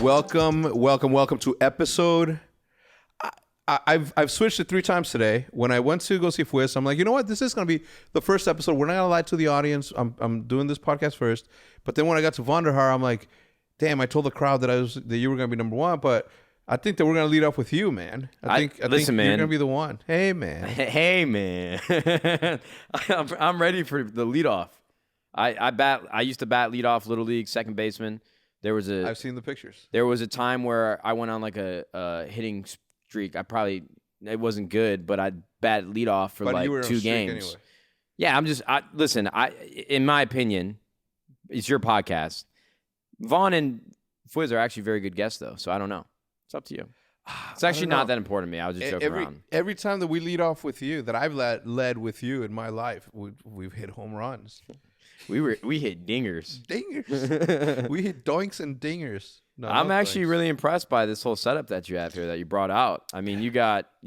Welcome to episode. I've switched it 3 times today. When I went to go see Fwiz, I'm like, you know what? This is gonna be the first episode. We're not gonna lie to the audience. I'm doing this podcast first. But then when I got to Vonderhaar, I'm like, damn! I told the crowd that you were gonna be number 1, but I think that we're gonna lead off with you, man. I think man, you're gonna be the one. Hey, man. Hey, man. I'm ready for the leadoff. I used to bat leadoff Little League second baseman. I've seen the pictures. There was a time where I went on like a hitting streak. It wasn't good, but I'd bat leadoff for like 2 games. Anyway. Yeah, listen, in my opinion, it's your podcast. Vaughn and Fwiz are actually very good guests though, so I don't know. It's up to you. It's actually not that important to me. I was just joking around. Every time that we lead off with you, that I've led with you in my life, we've hit home runs. We hit dingers. Dingers. We hit doinks and dingers. No, I'm actually really impressed by this whole setup that you have here that you brought out. I mean, you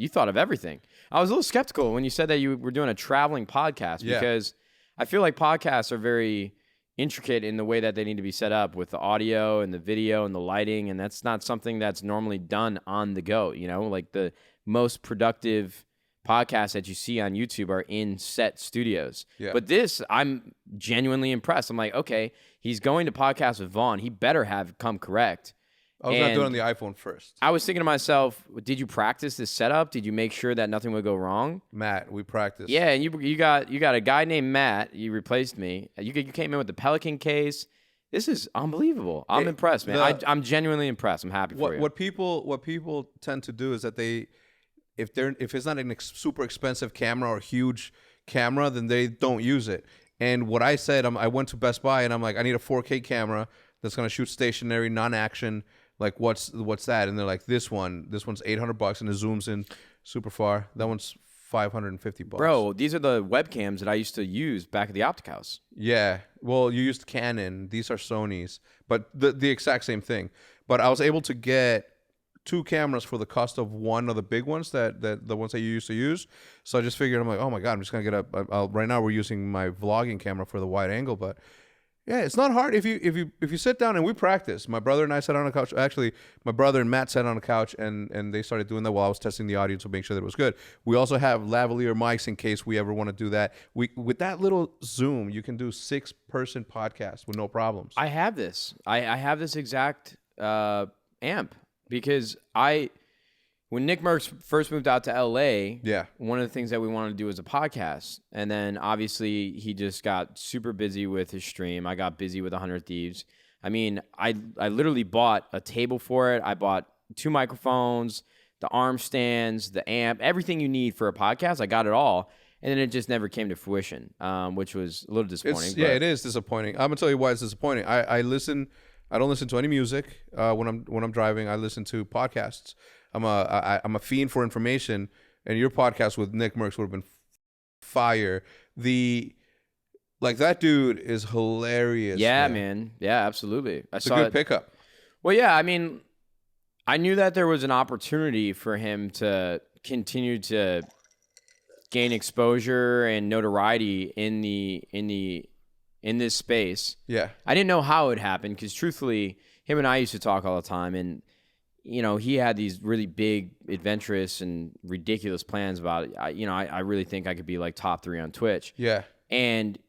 thought of everything. I was a little skeptical when you said that you were doing a traveling podcast because I feel like podcasts are very intricate in the way that they need to be set up with the audio and the video and the lighting, and that's not something that's normally done on the go. You know, like the most productive podcasts that you see on YouTube are in set studios. Yeah. But this, I'm genuinely impressed. I'm like, okay, he's going to podcast with Vaughn. He better have come correct. I was not doing it on the iPhone first. I was thinking to myself, did you practice this setup? Did you make sure that nothing would go wrong? Matt, we practiced. Yeah, and you got a guy named Matt. You replaced me. You came in with the Pelican case. This is unbelievable. I'm impressed, man. I'm genuinely impressed. I'm happy for you. What people tend to do is that if it's not a super expensive camera or huge camera, then they don't use it. And what I said, I went to Best Buy and I'm like, I need a 4K camera that's gonna shoot stationary, non-action. Like what's that? And they're like, this one's $800 and it zooms in super far. That one's $550. Bro, these are the webcams that I used to use back at the OpTic house. Yeah, well, you used Canon. These are Sony's, but the exact same thing. But I was able to get 2 cameras for the cost of one of the big ones that the ones that you used to use. So I just figured, I'm like, oh my god, I'm just gonna get right now we're using my vlogging camera for the wide angle, but yeah, it's not hard if you sit down and we practice. My brother and I sat on a couch. Actually, my brother and Matt sat on a couch and they started doing that while I was testing the audio to make sure that it was good. We also have lavalier mics in case we ever want to do that. With that little Zoom, you can do 6-person podcast with no problems. I have this. I have this exact amp. Because when Nick Mercs first moved out to LA, one of the things that we wanted to do was a podcast. And then obviously he just got super busy with his stream. I got busy with 100 Thieves. I mean, I literally bought a table for it. I bought 2 microphones, the arm stands, the amp, everything you need for a podcast. I got it all. And then it just never came to fruition, which was a little disappointing. It is disappointing. I'm going to tell you why it's disappointing. I don't listen to any music when I'm driving. I listen to podcasts. I'm a fiend for information, and your podcast with Nick Mercs would have been fire. That dude is hilarious. Yeah, man. Yeah, absolutely. It's a good pickup. Well, yeah. I mean, I knew that there was an opportunity for him to continue to gain exposure and notoriety in this space. Yeah. I didn't know how it happened because truthfully, him and I used to talk all the time, and you know, he had these really big, adventurous and ridiculous plans about it. I really think I could be like top 3 on Twitch. Yeah. And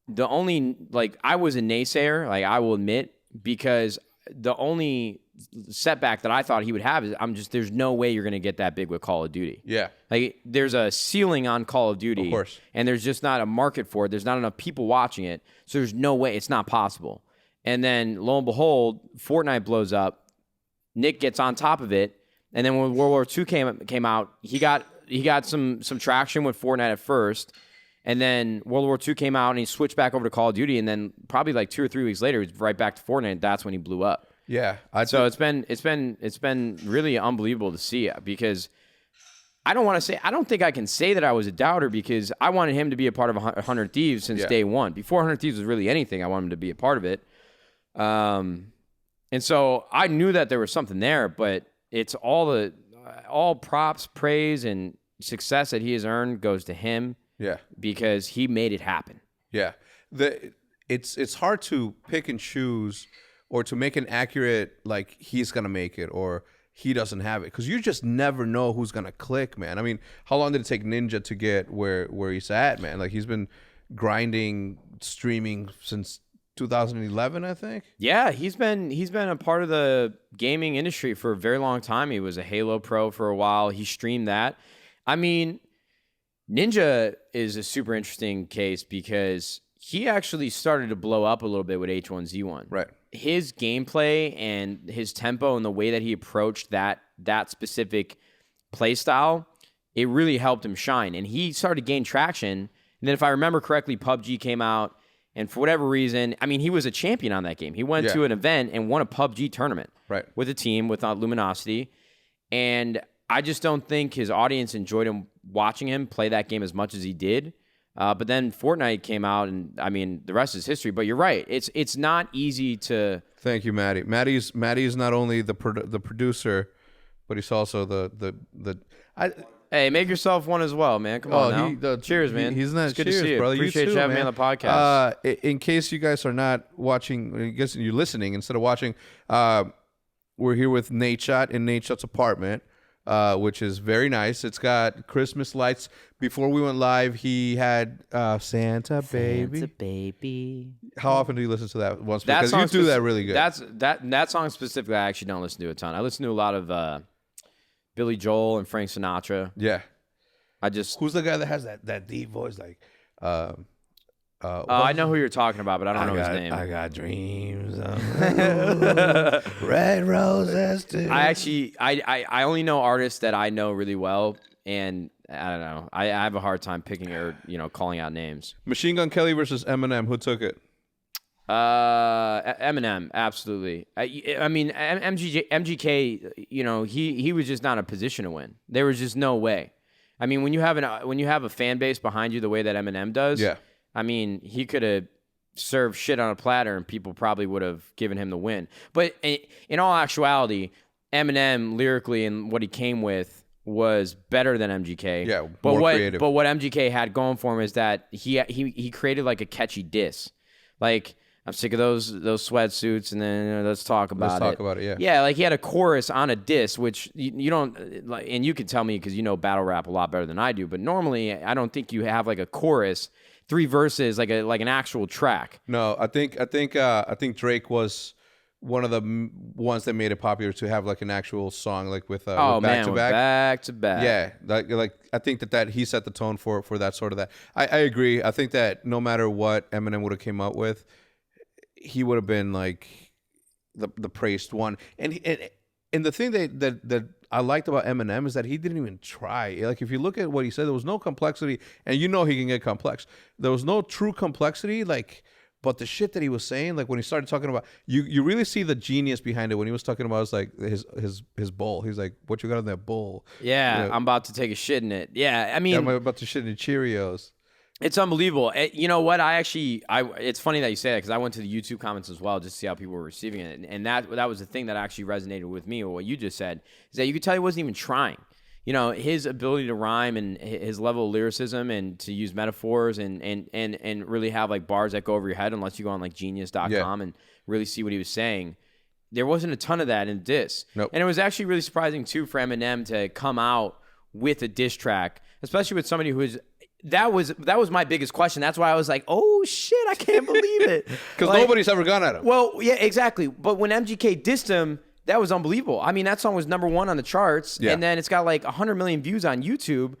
the only, I was a naysayer, I will admit, because the only setback that I thought he would have is there's no way you're going to get that big with Call of Duty. Yeah. There's a ceiling on Call of Duty. Of course. And there's just not a market for it. There's not enough people watching it. So there's no way. It's not possible. And then lo and behold, Fortnite blows up. Nick gets on top of it. And then when World War II came out, he got some traction with Fortnite at first. And then World War II came out and he switched back over to Call of Duty. And then probably 2 or 3 weeks later, he's right back to Fortnite. That's when he blew up. Yeah. So it's been really unbelievable to see because I don't think I can say that I was a doubter because I wanted him to be a part of 100 Thieves since day one. Before 100 Thieves was really anything, I wanted him to be a part of it. And so I knew that there was something there, but it's all props, praise, and success that he has earned goes to him. Yeah. Because he made it happen. Yeah. It's hard to pick and choose or to make an accurate, like, he's going to make it or he doesn't have it. Because you just never know who's going to click, man. I mean, how long did it take Ninja to get where he's at, man? Like, he's been grinding, streaming since 2011, I think. Yeah, he's been a part of the gaming industry for a very long time. He was a Halo pro for a while. He streamed that. I mean, Ninja is a super interesting case because he actually started to blow up a little bit with H1Z1. Right. His gameplay and his tempo and the way that he approached that specific play style, it really helped him shine. And he started to gain traction. And then if I remember correctly, PUBG came out. And for whatever reason, I mean, he was a champion on that game. He went to an event and won a PUBG tournament with a team, with Luminosity. And I just don't think his audience enjoyed him watching him play that game as much as he did. But then Fortnite came out, and I mean, the rest is history. But you're right; it's not easy to. Thank you, Maddie. Maddie's not only the producer, but he's also the. Hey, make yourself one as well, man. Come on now. Cheers, man. He's not. It's good Cheers, to see you. Brother. Appreciate you having me on the podcast. In case you guys are not watching, I guess you're listening instead of watching. We're here with Nadeshot in Nadeshot's apartment. Which is very nice. It's got Christmas lights. Before we went live, he had Santa Baby. Santa Baby. How often do you listen to that once? Because you do that really good. That song specifically, I actually don't listen to a ton. I listen to a lot of Billy Joel and Frank Sinatra. Yeah. Who's the guy that has that deep voice? Like, I know who you're talking about, but I don't know his name. I got dreams of red roses too. I only know artists that I know really well, and I don't know. I have a hard time picking or calling out names. Machine Gun Kelly versus Eminem. Who took it? Eminem, absolutely. I mean, MGK. He was just not in a position to win. There was just no way. I mean, when you have a fan base behind you the way that Eminem does, yeah. I mean, he could have served shit on a platter and people probably would have given him the win. But in all actuality, Eminem lyrically and what he came with was better than MGK. Yeah, more creative. But what MGK had going for him is that he created like a catchy diss. Like, I'm sick of those sweatsuits, and then let's talk about it. Let's talk about it, yeah. Yeah, like he had a chorus on a diss, which you don't, like, and you can tell me because you know battle rap a lot better than I do, but normally I don't think you have like a chorus, 3 verses, like an actual track. No, I think Drake was one of the ones that made it popular to have like an actual song, like with back to back. Yeah, like I think that he set the tone for that sort of that. I agree. I think that no matter what Eminem would have came up with, he would have been like the praised one. And the thing that I liked about Eminem is that he didn't even try. Like, if you look at what he said, there was no complexity, and he can get complex. There was no true complexity, like, but the shit that he was saying, like when he started talking about, you really see the genius behind it. When he was talking about, like his bowl, he's like, "What you got in that bowl?" Yeah, I'm about to take a shit in it. Yeah, I mean, I'm about to shit in Cheerios. It's unbelievable. You know what? It's funny that you say that because I went to the YouTube comments as well just to see how people were receiving it. And that was the thing that actually resonated with me, or what you just said, is that you could tell he wasn't even trying. His ability to rhyme and his level of lyricism and to use metaphors and really have like bars that go over your head unless you go on like genius.com and really see what he was saying. There wasn't a ton of that in diss. Nope. And it was actually really surprising too for Eminem to come out with a diss track, especially with somebody who is... That was my biggest question. That's why I was like, oh, shit, I can't believe it. Because nobody's ever gone at him. Well, yeah, exactly. But when MGK dissed him, that was unbelievable. I mean, that song was #1 on the charts, and then it's got like 100 million views on YouTube.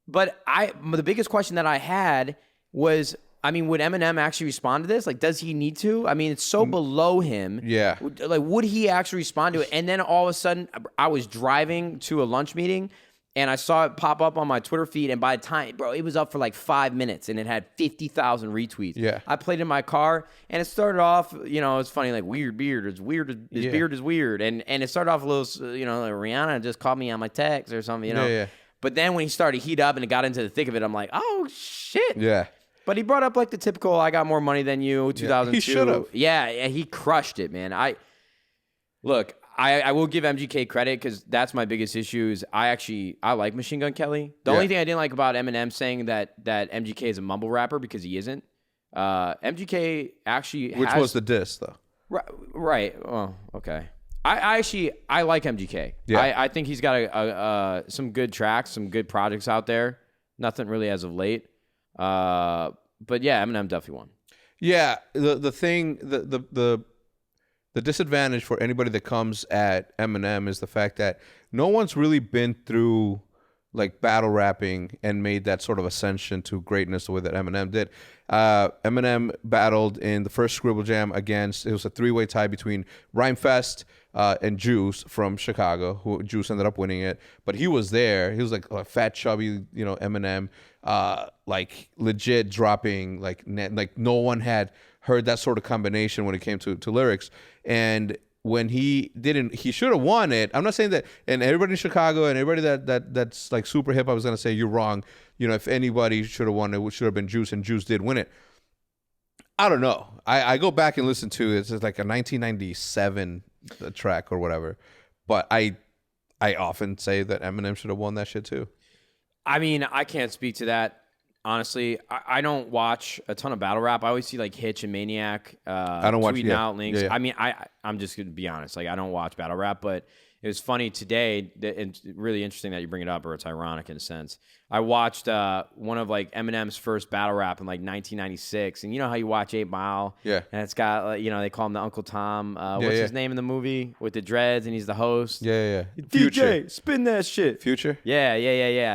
But the biggest question that I had was, I mean, would Eminem actually respond to this? Like, does he need to? I mean, it's so below him. Yeah. Like, would he actually respond to it? And then all of a sudden, I was driving to a lunch meeting, and I saw it pop up on my Twitter feed, and by the time, bro, it was up for like 5 minutes, and it had 50,000 retweets. Yeah. I played it in my car, and it started off, it's funny, like, weird beard. It's weird. His beard is weird. And it started off a little, like, Rihanna just called me on my text or something, Yeah. But then when he started to heat up and it got into the thick of it, I'm like, oh, shit. Yeah. But he brought up, like, the typical, I got more money than you, 2002. He should have. Yeah, he crushed it, man. I will give MGK credit because that's my biggest issue. Is I like Machine Gun Kelly. The only thing I didn't like about Eminem saying that MGK is a mumble rapper because he isn't. MGK actually which was the diss though. Right. Oh, okay. I like MGK. Yeah. I think he's got some good tracks, some good projects out there. Nothing really as of late. But yeah, Eminem definitely won. Yeah, the thing the disadvantage for anybody that comes at Eminem is the fact that no one's really been through like battle rapping and made that sort of ascension to greatness the way that Eminem did. Eminem battled in the first Scribble Jam against, it was a 3-way tie between Rhymefest and Juice from Chicago, who Juice ended up winning it. But he was there. He was like a fat, chubby, Eminem, like legit dropping, like no one had heard that sort of combination when it came to lyrics. And when he didn't, he should have won it. I'm not saying that, and everybody in Chicago and everybody that's like super hip, I was going to say you're wrong. If anybody should have won, it should have been Juice, and Juice did win it. I don't know. I go back and listen to it. It's like a 1997 track or whatever. But I often say that Eminem should have won that shit too. I mean, I can't speak to that. Honestly, I don't watch a ton of battle rap. I always see like Hitch and Maniac I don't watch tweeting out links. Yeah. I mean, I'm just going to be honest. Like, I don't watch battle rap, but it was funny today. It's really interesting that you bring it up, or it's ironic in a sense. I watched one of like Eminem's first battle rap in like 1996, and you know how you watch 8 Mile, yeah, and it's got they call him the Uncle Tom. What's his name in the movie with the dreads, and he's the host. Yeah. Future. DJ, spin that shit. Future. Yeah.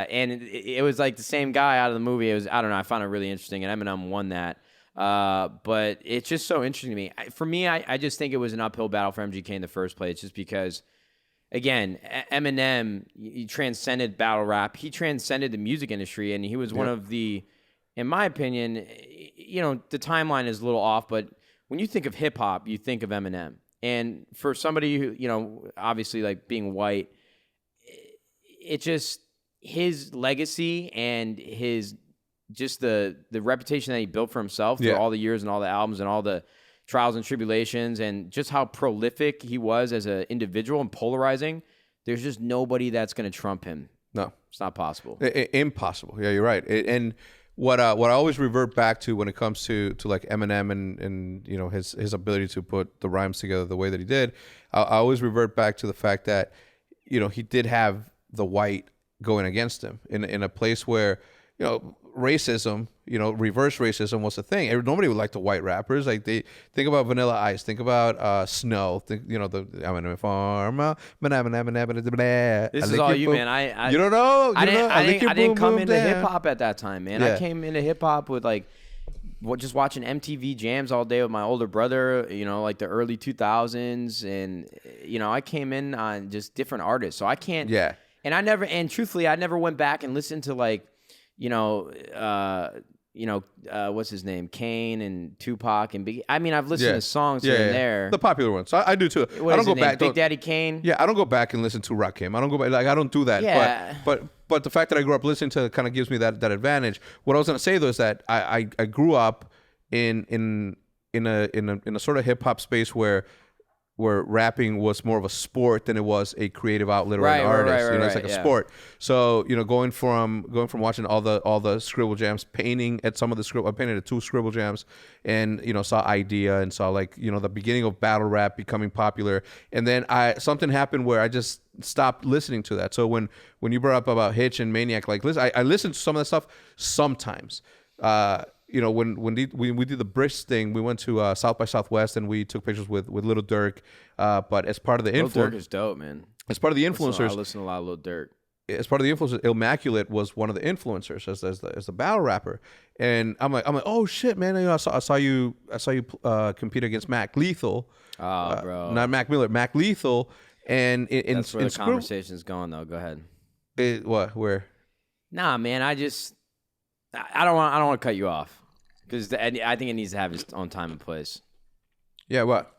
And it was like the same guy out of the movie. It was, I don't know. I found it really interesting, and Eminem won that. But it's just so interesting to me. For me, I just think it was an uphill battle for MGK in the first place, just because. Again, Eminem, he transcended battle rap. He transcended the music industry, and he was one of the, in my opinion, the timeline is a little off, but when you think of hip-hop, you think of Eminem. And for somebody who, obviously, like, being white, it just, his legacy and his, just the reputation that he built for himself through all the years and all the albums and all the trials and tribulations, and just how prolific he was as an individual and polarizing, there's just nobody that's going to trump him. No. It's not possible. Impossible. Yeah, you're right. And what I always revert back to when it comes to like Eminem and his ability to put the rhymes together the way that he did, I always revert back to the fact that he did have the white going against him in a place where racism, reverse racism was a thing. Nobody would like the white rappers. Like, they think about Vanilla Ice, think about Snow, the Eminem Farmer. This is all you, man. You don't know. I didn't come into hip hop at that time, man. I came into hip hop with like just watching MTV Jams all day with my older brother. Like the early 2000s, and I came in on just different artists. So I can't. Yeah. And truthfully, I never went back and listened to like. What's his name? Kane and Tupac and Biggie. I mean, I've listened to songs here and there. The popular ones. So I do too. What I don't is go his back. name? Big Daddy Kane. Yeah, I don't go back and listen to Rakim. I don't go back. Like, I don't do that. Yeah. But the fact that I grew up listening to it kind of gives me that advantage. What I was gonna say though is that I grew up in a sort of hip hop space where rapping was more of a sport than it was a creative outlet or an artist. It's like a sport. So going from watching all the Scribble Jams, painting at some of the Scribble, I painted at 2 Scribble Jams, and saw Idea and saw like the beginning of battle rap becoming popular, and then something happened where I just stopped listening to that. So when you brought up about Hitch and Maniac, like listen, I listen to some of that stuff sometimes. When we did the British thing, we went to South by Southwest and we took pictures with Little Durk. But as part of the influence, Little Durk is dope, man. As part of the influencers, I listen to a lot of Little Durk. As part of the influencers, Immaculate was one of the influencers as the battle rapper, and I'm like, oh shit, man! I saw you compete against Mac Lethal. Oh, bro, not Mac Miller, Mac Lethal, and that's where the conversation's going though. Go ahead. Where? Nah, man. I don't want to cut you off. Because I think it needs to have its own time and place. Yeah, what?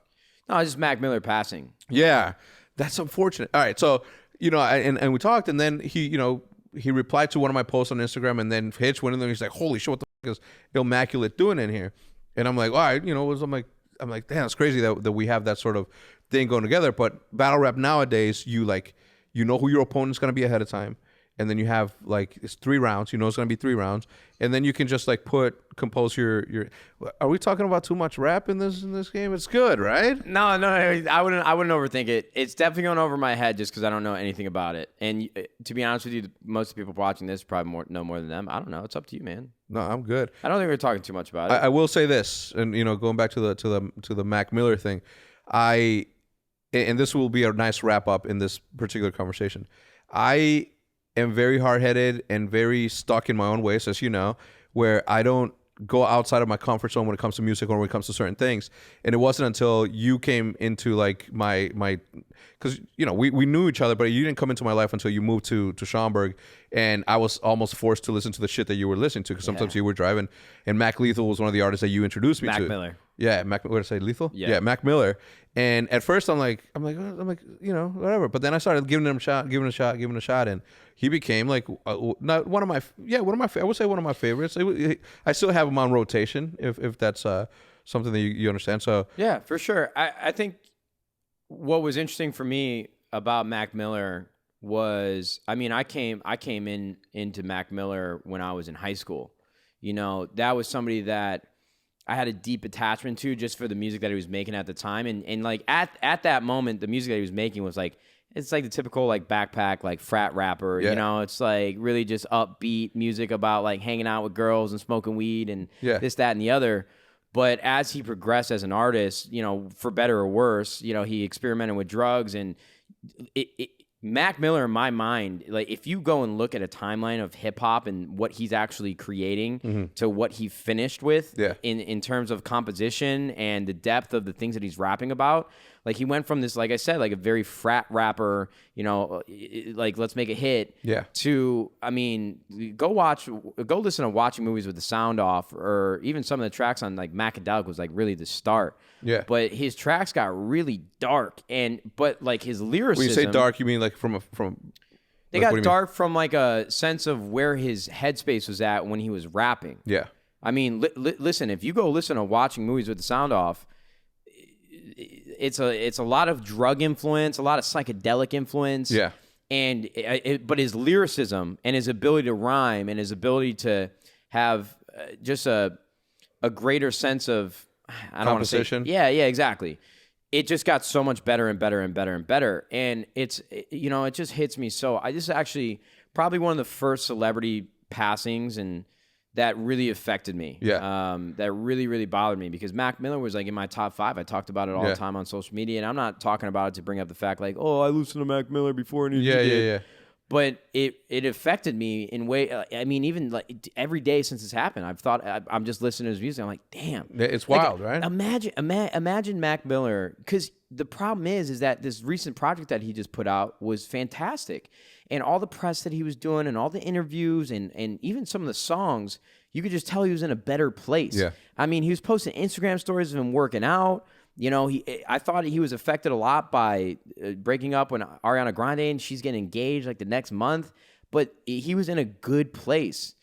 No, it's just Mac Miller passing. Yeah, that's unfortunate. All right, so and we talked, and then he replied to one of my posts on Instagram, and then Hitch went in there. And he's like, "Holy shit, what the fuck is Immaculate doing in here?" And I'm like, "All right, I'm like, I'm like, damn, it's crazy that we have that sort of thing going together. But battle rap nowadays, you know who your opponent's gonna be ahead of time, and then you have like it's 3 rounds. You know it's gonna be 3 rounds, and then you can just like compose your. Are we talking about too much rap in this game? It's good, right? No, I wouldn't overthink it. It's definitely going over my head just because I don't know anything about it. And to be honest with you, most of the people watching this probably know more than them. I don't know. It's up to you, man. No, I'm good. I don't think we're talking too much about it. I will say this, and going back to the Mac Miller thing, and this will be a nice wrap up in this particular conversation. I am very hard-headed and very stuck in my own ways, as you know, where I don't go outside of my comfort zone when it comes to music or when it comes to certain things. And it wasn't until you came into like my because we knew each other, but you didn't come into my life until you moved to Schaumburg, and I was almost forced to listen to the shit that you were listening to because sometimes you were driving. And Mac Lethal was one of the artists that you introduced me to. Mac Miller. Yeah, what did I say? Lethal? Yeah, Mac Miller. And at first I'm like, whatever. But then I started giving it a shot, and he became like not one of my I would say one of my favorites. I still have him on rotation if that's something that you understand. So yeah, for sure. I think what was interesting for me about Mac Miller was, I mean, I came into Mac Miller when I was in high school. That was somebody that I had a deep attachment to just for the music that he was making at the time. And like at that moment, the music that he was making was like, it's like the typical like backpack, like frat rapper, it's like really just upbeat music about like hanging out with girls and smoking weed and this, that, and the other. But as he progressed as an artist, for better or worse, he experimented with drugs, and Mac Miller, in my mind, like if you go and look at a timeline of hip hop and what he's actually creating to what he finished with in terms of composition and the depth of the things that he's rapping about, like he went from this, like I said, like a very frat rapper, like let's make a hit, to, I mean, go listen to Watching Movies with the Sound Off, or even some of the tracks on like Macadelic was like really the start. Yeah. But his tracks got really dark, but like his lyricism. When you say dark, you mean like from they got dark from like a sense of where his headspace was at when he was rapping. Yeah. I mean, listen, if you go listen to Watching Movies with the Sound Off, it's a lot of drug influence, a lot of psychedelic influence. Yeah. And but his lyricism and his ability to rhyme and his ability to have just a greater sense of, I don't want to say, yeah, exactly. It just got so much better and better and better and better. And it just hits me so. This is actually probably one of the first celebrity passings and that really affected me. Yeah. That really, really bothered me because Mac Miller was like in my top 5. I talked about it all the time on social media, and I'm not talking about it to bring up the fact like, oh, I listened to Mac Miller before. And yeah. But it affected me in way. I mean, even like every day since it's happened, I've thought I'm just listening to his music. I'm like, damn, it's wild, right? Imagine Mac Miller, because the problem is that this recent project that he just put out was fantastic, and all the press that he was doing, and all the interviews, and even some of the songs, you could just tell he was in a better place. Yeah, I mean, he was posting Instagram stories of him working out. I thought he was affected a lot by breaking up when Ariana Grande and she's getting engaged like the next month, but he was in a good place.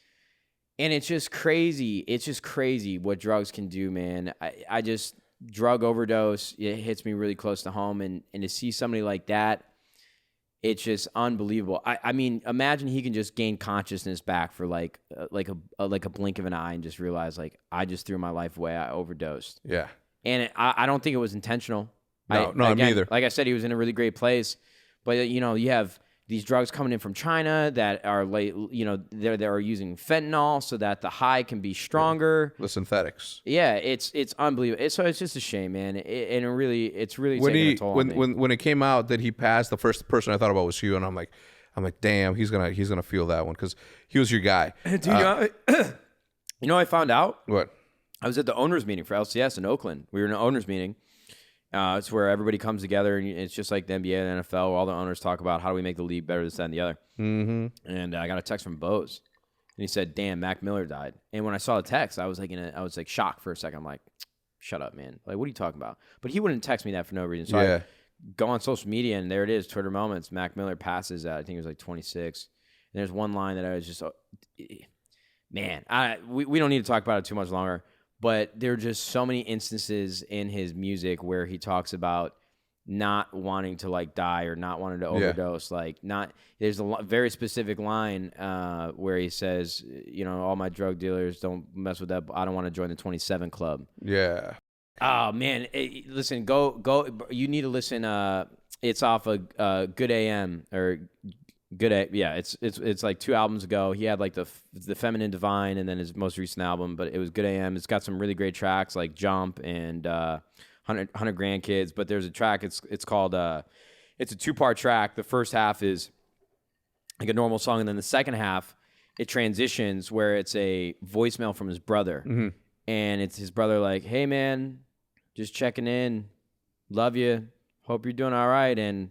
And it's just crazy. It's just crazy what drugs can do, man. I just, drug overdose, it hits me really close to home. And to see somebody like that, it's just unbelievable. I mean, imagine he can just gain consciousness back for like a blink of an eye and just realize like, I just threw my life away. I overdosed. Yeah. And I don't think it was intentional. No, me neither. Like I said, he was in a really great place. But, you have these drugs coming in from China that are, like, they are using fentanyl so that the high can be stronger. The synthetics. Yeah, it's unbelievable. So it's just a shame, man. It's really taking a toll on me. When it came out that he passed, the first person I thought about was you, and I'm like, damn, he's gonna feel that one because he was your guy. Do you know I found out? What? I was at the owners meeting for LCS in Oakland. We were in an owners meeting. It's where everybody comes together, and it's just like the NBA and the NFL, where all the owners talk about how do we make the league better, this, that, and the other. Mm-hmm. And I got a text from Bose, and he said, "Damn, Mac Miller died." And when I saw the text, I was like shocked for a second. I'm like, "Shut up, man! Like, what are you talking about?" But he wouldn't text me that for no reason. So I go on social media, and there it is, Twitter moments. Mac Miller passes at, I think it was like 26. And there's one line that I was just, man, we don't need to talk about it too much longer. But there are just so many instances in his music where he talks about not wanting to like die or not wanting to overdose. There's a very specific line where he says, you know, all my drug dealers, don't mess with that. I don't want to join the 27 club. Yeah. Oh man, listen, go. You need to listen. It's off of Good AM or Good A. Yeah, it's like 2 albums ago. He had like the Feminine Divine and then his most recent album, but it was Good AM. It's got some really great tracks like Jump and 100 Grandkids. But there's a track. It's called. It's a 2-part track. The first half is like a normal song, and then the second half it transitions where it's a voicemail from his brother, and it's his brother like, "Hey man, just checking in, love you, hope you're doing all right, and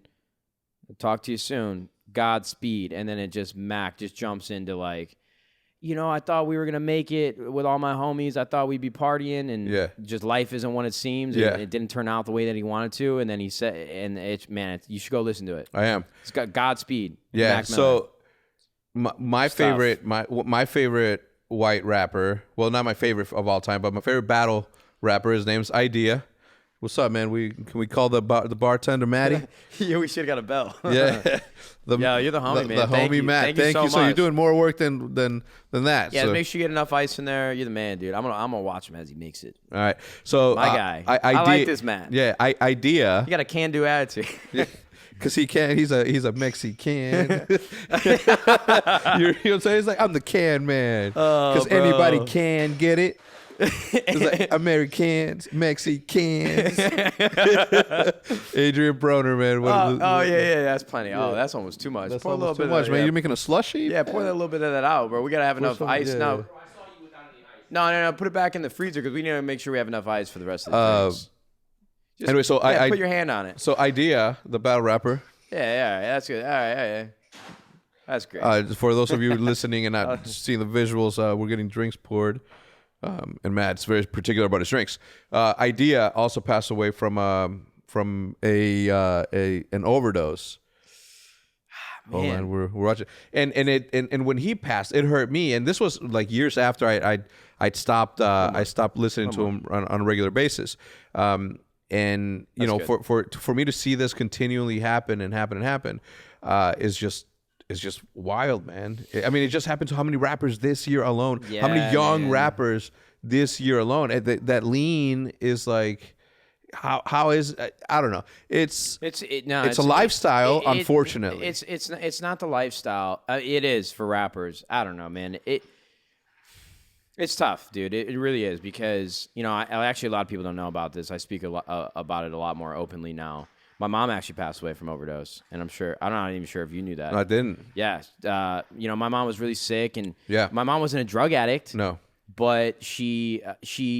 I'll talk to you soon. Godspeed." And then Mac just jumps into like, you know, I thought we were going to make it with all my homies. I thought we'd be partying, and just life isn't what it seems. Yeah. It didn't turn out the way that he wanted to. And then he said, and you should go listen to it. I am. It's got Godspeed. Yeah. Mac so my favorite white rapper, well, not my favorite of all time, but my favorite battle rapper, his name's Idea. What's up, man? Can we call the bartender Matty? Yeah, we should have got a bell. Yeah. Yeah, you're the homie, man. The Thank homie you. Matt. Thank you so So much. you're doing more work than that. Yeah, so. make sure you get enough ice in there. You're the man, dude. I'm gonna watch him as he makes it. All right. So my guy. I like this man. Yeah, Idea. You got a can-do attitude. Because he can. He's a Mexican. You know what I'm saying? He's like, I'm the can man. Because anybody can get it. It's like Americans, Mexicans. Adrian Broner, man. Yeah, that's plenty. Oh, that's almost too much. That's pour a little too bit much, of, man. You're making a slushy? Yeah, pour that little bit of that out, bro. We gotta have enough ice now. Bro, I saw you without any ice. No. Put it back in the freezer because we need to make sure we have enough ice for the rest of the drinks. Anyway, so I put your hand on it. So Idea, the battle rapper. Yeah, that's good. All right, yeah. That's great. For those of you listening and not seeing the visuals, we're getting drinks poured. And Matt's very particular about his drinks. Idea also passed away from an overdose. Man. Hold on, we're watching, and when he passed, it hurt me. And this was like years after I'd stopped I stopped listening to him on a regular basis. And you know, for me to see this continually happen is just wild, man. I mean, it just happened to how many rappers this year alone? Yeah, how many young man. rappers this year alone? That lean is like, how is, I don't know. It's a lifestyle, unfortunately. It's not the lifestyle. It is for rappers. I don't know, man. It's tough, dude. It really is because, you know, I actually, a lot of people don't know about this. I speak about it a lot more openly now. My mom actually passed away from overdose, and I'm not even sure if you knew that. I didn't. Yeah. You know, my mom was really sick, and my mom wasn't a drug addict. No. But she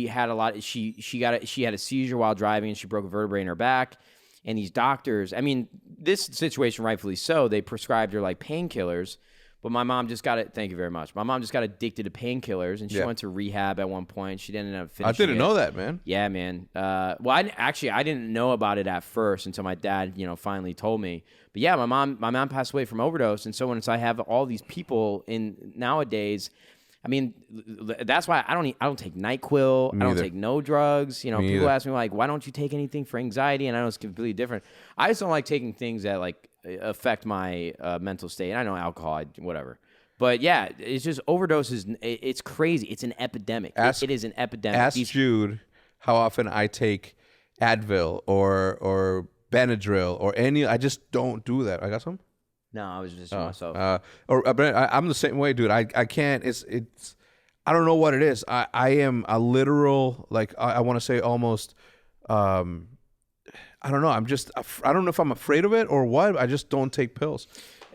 had a lot. She had a seizure while driving, and she broke a vertebrae in her back. And these doctors, I mean, this situation, rightfully so, they prescribed her like painkillers. But my mom just got it. Thank you very much. My mom just got addicted to painkillers, and she went to rehab at one point. She didn't end up finishing. I didn't know that, man. Yeah, man. Well, I didn't know about it at first until my dad, you know, finally told me. But yeah, my mom passed away from overdose, and so when I have all these people in nowadays, I mean, that's why I don't take NyQuil. I don't take no drugs. You know, people ask me like, why don't you take anything for anxiety? And I know it's completely different. I just don't like taking things that like affect my mental state. And I know alcohol, whatever. But yeah, it's just overdoses. It's crazy. It's an epidemic. It is an epidemic. Ask Jude how often I take Advil or Benadryl or any. I just don't do that. I got some. No, I was just myself. But I'm the same way, dude. I can't. It's. I don't know what it is. I am a literal, like, I want to say almost. I don't know. I don't know if I'm afraid of it or what. I just don't take pills.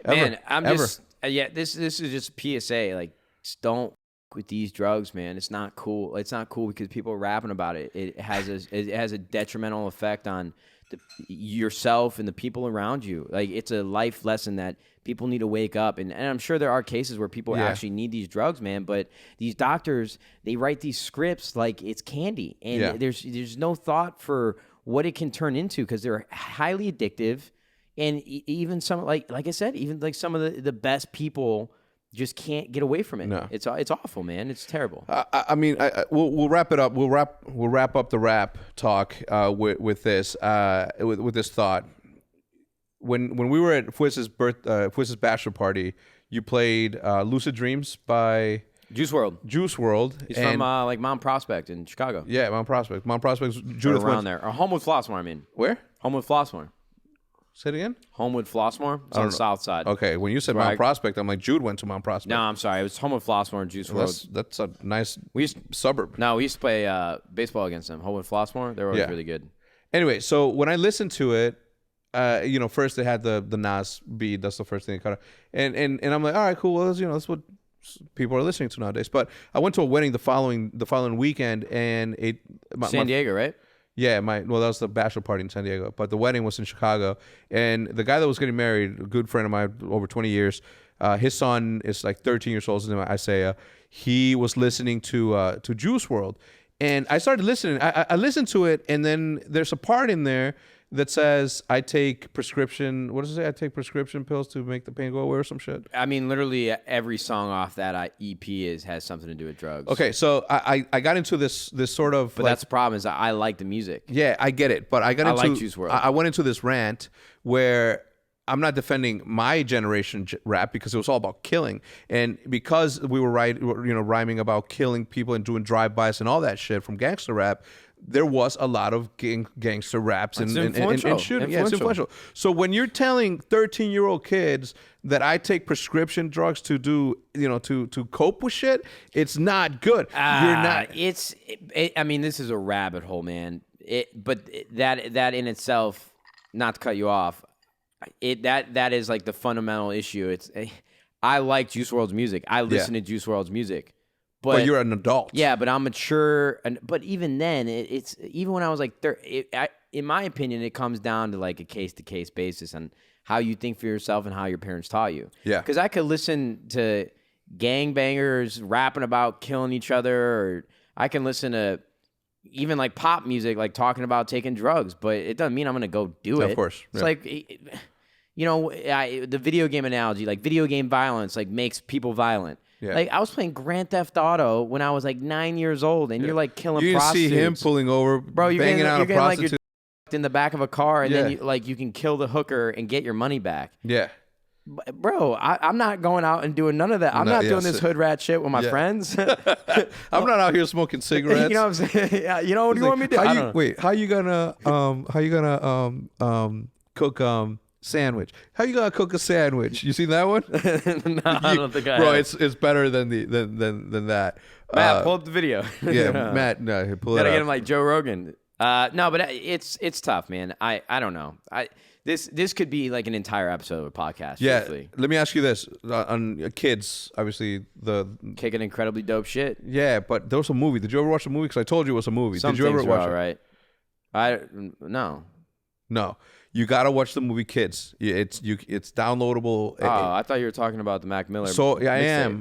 Man, just. Yeah, this is just PSA. Like, just don't with these drugs, man. It's not cool. It's not cool because people are rapping about it. It has a detrimental effect on yourself and the people around you. Like, it's a life lesson that people need to wake up. And I'm sure there are cases where people actually need these drugs, man. But these doctors, they write these scripts like it's candy, and there's no thought for what it can turn into because they're highly addictive. And even some, like I said, even like some of the best people just can't get away from it. No. It's awful, man. It's terrible. I mean, we'll wrap it up. We'll wrap up the rap talk with this thought. When we were at Fwiz's bachelor party, you played "Lucid Dreams" by Juice WRLD. He's from like Mount Prospect in Chicago. Yeah, Mount Prospect. Mount Prospect's Judith around there. Or Homewood Flossmoor, I mean. Where? Homewood Flossmoor. Say it again? Homewood Flossmoor. It's on the south side. Okay, when you said Mount Prospect, I'm like, Jude went to Mount Prospect. No, I'm sorry. It was Homewood Flossmoor and Juice WRLD. That's a nice suburb. No, we used to play baseball against them. Homewood Flossmoor. They were always really good. Anyway, so when I listened to it, first they had the Nas beat. That's the first thing they cut out. And I'm like, all right, cool. Well, that's what people are listening to nowadays. But I went to a wedding the following weekend, and San Diego, right? Yeah, that was the bachelor party in San Diego, but the wedding was in Chicago. And the guy that was getting married, a good friend of mine, over 20 years, his son is like 13 years old. His name is Isaiah. He was listening to Juice WRLD, and I started listening. I listened to it, and then there's a part in there that says, I take prescription, what does it say? I take prescription pills to make the pain go away or some shit. I mean, literally every song off that EP has something to do with drugs. Okay, so I got into this sort of... But that's the problem is I like the music. Yeah, I get it. But I like Juice WRLD. I went into this rant where I'm not defending my generation rap because it was all about killing. And because we were rhyming about killing people and doing drive-bys and all that shit from gangster rap, there was a lot of gangster raps and shooting. Yeah, it's influential. So when you're telling 13-year-old kids that I take prescription drugs to do, to cope with shit, it's not good. You're not. I mean, this is a rabbit hole, man. But that in itself, not to cut you off, that is like the fundamental issue. I like Juice WRLD's music. I listen to Juice WRLD's music. But you're an adult. Yeah, but I'm mature. But even then, even when I was like, in my opinion, it comes down to like a case-to-case basis on how you think for yourself and how your parents taught you. Yeah. Because I could listen to gangbangers rapping about killing each other, or I can listen to even like pop music, like talking about taking drugs, but it doesn't mean I'm going to go do it. Of course. It's like, the video game analogy, like video game violence, like makes people violent. Yeah. Like I was playing Grand Theft Auto when I was like 9 years old, and you're like killing prostitutes. You see him pulling over, bro. You're banging out a prostitute like in the back of a car, and then you can kill the hooker and get your money back. Yeah, bro. I'm not going out and doing none of that. I'm not doing this hood rat shit with my friends. I'm not out here smoking cigarettes. You know what I'm saying? Yeah, what do you want me to do? Wait, how you gonna cook sandwich? How you gonna cook a sandwich? You seen that one? No, I don't think I bro, have. it's better than that. Matt, pull up the video. Yeah, Matt, no, pull it up. Gotta get him like Joe Rogan. No, but it's tough, man. I don't know. This could be like an entire episode of a podcast. Yeah. Truthfully. Let me ask you this: on kids, obviously kicking incredibly dope shit. Yeah, but there was a movie. Did you ever watch the movie? Because I told you it was a movie. Some Did you ever things watch are it? All right. No. You gotta watch the movie Kids. It's downloadable. Oh, I thought you were talking about the Mac Miller. So yeah,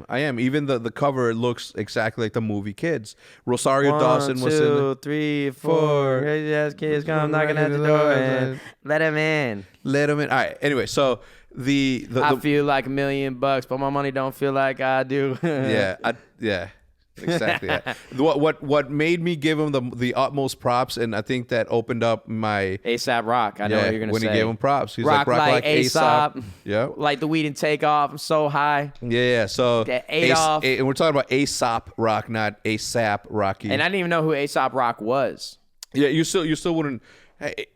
I am. Even the cover looks exactly like the movie Kids. Rosario Dawson was in. 1, 2, 3, 4. Crazy ass kids come knocking at the door and let him in. Let him in. All right. Anyway, so I feel like $1 million, but my money don't feel like I do. yeah. Exactly. Yeah. What made me give him the utmost props, and I think that opened up my ASAP Rock. I know what you're gonna say. When he gave him props, he's rock like ASAP. Yeah. Like the weed and take off. I'm so high. Yeah. So Adolf. And we're talking about ASAP Rock, not ASAP Rocky. And I didn't even know who ASAP Rock was. Yeah. You still wouldn't.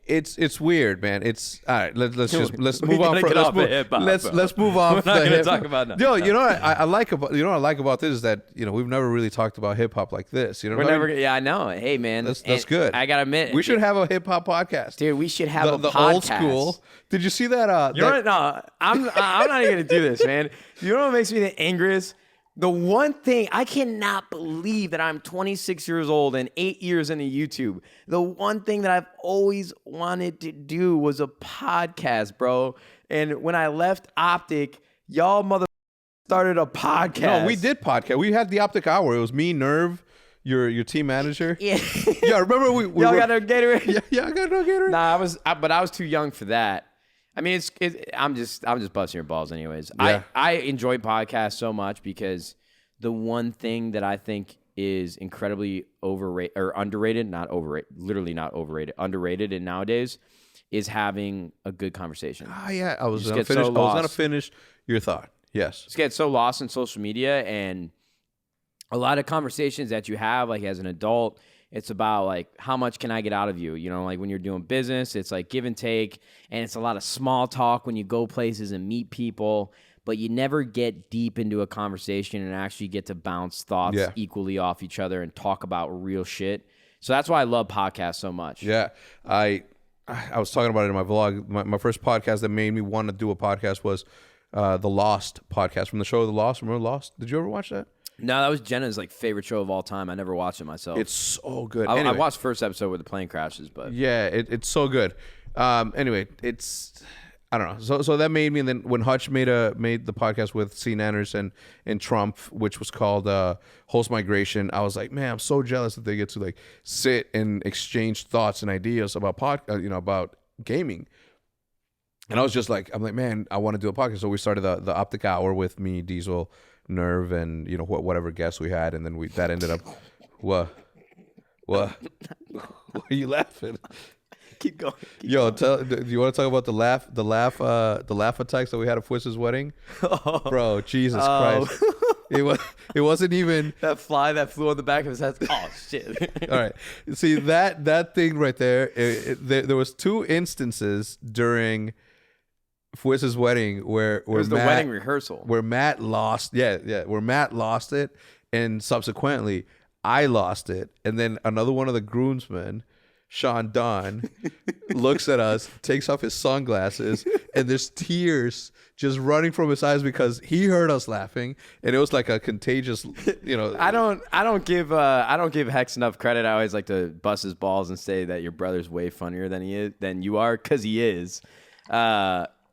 It's weird, man. It's all right. Let's move on. Let's move on. We're not going to talk about that. Yo, you know what I like about this is that we've never really talked about hip hop like this. You know, Yeah, I know. Hey, man, that's good. I gotta admit, we should have a hip hop podcast, dude. We should have the podcast. Old school. Did you see that? You know what? No, I'm not even gonna do this, man. You know what makes me the angriest? The one thing, I cannot believe that I'm 26 years old and 8 years into YouTube. The one thing that I've always wanted to do was a podcast, bro. And when I left OpTic, y'all mother started a podcast. No, we did podcast. We had the OpTic Hour. It was me, Nerve, your team manager. Yeah. Yeah, remember we y'all got no Gatorade? Yeah, I got no Gatorade. Nah, but I was too young for that. I mean, I'm just busting your balls anyways. Yeah. I enjoy podcasts so much because the one thing that I think is incredibly overrated or underrated, not overrated, literally not overrated, underrated in nowadays is having a good conversation. Oh yeah, I was just gonna finish your thought. Yes. Just get so lost in social media, and a lot of conversations that you have, like as an adult, it's about like how much can I get out of you? You know, like when you're doing business, it's like give and take, and it's a lot of small talk when you go places and meet people, but you never get deep into a conversation and actually get to bounce thoughts equally off each other and talk about real shit. So that's why I love podcasts so much. Yeah, I was talking about it in my vlog. My first podcast that made me want to do a podcast was the Lost podcast from the show The Lost. Remember Lost? Did you ever watch that? No, that was Jenna's like favorite show of all time. I never watched it myself. It's so good. I watched first episode where the plane crashes, but yeah, it's so good. Anyway, it's I don't know. So that made me. And then when Hutch made the podcast with C. Nanners and Trump, which was called Host Migration, I was like, man, I'm so jealous that they get to like sit and exchange thoughts and ideas about about gaming. And I was just like, I'm like, man, I want to do a podcast. So we started the OpTic Hour with me, Diesel, Nerve, and whatever guests we had, and then that ended up. What? Why are you laughing? Keep going. Yo, do you want to talk about the laugh attacks that we had at Fwiz's wedding? Oh. Bro, Jesus Christ. It wasn't even that fly that flew on the back of his head. Oh shit. All right. See that thing right there, there was 2 instances during Fwiz's wedding where it was the wedding rehearsal where Matt lost where Matt lost it, and subsequently I lost it, and then another one of the groomsmen, Sean Don, looks at us, takes off his sunglasses, and there's tears just running from his eyes because he heard us laughing, and it was like a contagious, I don't give Hecz enough credit. I always like to bust his balls and say that your brother's way funnier than you are, because he is.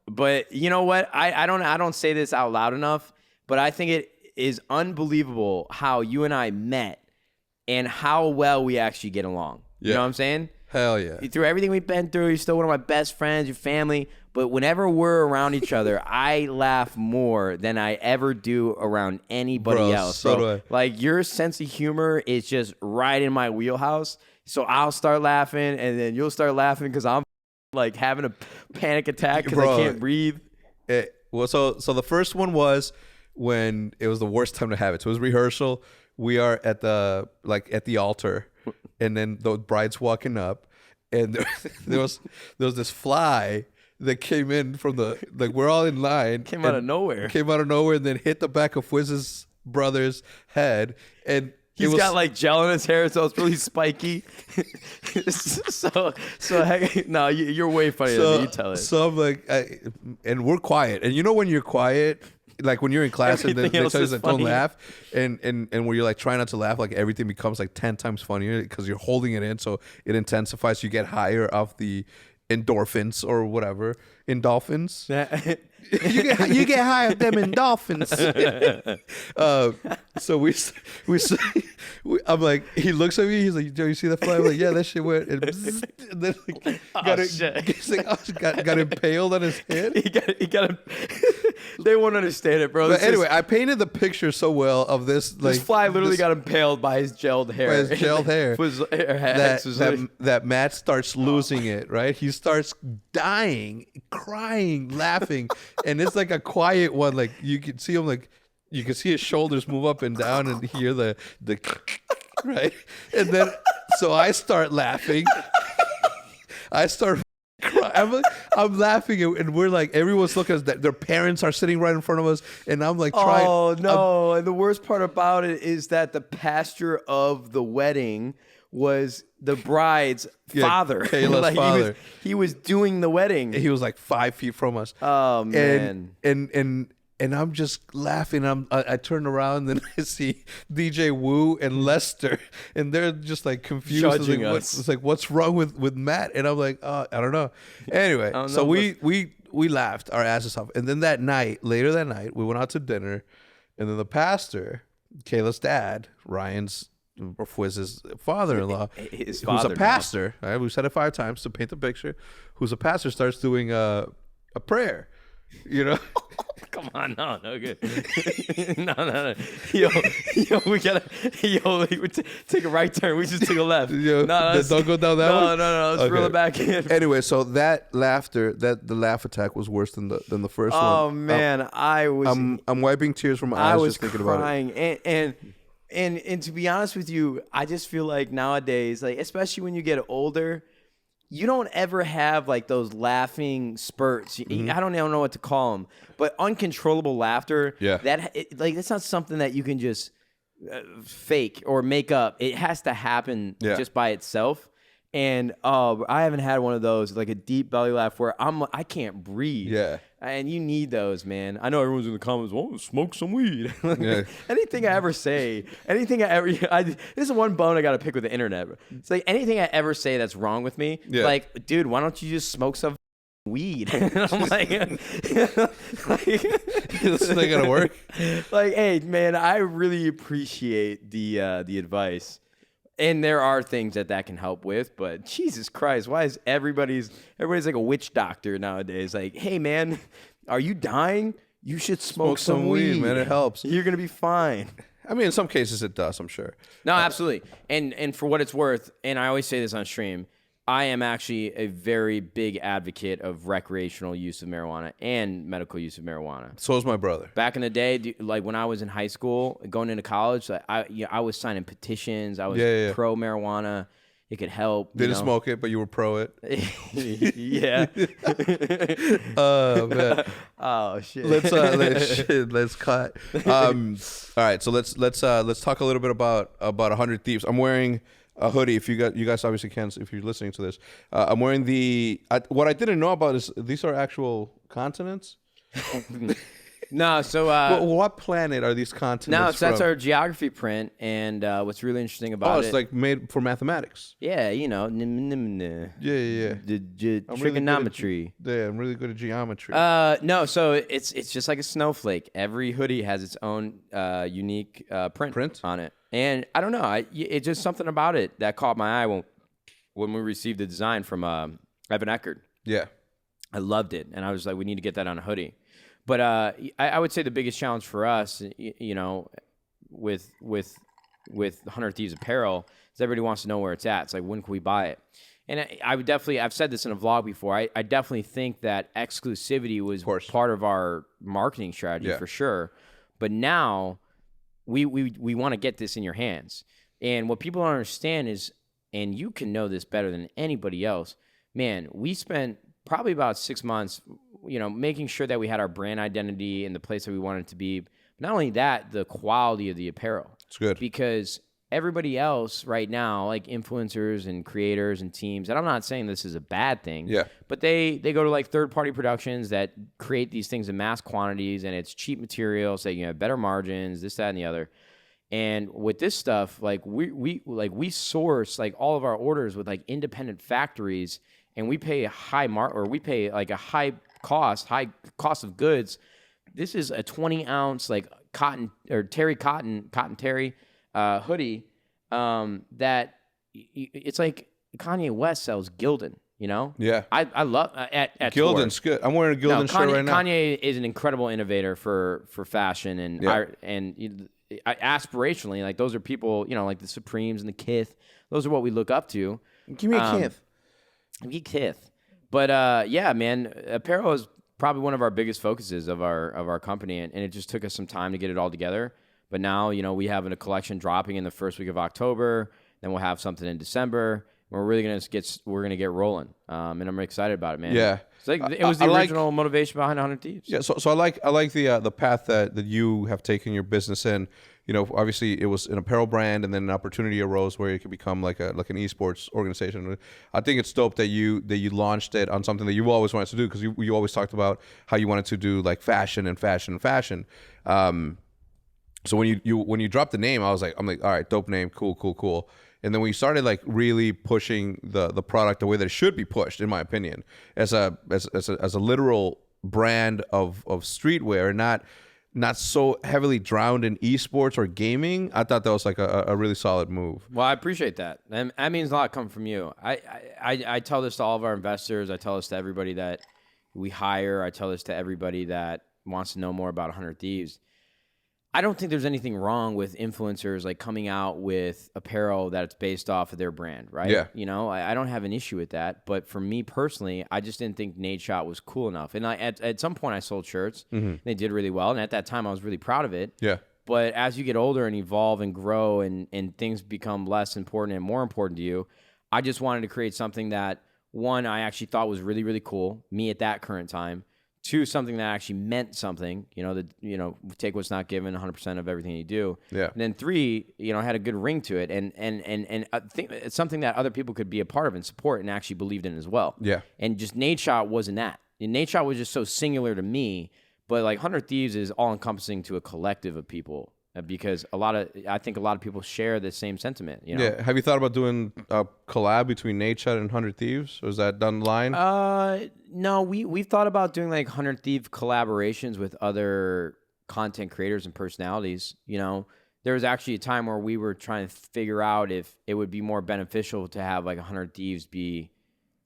But you know what? I don't say this out loud enough, but I think it is unbelievable how you and I met and how well we actually get along. You know what I'm saying? Hell yeah. Through everything we've been through, you're still one of my best friends, your family. But whenever we're around each other, I laugh more than I ever do around anybody else. So do I. Like, your sense of humor is just right in my wheelhouse. So I'll start laughing, and then you'll start laughing because I'm like having a panic attack because I can't breathe. So the first one was when it was the worst time to have it. So it was rehearsal. We are at the altar. And then the bride's walking up, and there was this fly that came in from we're all in line. Came out of nowhere, and then hit the back of Fwiz's brother's head, and he's got like gel in his hair, so it's really spiky. No, you're way funnier than me. You tell it. So I'm like, and we're quiet, and when you're quiet. Like when you're in class and then they tell you that don't laugh, and where you're like trying not to laugh, like everything becomes like 10 times funnier because you're holding it in, so it intensifies. You get higher off the endorphins or whatever. Endorphins. you get high of them endorphins. So I'm like, he looks at me. He's like, "Do you see the fly?" I'm like, "Yeah, that shit went." And then got impaled on his head. He got. They won't understand it, bro. But anyway, I painted the picture so well of this. This fly literally got impaled by his gelled hair. That Matt starts losing it. Right, he starts dying, crying, laughing, and it's like a quiet one. Like you can see him, like you can see his shoulders move up and down, and hear the right. And then so I start laughing. I start crying. I'm laughing, and we're like, everyone's looking at us. Their parents are sitting right in front of us, and I'm like trying. Oh no! And the worst part about it is that the pastor of the wedding was the bride's father. Kayla's like father. He was doing the wedding. He was like 5 feet from us. Oh man! And I'm just laughing. I turn around and I see DJ Wu and Lester, and they're just like confused. Judging us. It's like, what's wrong with Matt? And I'm like, I don't know. Anyway, we laughed our asses off. And then later that night, we went out to dinner, and then the pastor, Kayla's dad, Ryan's or Fwiz's father-in-law, who's a pastor. Right? We've said it 5 times to paint the picture. Who's a pastor, starts doing a a prayer, you know. Come on, no good. No. Yo, we gotta, take a right turn. We just took a left. Yo, don't go down that one. No. Let's reel it back in. Anyway, so that laughter, the laugh attack was worse than the first one. Oh man, I'm wiping tears from my eyes just thinking about it. And to be honest with you, I just feel like nowadays, like especially when you get older, you don't ever have like those laughing spurts. I don't even know what to call them, but uncontrollable laughter. Yeah. That's not something that you can just fake or make up. It has to happen just by itself. And I haven't had one of those, like a deep belly laugh where I can't breathe. Yeah. And you need those, man. I know everyone's in the comments, "Oh, smoke some weed." Yeah. Anything I ever say, this is one bone I got to pick with the internet. It's like anything I ever say that's wrong with me, like, dude, why don't you just smoke some weed? I'm like, this is not gonna work. Like, hey, man, I really appreciate the advice. And there are things that can help with, but Jesus Christ, why is everybody's like a witch doctor nowadays? Like, hey man, are you dying? You should smoke some weed, man. It helps. You're gonna be fine. I mean, in some cases it does, I'm sure. No, absolutely. And for what it's worth, and I always say this on stream, I am actually a very big advocate of recreational use of marijuana and medical use of marijuana. So is my brother. Back in the day, like when I was in high school, going into college, I was signing petitions. I was pro marijuana. It could help. Didn't smoke it, but you were pro it. Yeah. Oh man. Oh shit. Let's cut. All right, so let's talk a little bit about 100 Thieves. I'm wearing a hoodie. If you guys obviously can't, if you're listening to this, I'm wearing what I didn't know about is these are actual continents. No, so what planet are these continents? No, so that's from? our geography print, and what's really interesting about it's like made for mathematics. Yeah, Yeah. Trigonometry. I'm really good at geometry. No, so it's just like a snowflake. Every hoodie has its own unique print on it, and I don't know, it's just something about it that caught my eye when we received the design from Evan Eckert. Yeah, I loved it, and I was like, we need to get that on a hoodie. But I would say the biggest challenge for us, with 100 Thieves Apparel, is everybody wants to know where it's at. It's like, when can we buy it? And I would definitely, I've said this in a vlog before, I definitely think that exclusivity was part of our marketing strategy for sure. But now we want to get this in your hands. And what people don't understand is, and you can know this better than anybody else, man, we spent probably about 6 months, making sure that we had our brand identity in the place that we wanted it to be. But not only that, the quality of the apparel. It's good. Because everybody else right now, like influencers and creators and teams, and I'm not saying this is a bad thing, but they go to like third-party productions that create these things in mass quantities, and it's cheap material, so you have better margins, this, that, and the other. And with this stuff, like we source like all of our orders with like independent factories, and we pay a high high cost of goods. This is a 20-ounce like cotton terry hoodie that it's like Kanye West sells Gildan. Yeah. I love at Gildan's good. I'm wearing a Gildan shirt right now. Kanye is an incredible innovator for fashion and aspirationally, like those are people, like the Supremes and the Kith. Those are what we look up to. Give me a Kith. But yeah, man, apparel is probably one of our biggest focuses of our company, and it just took us some time to get it all together. But now, we have a collection dropping in the first week of October. Then we'll have something in December. We're really gonna get rolling, and I'm excited about it, man. Yeah, it's like it was the original motivation behind 100 Thieves. Yeah, so I like the path that you have taken your business in. Obviously it was an apparel brand, and then an opportunity arose where it could become like an esports organization. I think it's dope that you launched it on something that you always wanted to do, because you always talked about how you wanted to do like fashion. So when you dropped the name, I'm like, all right, dope name, cool. And then we started like really pushing the product the way that it should be pushed, in my opinion, as a literal brand of streetwear, and not so heavily drowned in esports or gaming. I thought that was like a really solid move. Well, I appreciate that. And that means a lot coming from you. I tell this to all of our investors. I tell this to everybody that, we hire. I tell this to everybody that wants to know more about 100 Thieves. I don't think there's anything wrong with influencers like coming out with apparel that's based off of their brand, right? Yeah. You know, I don't have an issue with that. But for me personally, I just didn't think Nadeshot was cool enough. And at some point I sold shirts. They did really well. And at that time I was really proud of it. Yeah. But as you get older and evolve and grow and things become less important and more important to you, I just wanted to create something that, one, I actually thought was really, really cool, me at that current time. Two, something that actually meant something, take what's not given 100% of everything you do. Yeah. And then three, had a good ring to it. And I think it's something that other people could be a part of and support and actually believed in as well. Yeah. And just Nadeshot wasn't that. And Nadeshot was just so singular to me, but like 100 Thieves is all encompassing to a collective of people. Because I think a lot of people share the same sentiment. Yeah. Have you thought about doing a collab between Nadeshot and 100 Thieves? Or is that done the line? No, we've thought about doing like 100 Thief collaborations with other content creators and personalities. There was actually a time where we were trying to figure out if it would be more beneficial to have like 100 Thieves be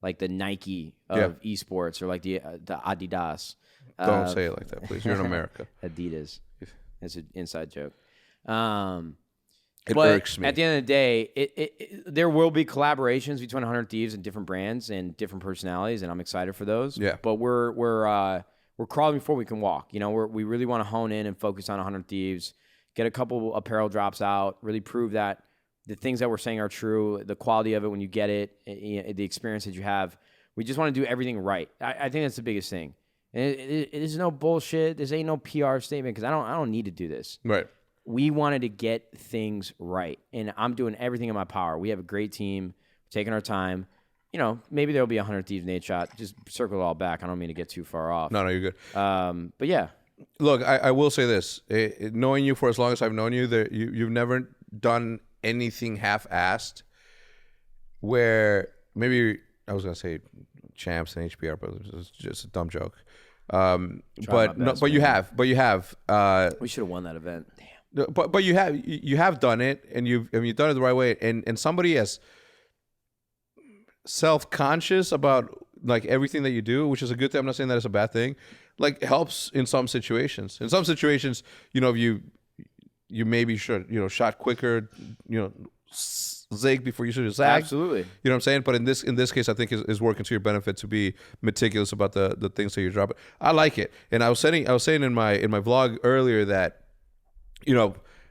like the Nike of esports or like the Adidas. Don't say it like that, please. You're in America. Adidas. It's an inside joke. It but irks me. At the end of the day, there will be collaborations between 100 Thieves and different brands and different personalities, and I'm excited for those. Yeah. But we're crawling before we can walk. We really want to hone in and focus on 100 Thieves, get a couple apparel drops out, really prove that the things that we're saying are true, the quality of it when you get it, the experience that you have. We just want to do everything right. I think that's the biggest thing. And it is no bullshit. This ain't no PR statement because I don't need to do this. Right. We wanted to get things right, and I'm doing everything in my power. We have a great team, taking our time. Maybe there'll be 100 Thieves Nadeshot. Just circle it all back. I don't mean to get too far off. No, you're good. But yeah. Look, I will say this. Knowing you for as long as I've known you, you've never done anything half-assed where maybe I was going to say champs and HBR, but it's just a dumb joke. But you have. We should have won that event. Damn. But you have done it, and you've done it the right way, and somebody as self-conscious about like everything that you do, which is a good thing. I'm not saying that it's a bad thing. Like helps in some situations. In some situations, if you maybe should shot quicker, zig before you should have zagged. Absolutely. You know what I'm saying? But in this case, I think is working to your benefit to be meticulous about the things that you're dropping. I like it, and I was saying in my vlog earlier that.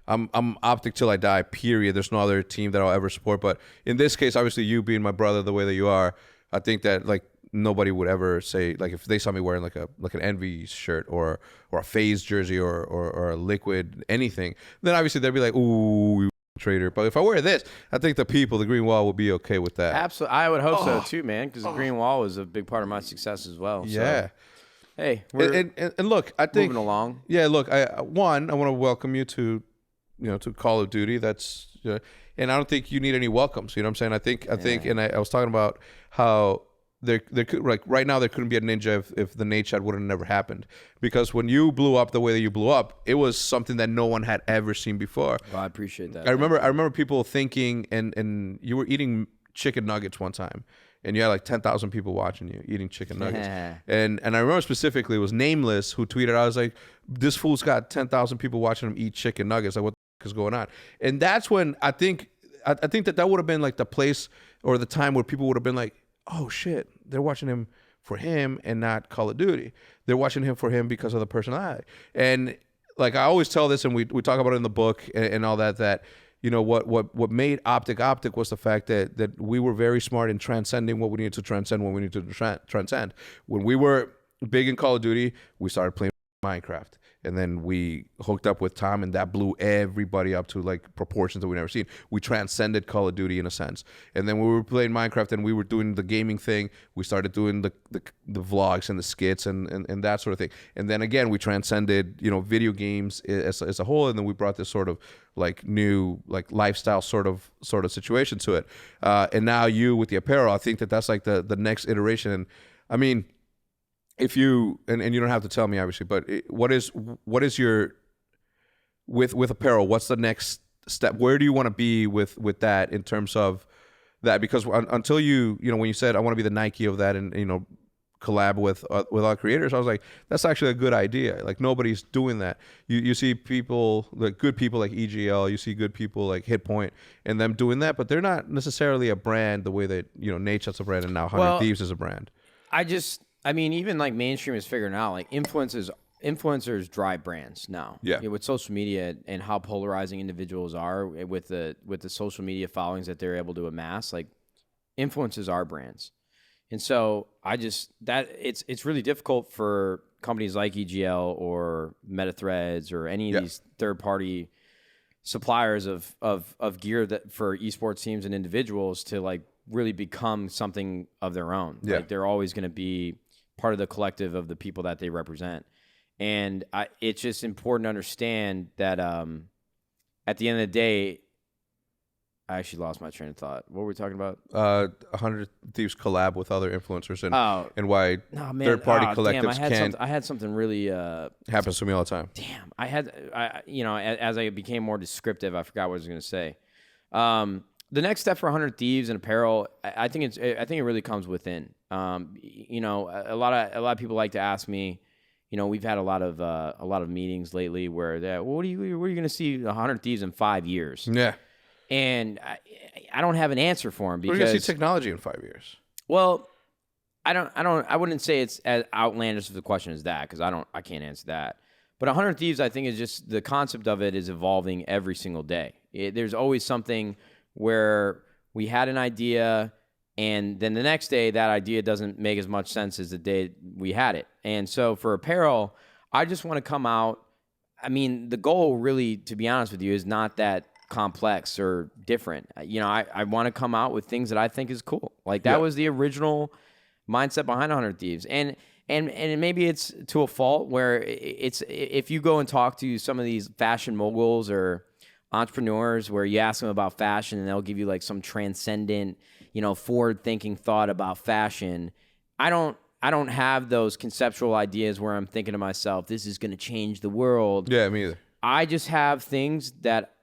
I'm OpTic till I die, period. There's no other team that I'll ever support. But in this case, obviously you being my brother the way that you are, I think that like nobody would ever say, like if they saw me wearing like an Envy shirt or a FaZe jersey or a Liquid anything, then obviously they'd be like, ooh, you traitor. But if I wear this, I think the Green Wall will be okay with that. Absolutely. I would hope so too, man, because the Green Wall was a big part of my success as well. Yeah. So. Hey, we're and look, I think moving along. Yeah, look, I want to welcome you to, to Call of Duty. That's and I don't think you need any welcomes. You know what I'm saying? I think, and I was talking about how there could like right now there couldn't be a ninja if the Nadeshot would have never happened, because when you blew up the way that you blew up, it was something that no one had ever seen before. Well, I appreciate that. I remember people thinking, and you were eating chicken nuggets one time. And you had like 10,000 people watching you eating chicken nuggets. And I remember specifically, it was Nameless who tweeted, I was like, this fool's got 10,000 people watching him eat chicken nuggets. Like, what the fuck is going on? And that's when I think that would have been like the place or the time where people would have been like, oh shit, they're watching him for him and not Call of Duty. They're watching him for him because of the personality. And like I always tell this, and we talk about it in the book and all that what made OpTic was the fact that we were very smart in transcending what we needed to transcend when we needed to transcend. When we were big in Call of Duty, we started playing Minecraft. And then we hooked up with Tom, and that blew everybody up to like proportions that we never seen. We transcended Call of Duty in a sense. And then when we were playing Minecraft and we were doing the gaming thing, we started doing the vlogs and the skits and that sort of thing. And then again, we transcended video games as a whole, and then we brought this sort of like new like lifestyle sort of situation to it. And now you with the apparel, I think that's like the next iteration. And I mean, if you and you don't have to tell me obviously, but what is your with apparel? What's the next step? Where do you want to be with that in terms of that? Because until you when you said I want to be the Nike of that and collab with our creators. I was like, that's actually a good idea. Like nobody's doing that. You see people, like good people like EGL, you see good people like Hitpoint and them doing that, but they're not necessarily a brand the way that, you know, Nadeshot's a brand and now 100 Thieves is a brand. I mean, even like mainstream is figuring out like influencers drive brands now. Yeah. You know, with social media and how polarizing individuals are with the social media followings that they're able to amass, like influencers are brands. And so it's really difficult for companies like EGL or MetaThreads or any of these third-party suppliers of gear that for esports teams and individuals to like really become something of their own. Yeah. Like they're always going to be part of the collective of the people that they represent. And it's just important to understand that at the end of the day, I actually lost my train of thought. What were we talking about? 100 Thieves collab with other influencers and why third-party collectives can't. I had something really happens to me all the time. Damn, as I became more descriptive, I forgot what I was going to say. The next step for 100 Thieves and Apparel, I think it really comes within. You know, a lot of people like to ask me. You know, we've had a lot of meetings lately where what are you going to see 100 Thieves in 5 years? Yeah. And I don't have an answer for him because we're gonna see technology in 5 years. Well, I wouldn't say it's as outlandish of the question as that because I can't answer that. But 100 Thieves, I think, is just the concept of it is evolving every single day. There's always something where we had an idea, and then the next day that idea doesn't make as much sense as the day we had it. And so for Apparel, I just want to come out. I mean, the goal really, to be honest with you, is not that complex or different. You know, I want to come out with things that I think is cool. Like that was the original mindset behind 100 Thieves. And maybe it's to a fault where it's if you go and talk to some of these fashion moguls or entrepreneurs where you ask them about fashion and they'll give you like some transcendent, you know, forward-thinking thought about fashion. I don't have those conceptual ideas where I'm thinking to myself, this is going to change the world. Yeah, me either. I just have things that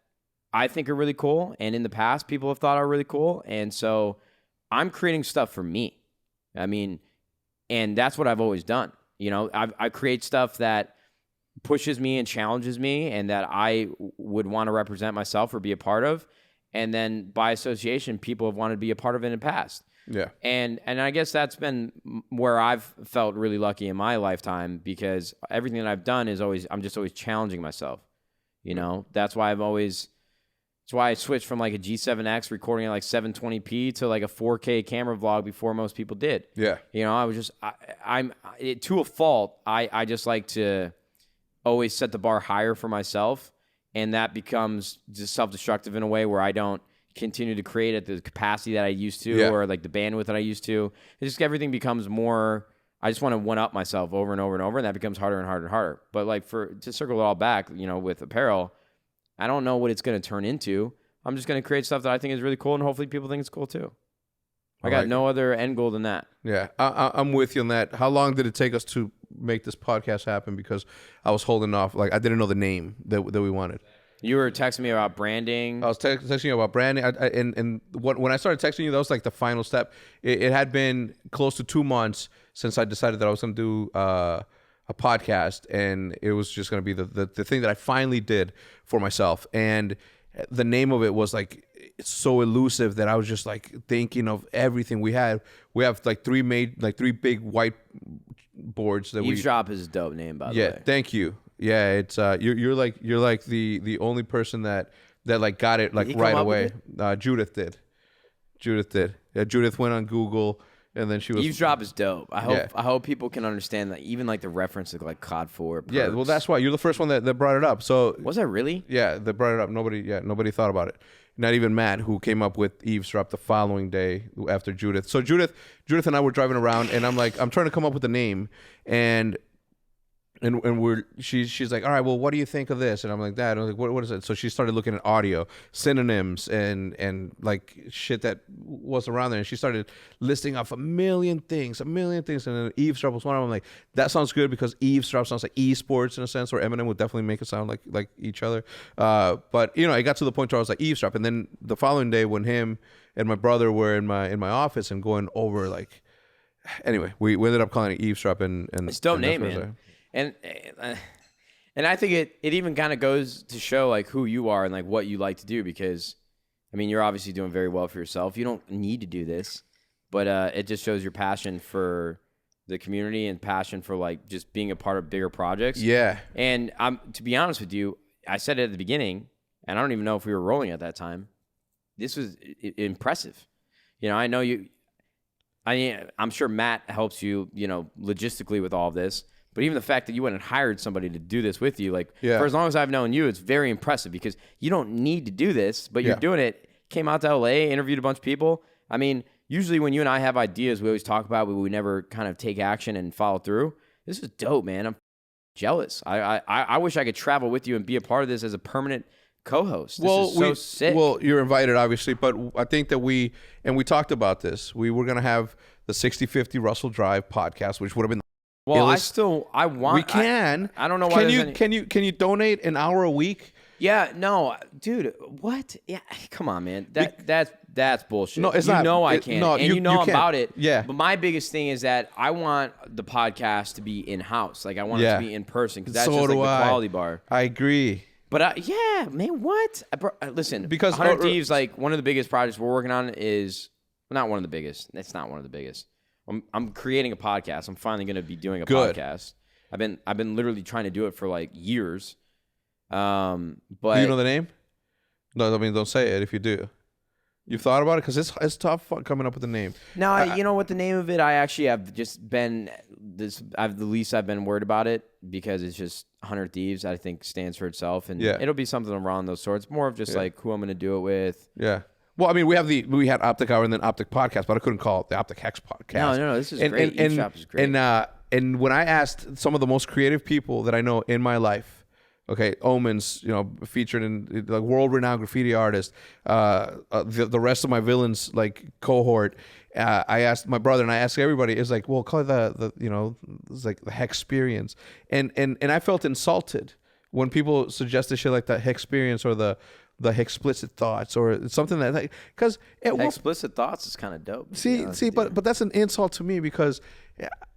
I think are really cool, and in the past, people have thought are really cool, and so I'm creating stuff for me. I mean, and that's what I've always done. You know, I create stuff that pushes me and challenges me, and that I would want to represent myself or be a part of, and then by association, people have wanted to be a part of it in the past. Yeah, and I guess that's been where I've felt really lucky in my lifetime because everything that I've done is I'm just always challenging myself. You know, that's why I switched from like a G7X recording at like 720p to like a 4K camera vlog before most people did. Yeah. You know, I was just, to a fault, I just like to always set the bar higher for myself. And that becomes just self-destructive in a way where I don't continue to create at the capacity that I used to or like the bandwidth that I used to. It's just everything becomes more, I just want to one-up myself over and over and over. And that becomes harder and harder and harder. But like to circle it all back, you know, with Apparel, I don't know what it's going to turn into. I'm just going to create stuff that I think is really cool, and hopefully people think it's cool too. I got no other end goal than that. Yeah, I'm with you on that. How long did it take us to make this podcast happen? Because I was holding off. Like, I didn't know the name that we wanted. You were texting me about branding. I was texting you about branding. When I started texting you, that was like the final step. It had been close to 2 months since I decided that I was going to do a podcast, and it was just going to be the thing that I finally did for myself. And the name of it was like, it's so elusive that I was just like thinking of everything we have like three big white boards that Eavesdrop is a dope name, by the way. Yeah, thank you. Yeah, it's you're like the only person that like got it like right away. Judith did. Yeah, Judith went on Google. And then she was Eavesdrop is dope. I hope people can understand that, even like the reference to like COD 4. Perks. Yeah, well, that's why you're the first one that brought it up. So was I really? Yeah, they brought it up. Nobody thought about it. Not even Matt, who came up with Eavesdrop the following day after Judith. So Judith and I were driving around, and I'm trying to come up with a name, and she's like, all right, well, what do you think of this? And I'm like, that. And I'm like, what is it? So she started looking at audio, synonyms, and like shit that was around there. And she started listing off a million things. And then Eavesdrop was one of them. I'm like, that sounds good because Eavesdrop sounds like esports in a sense, or Eminem would definitely make it sound like each other. But you know, I got to the point where I was like Eavesdrop. And then the following day when him and my brother were in my office and going over like, Anyway, we ended up calling it Eavesdrop, and it's a dope name, man. And I think it even kind of goes to show like who you are and like what you like to do, because I mean, you're obviously doing very well for yourself. You don't need to do this, but it just shows your passion for the community and passion for like just being a part of bigger projects. Yeah. And to be honest with you, I said it at the beginning, and I don't even know if we were rolling at that time. This was impressive. You know, I know you. I'm sure Matt helps you, you know, logistically with all of this. But even the fact that you went and hired somebody to do this with you, like for as long as I've known you, it's very impressive, because you don't need to do this, but you're doing it. Came out to LA, interviewed a bunch of people. I mean, usually when you and I have ideas, we always talk about, but we never kind of take action and follow through. This is dope, man. I'm jealous. I wish I could travel with you and be a part of this as a permanent co-host. This is so sick. Well, you're invited, obviously, but I think that we talked about this. We were going to have the 60/50 Russell Drive podcast, which would have been well, I want. We can. I don't know why. Can you donate an hour a week? Yeah, no, dude. What? Yeah, come on, man. That's bullshit. No, it's not. You know I can't. No, and you know about it. Yeah. But my biggest thing is that I want the podcast to be in house. Like I want it to be in person, because that's just like the quality bar. I agree. But yeah, man, what? Listen, because 100 Thieves, like one of the biggest projects we're working on is not one of the biggest. It's not one of the biggest. I'm creating a podcast. I'm finally going to be doing a podcast. I've been literally trying to do it for like years. But do you know the name? No, I mean, don't say it if you do. You've thought about it, because it's tough coming up with the name. No, you know what the name of it? I actually have just been the least I've been worried about it, because it's just 100 Thieves. I think stands for itself, and it'll be something around those sorts. More of just like who I'm going to do it with. Yeah. Well, I mean, we had OpTic Hour and then OpTic Podcast, but I couldn't call it the OpTic Hecz Podcast. No, this is great. Eavesdrop is great. And when I asked some of the most creative people that I know in my life, okay, Omens, you know, featured in like world-renowned graffiti artist, the rest of my villains like cohort, I asked my brother and I asked everybody, it's like, well, call it the you know, it's like the Hexperience, and I felt insulted when people suggested shit like the Hexperience or the explicit thoughts or something that, because explicit thoughts is kind of dope. But that's an insult to me, because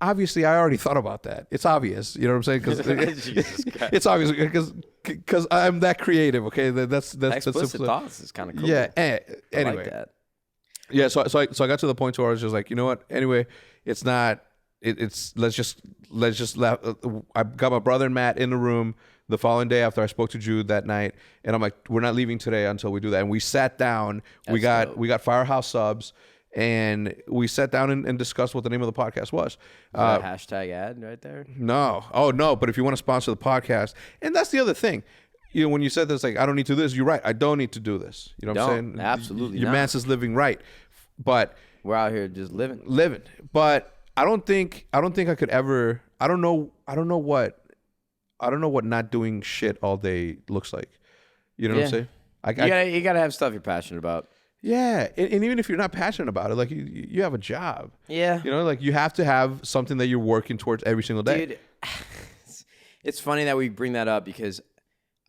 obviously I already thought about that. It's obvious, you know what I'm saying? Because it's obvious because I'm that creative. Okay, that's explicit thoughts is kind of cool. Yeah. Anyway, I like that. Yeah. So I got to the point where I was just like, you know what? Anyway, it's not. It's let's just laugh. I got my brother and Matt in the room the following day after I spoke to Jude that night, and I'm like, we're not leaving today until we do that. And we sat down. We got Firehouse subs, and we sat down and discussed what the name of the podcast was. That hashtag ad right there? No. Oh, no. But if you want to sponsor the podcast, and that's the other thing. You know, when you said this, like, I don't need to do this, you're right. I don't need to do this. You know what I'm saying? Absolutely Your man's is living right. But we're out here just living. But I don't think I could ever. I don't know what not doing shit all day looks like. You know what I'm saying? You gotta have stuff you're passionate about. Yeah, and even if you're not passionate about it, like you have a job. Yeah, you know, like you have to have something that you're working towards every single day. Dude, it's funny that we bring that up, because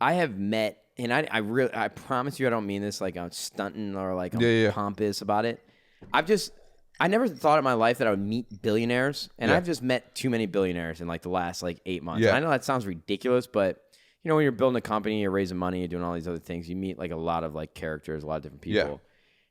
I have met, and I promise you I don't mean this like I'm stunting or like I'm pompous about it. I never thought in my life that I would meet billionaires, and I've just met too many billionaires in like the last like 8 months. Yeah. I know that sounds ridiculous, but you know, when you're building a company, you're raising money, you're doing all these other things, you meet like a lot of like characters, a lot of different people. Yeah.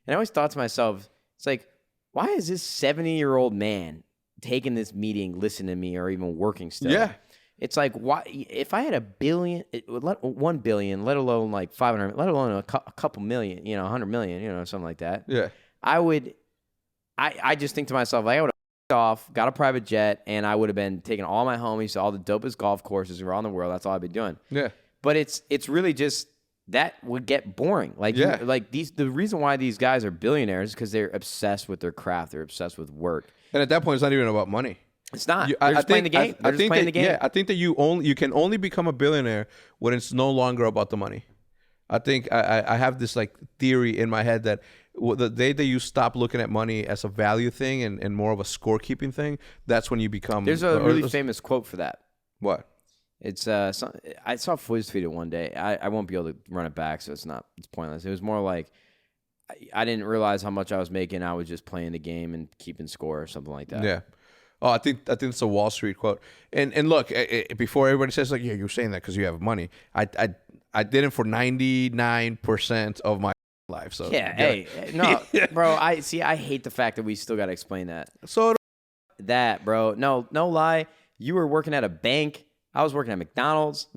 And I always thought to myself, it's like, why is this 70-year-old man taking this meeting, listening to me, or even working still? Yeah. It's like, why? If I had $1 billion, let alone like 500, let alone a couple million, you know, 100 million, you know, something like that. Yeah. I just think to myself, like, I would have off, got a private jet, and I would have been taking all my homies to all the dopest golf courses around the world. That's all I've been doing. Yeah. But it's really just, that would get boring. Like, the reason why these guys are billionaires is because they're obsessed with their craft. They're obsessed with work. And at that point, it's not even about money. It's not. They're just playing the game. Yeah, I think that you can only become a billionaire when it's no longer about the money. I think I have this like theory in my head that the day that you stop looking at money as a value thing and more of a scorekeeping thing, that's when you become. There's a really famous quote for that. What? It's I saw Fwiz tweet it one day. I won't be able to run it back, so it's pointless. It was more like I didn't realize how much I was making. I was just playing the game and keeping score or something like that. Yeah. Oh, I think it's a Wall Street quote. And look, before everybody says like, yeah, you're saying that because you have money. I did it for 99% of my life. So yeah, hey, no, bro. I hate the fact that we still got to explain that. So bro. No lie. You were working at a bank. I was working at McDonald's.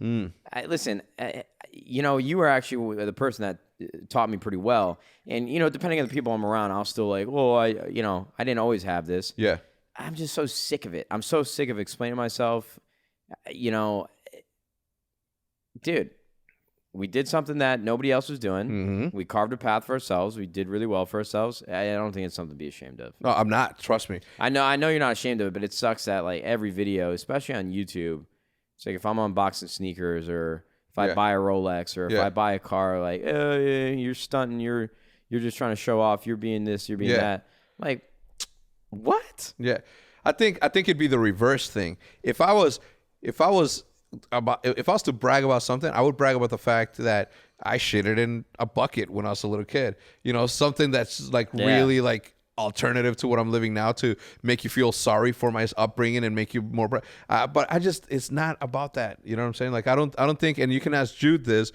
Listen, you were actually the person that taught me pretty well. And depending on the people I'm around, I'll still like, well, I didn't always have this. Yeah. I'm just so sick of it. I'm so sick of explaining myself. Dude, we did something that nobody else was doing. Mm-hmm. We carved a path for ourselves. We did really well for ourselves. I don't think it's something to be ashamed of. No, I'm not. Trust me. I know you're not ashamed of it, but it sucks that like every video, especially on YouTube, it's like if I'm unboxing sneakers or if I buy a Rolex or if I buy a car, like, oh, yeah, you're stunting, you're just trying to show off, you're being this, you're being that. Like, what? Yeah, I think it'd be the reverse thing. If I was to brag about something, I would brag about the fact that I shitted in a bucket when I was a little kid. Something that's like really like alternative to what I'm living now, to make you feel sorry for my upbringing and make you more. But it's not about that. You know what I'm saying? Like I don't think. And you can ask Jude this.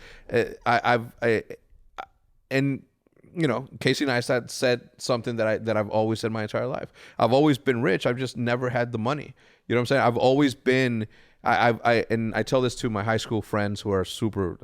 Casey and I said something that I've always said my entire life. I've always been rich. I've just never had the money. You know what I'm saying? I've always been. I tell this to my high school friends who are super.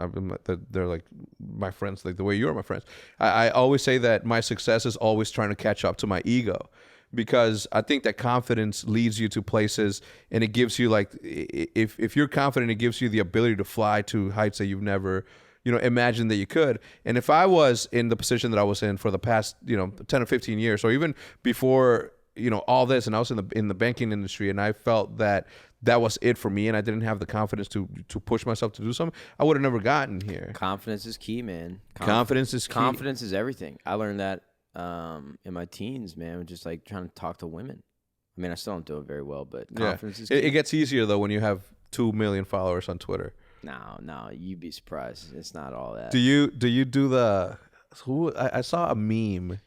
They're like my friends, like the way you're my friends. I always say that my success is always trying to catch up to my ego, because I think that confidence leads you to places, and it gives you like if you're confident, it gives you the ability to fly to heights that you've never imagine that you could. And if I was in the position that I was in for the past 10 or 15 years, or even before all this, and I was in the banking industry, and I felt that was it for me, and I didn't have the confidence to push myself to do something, I would have never gotten here. Confidence is key, man. Confidence is key. Confidence is everything. I learned that in my teens, man, just like trying to talk to women. I mean, I still don't do it very well, but confidence is key. It gets easier though when you have 2 million followers on Twitter. No, you'd be surprised. It's not all that. Do you do the? I saw a meme.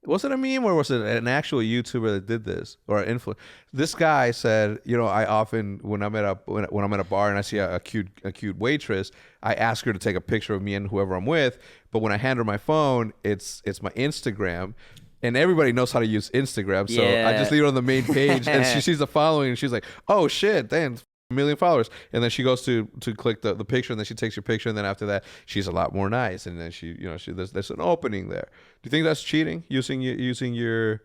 Was it a meme or was it an actual YouTuber that did this, or an influencer? This guy said, I often when I'm at a bar and I see a cute waitress, I ask her to take a picture of me and whoever I'm with. But when I hand her my phone, it's my Instagram. And everybody knows how to use Instagram, so I just leave it on the main page, and she sees the following, and she's like, "Oh shit, damn, 1 million followers." And then she goes to click the picture, and then she takes your picture, and then after that, she's a lot more nice, and then she there's an opening there. Do you think that's cheating? Using your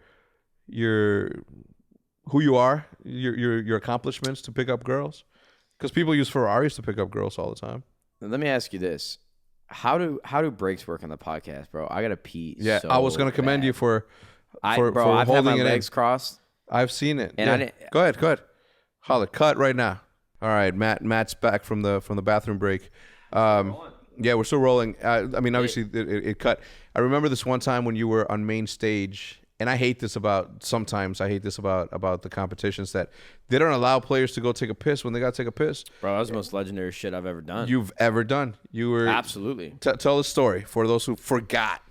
who you are, your accomplishments to pick up girls? Because people use Ferraris to pick up girls all the time. Let me ask you this. How do breaks work on the podcast, bro? I gotta pee. Yeah, I was gonna commend you for I've holding had my it legs in. crossed. I've seen it. And yeah. I didn't. Go ahead. Holla, cut right now. All right, Matt's back from the bathroom break. Yeah, we're still rolling. I mean, obviously it cut. I remember this one time when you were on main stage, and I hate this about the competitions, that they don't allow players to go take a piss when they got to take a piss. Bro, that was the most legendary shit I've ever done. You've ever done. You were absolutely. Tell the story for those who forgot.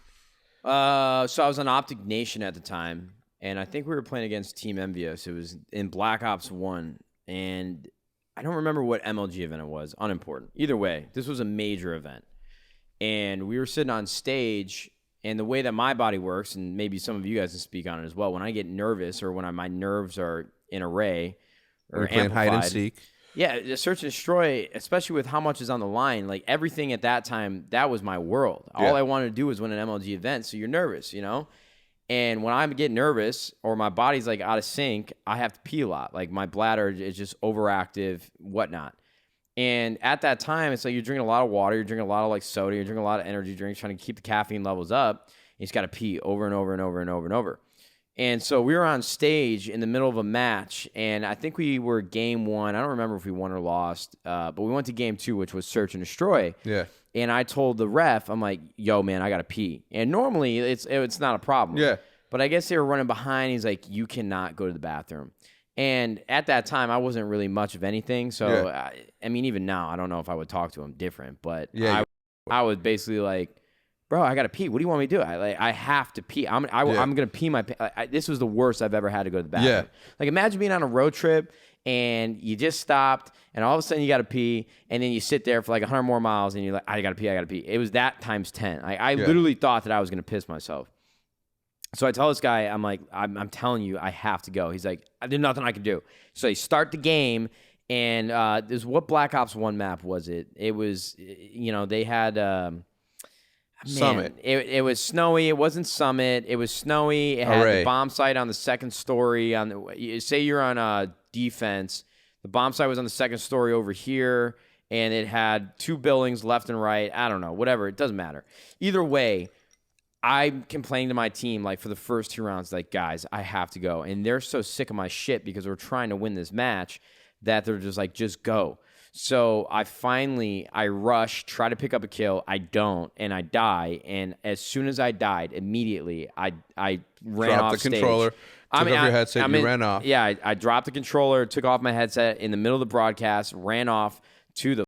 So I was on OpTic Nation at the time, and I think we were playing against Team Envious. It was in Black Ops 1, and I don't remember what MLG event it was. Unimportant. Either way, this was a major event. And we were sitting on stage, and the way that my body works, and maybe some of you guys can speak on it as well, when I get nervous or when my nerves are in array or playing hide and seek. Yeah, search and destroy, especially with how much is on the line, like everything at that time, that was my world. Yeah. All I wanted to do was win an MLG event, so you're nervous, And when I get nervous or my body's like out of sync, I have to pee a lot. Like my bladder is just overactive, whatnot. And at that time, it's like you're drinking a lot of water, you're drinking a lot of like soda, you're drinking a lot of energy drinks, trying to keep the caffeine levels up. You just got to pee over and over and over and over and over. And so we were on stage in the middle of a match, and I think we were game 1. I don't remember if we won or lost, but we went to game 2, which was search and destroy. Yeah. And I told the ref, I'm like, yo, man, I got to pee. And normally it's not a problem. Yeah. But I guess they were running behind. He's like, you cannot go to the bathroom. And at that time, I wasn't really much of anything. So, I mean, even now, I don't know if I would talk to him different. But I was basically like, bro, I gotta pee. What do you want me to do? I have to pee. I'm gonna pee my. This was the worst I've ever had to go to the bathroom. Yeah. Like imagine being on a road trip and you just stopped, and all of a sudden you gotta pee, and then you sit there for like 100 more miles, and you're like, I gotta pee. It was that times 10. I literally thought that I was gonna piss myself. So I tell this guy, I'm like, I'm telling you, I have to go. He's like, there's nothing I can do. So they start the game, and there's what Black Ops 1 map was it? It was, they had. Summit. It was snowy. It wasn't Summit. It was snowy. It had the bomb site on the second story. Say you're on defense. The bomb site was on the second story over here, and it had 2 buildings left and right. I don't know. Whatever. It doesn't matter. Either way, I'm complaining to my team like for the first 2 rounds, like, guys, I have to go. And they're so sick of my shit because we're trying to win this match that they're just like, just go. So I rush, try to pick up a kill. I don't, and I die. And as soon as I died, immediately I ran off the controller, took off your headset, you ran off. Yeah, I dropped the controller, took off my headset in the middle of the broadcast, ran off to the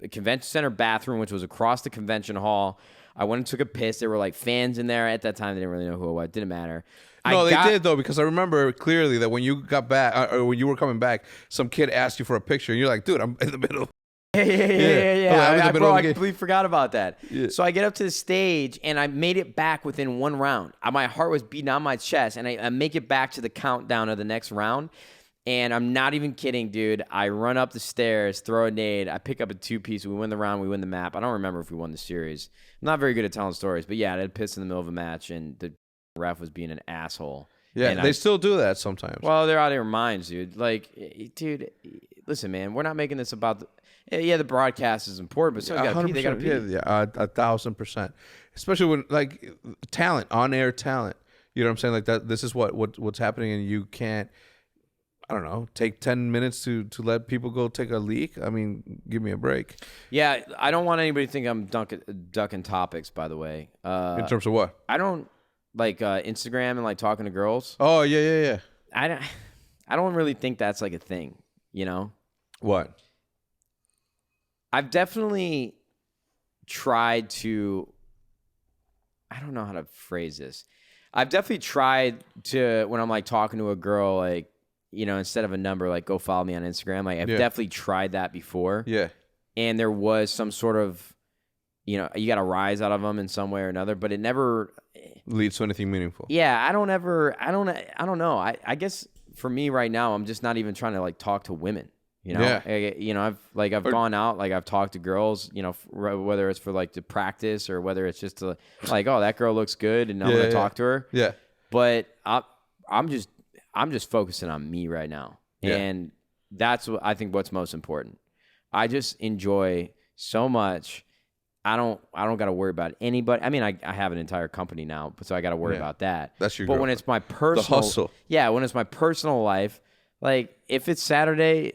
convention center bathroom, which was across the convention hall. I went and took a piss. There were like fans in there at that time. They didn't really know who it was. It didn't matter. No, they did though, because I remember clearly that when you got back or when you were coming back, some kid asked you for a picture, and you're like, "Dude, I'm in the middle." Yeah. I completely forgot about that. Yeah. So I get up to the stage, and I made it back within 1 round. My heart was beating on my chest, and I make it back to the countdown of the next round. And I'm not even kidding, dude. I run up the stairs, throw a nade. I pick up a 2-piece. We win the round. We win the map. I don't remember if we won the series. I'm not very good at telling stories, but yeah, I had piss in the middle of a match, and the ref was being an asshole. Yeah, and they still do that sometimes. Well, they're out of their minds, dude. Like, dude, listen, man, we're not making this about the broadcast is important, but so they gotta pee. Yeah, 1,000%. Especially when like talent, on-air talent. You know what I'm saying? Like that. This is what's happening, and you can't. I don't know. Take 10 minutes to let people go take a leak. I mean, give me a break. Yeah, I don't want anybody to think I'm ducking topics. By the way, in terms of what? I don't. Like Instagram and like talking to girls. Oh yeah. I don't really think that's like a thing, you know? What? I've definitely tried to. I don't know how to phrase this. I've definitely tried to when I'm like talking to a girl, like instead of a number, like go follow me on Instagram. Like I've definitely tried that before. Yeah. And there was some sort of, you got a rise out of them in some way or another, but it never leads to anything meaningful. Yeah, I don't know. I guess for me right now, I'm just not even trying to like talk to women. Yeah. I've gone out, like I've talked to girls, whether it's for like to practice or whether it's just to like, oh, that girl looks good and I'm gonna talk to her. Yeah. But I'm just focusing on me right now, and that's what I think what's most important. I just enjoy so much. I don't got to worry about anybody. I mean, I have an entire company now, so I got to worry about that. That's your. But when it's my personal, the hustle. Yeah, when it's my personal life, like if it's Saturday,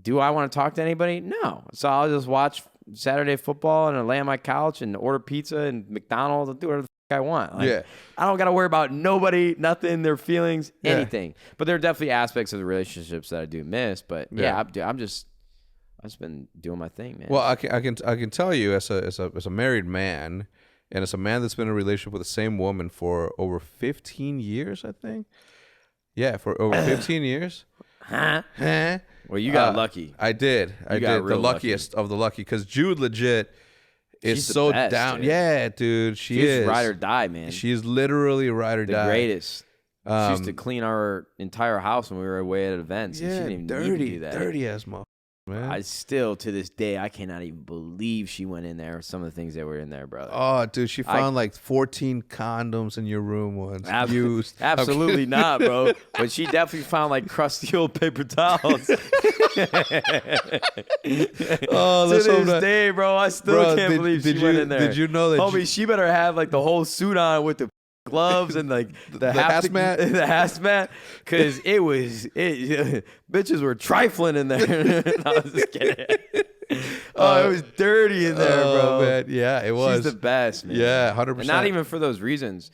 do I want to talk to anybody? No. So I'll just watch Saturday football and lay on my couch and order pizza and McDonald's and do whatever the fuck I want. Like, I don't got to worry about nobody, nothing, their feelings, anything. But there are definitely aspects of the relationships that I do miss. But I've just been doing my thing, man. Well, I can tell you as a married man, and as a man that's been in a relationship with the same woman for over 15 years, I think. Yeah, for over 15 years. Huh? Well, you got lucky. I did. I did. The luckiest of the lucky, because Jude legit is She's so the best, down. dude. Yeah, dude. She's ride or die, man. She's literally ride or die. The greatest. She used to clean our entire house when we were away at events. Yeah, and she didn't even dirty, need to do that. dirty ass motherfucker, man. I still, to this day, I cannot even believe she went in there. Some of the things that were in there, brother. Oh, dude, she found like 14 condoms in your room once. Used. Absolutely not, bro. But she definitely found like crusty old paper towels. Oh, to this day, bro, I still can't believe she went in there. Did you know that? Homie, she better have like the whole suit on with the gloves and like the hazmat, the hazmat, because bitches were trifling in there. No, I was just kidding. It was dirty in there, bro. Man. Yeah, it was. She's the best, man. Yeah, 100%. And not even for those reasons.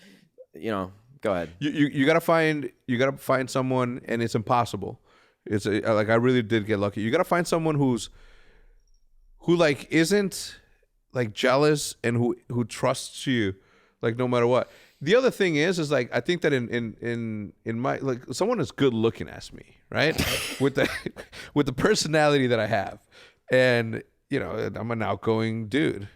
Go ahead. You gotta find someone, and it's impossible. It's like I really did get lucky. You gotta find someone who like isn't like jealous and who trusts you, like no matter what. The other thing is like I think that in my like someone as good looking as me, right, with the personality that I have, and you know I'm an outgoing dude.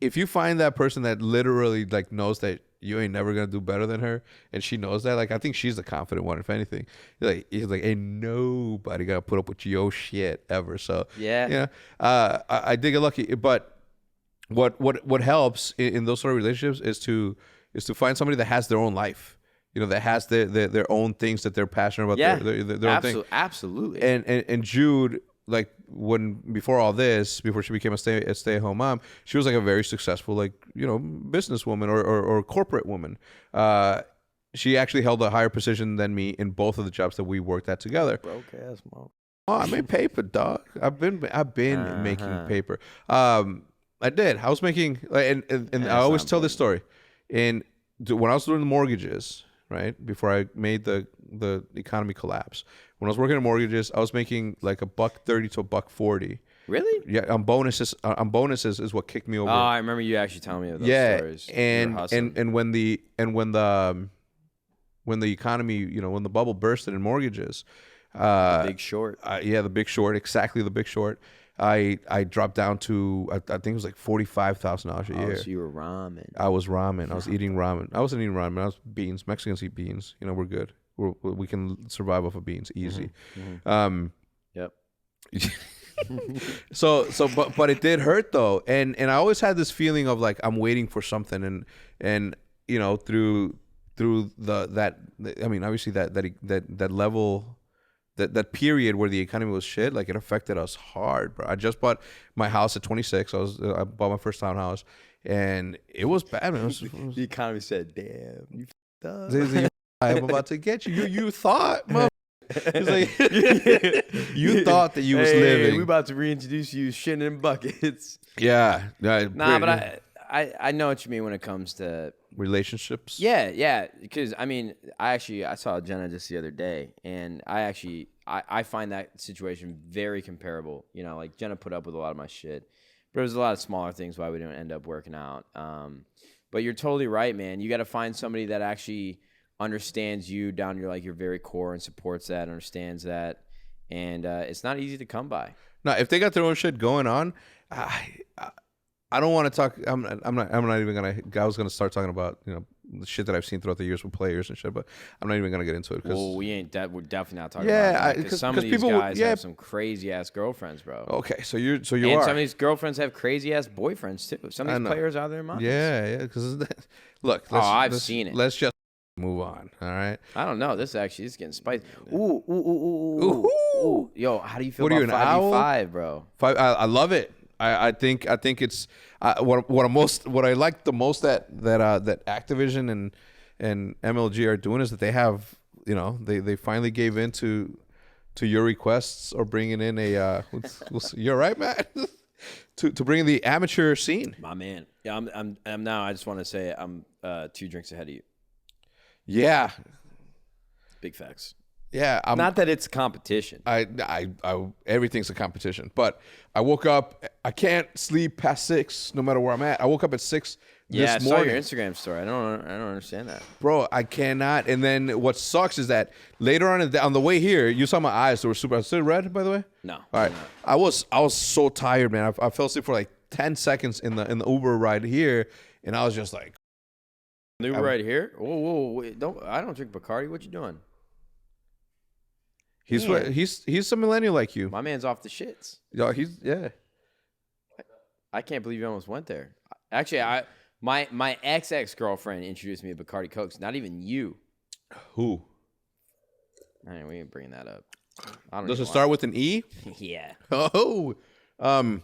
If you find that person that literally like knows that you ain't never gonna do better than her, and she knows that, like I think she's the confident one. If anything, he's like, ain't nobody gonna put up with your shit ever. So yeah, I did get lucky. But what helps in those sort of relationships is to find somebody that has their own life. You know, that has their own things that they're passionate about. Yeah, their own thing. Absolutely. And Jude, like before she became a stay-at-home mom, she was like a very successful, like, you know, businesswoman or corporate woman. She actually held a higher position than me in both of the jobs that we worked at together. Broke ass mom. Oh, I made paper, dog. I've been making paper. I did. I was making, and I always tell this story. And when I was doing the mortgages, right before I made the economy collapse, when I was working on mortgages, I was making like $1.30 to $1.40. Really? Yeah, on bonuses. On bonuses is what kicked me over. Oh, I remember you actually telling me those stories. And when the economy, you know, when the bubble bursted in mortgages, The Big Short. The Big Short, exactly the Big Short. I dropped down to I think it was like $45,000 a year. So you were ramen. I was ramen. I was eating ramen. I wasn't eating ramen. I was beans. Mexicans eat beans. You know, we're good. We can survive off of beans easy. Yep. But it did hurt though, and I always had this feeling of like I'm waiting for something, and you know through obviously that level. That period where the economy was shit, like it affected us hard, bro. I just bought my house at 26. I bought my first townhouse, and it was bad, man. The economy said, "Damn, you f***ed up." I'm about to get you. You thought, mother. It's like you thought that you was living. We about to reintroduce you shitting in buckets. Yeah. But I know what you mean when it comes to relationships. Yeah, because I mean, I saw Jenna just the other day, and I find that situation very comparable. You know, like Jenna put up with a lot of my shit, but there's a lot of smaller things why we didn't end up working out. But you're totally right, man. You got to find somebody that actually understands you down your very core and supports that, understands that, and it's not easy to come by. No, if they got their own shit going on, I don't want to talk. I'm not even gonna. I was gonna start talking about the shit that I've seen throughout the years with players and shit, but I'm not even gonna get into it. Well, we're definitely not talking about that because some of these guys have some crazy ass girlfriends, bro. Okay, so you and are. Some of these girlfriends have crazy ass boyfriends too. Some of these players out there, minds. Yeah. Because look, I've seen it. Let's just move on. All right. I don't know. This is getting spicy. Ooh. Yo, how do you feel about 5v5, bro? I love it. I think it's what I like the most that Activision and MLG are doing is that they have they finally gave in to your requests or bringing in a you're right, Matt, to bring in the amateur scene. My man, yeah, I'm now. I just want to say I'm 2 drinks ahead of you. Yeah, big facts. Yeah, not that it's competition. I everything's a competition. But I woke up. I can't sleep past 6, no matter where I'm at. I woke up at 6 this morning. I saw your Instagram story. I don't understand that, bro. I cannot. And then what sucks is that later on the way here, you saw my eyes. They were super. Still red, by the way. No. All right. I was so tired, man. I fell asleep for like 10 seconds in the Uber ride here, and I was just like, the Uber ride here. Whoa, wait, I don't drink Bacardi. What you doing? He's a millennial like you. My man's off the shits. Yo, I can't believe you almost went there. Actually, my ex-girlfriend introduced me to Bacardi Cokes. Not even you. Who? We ain't bringing that up. Does it start with an E? Yeah. Oh. The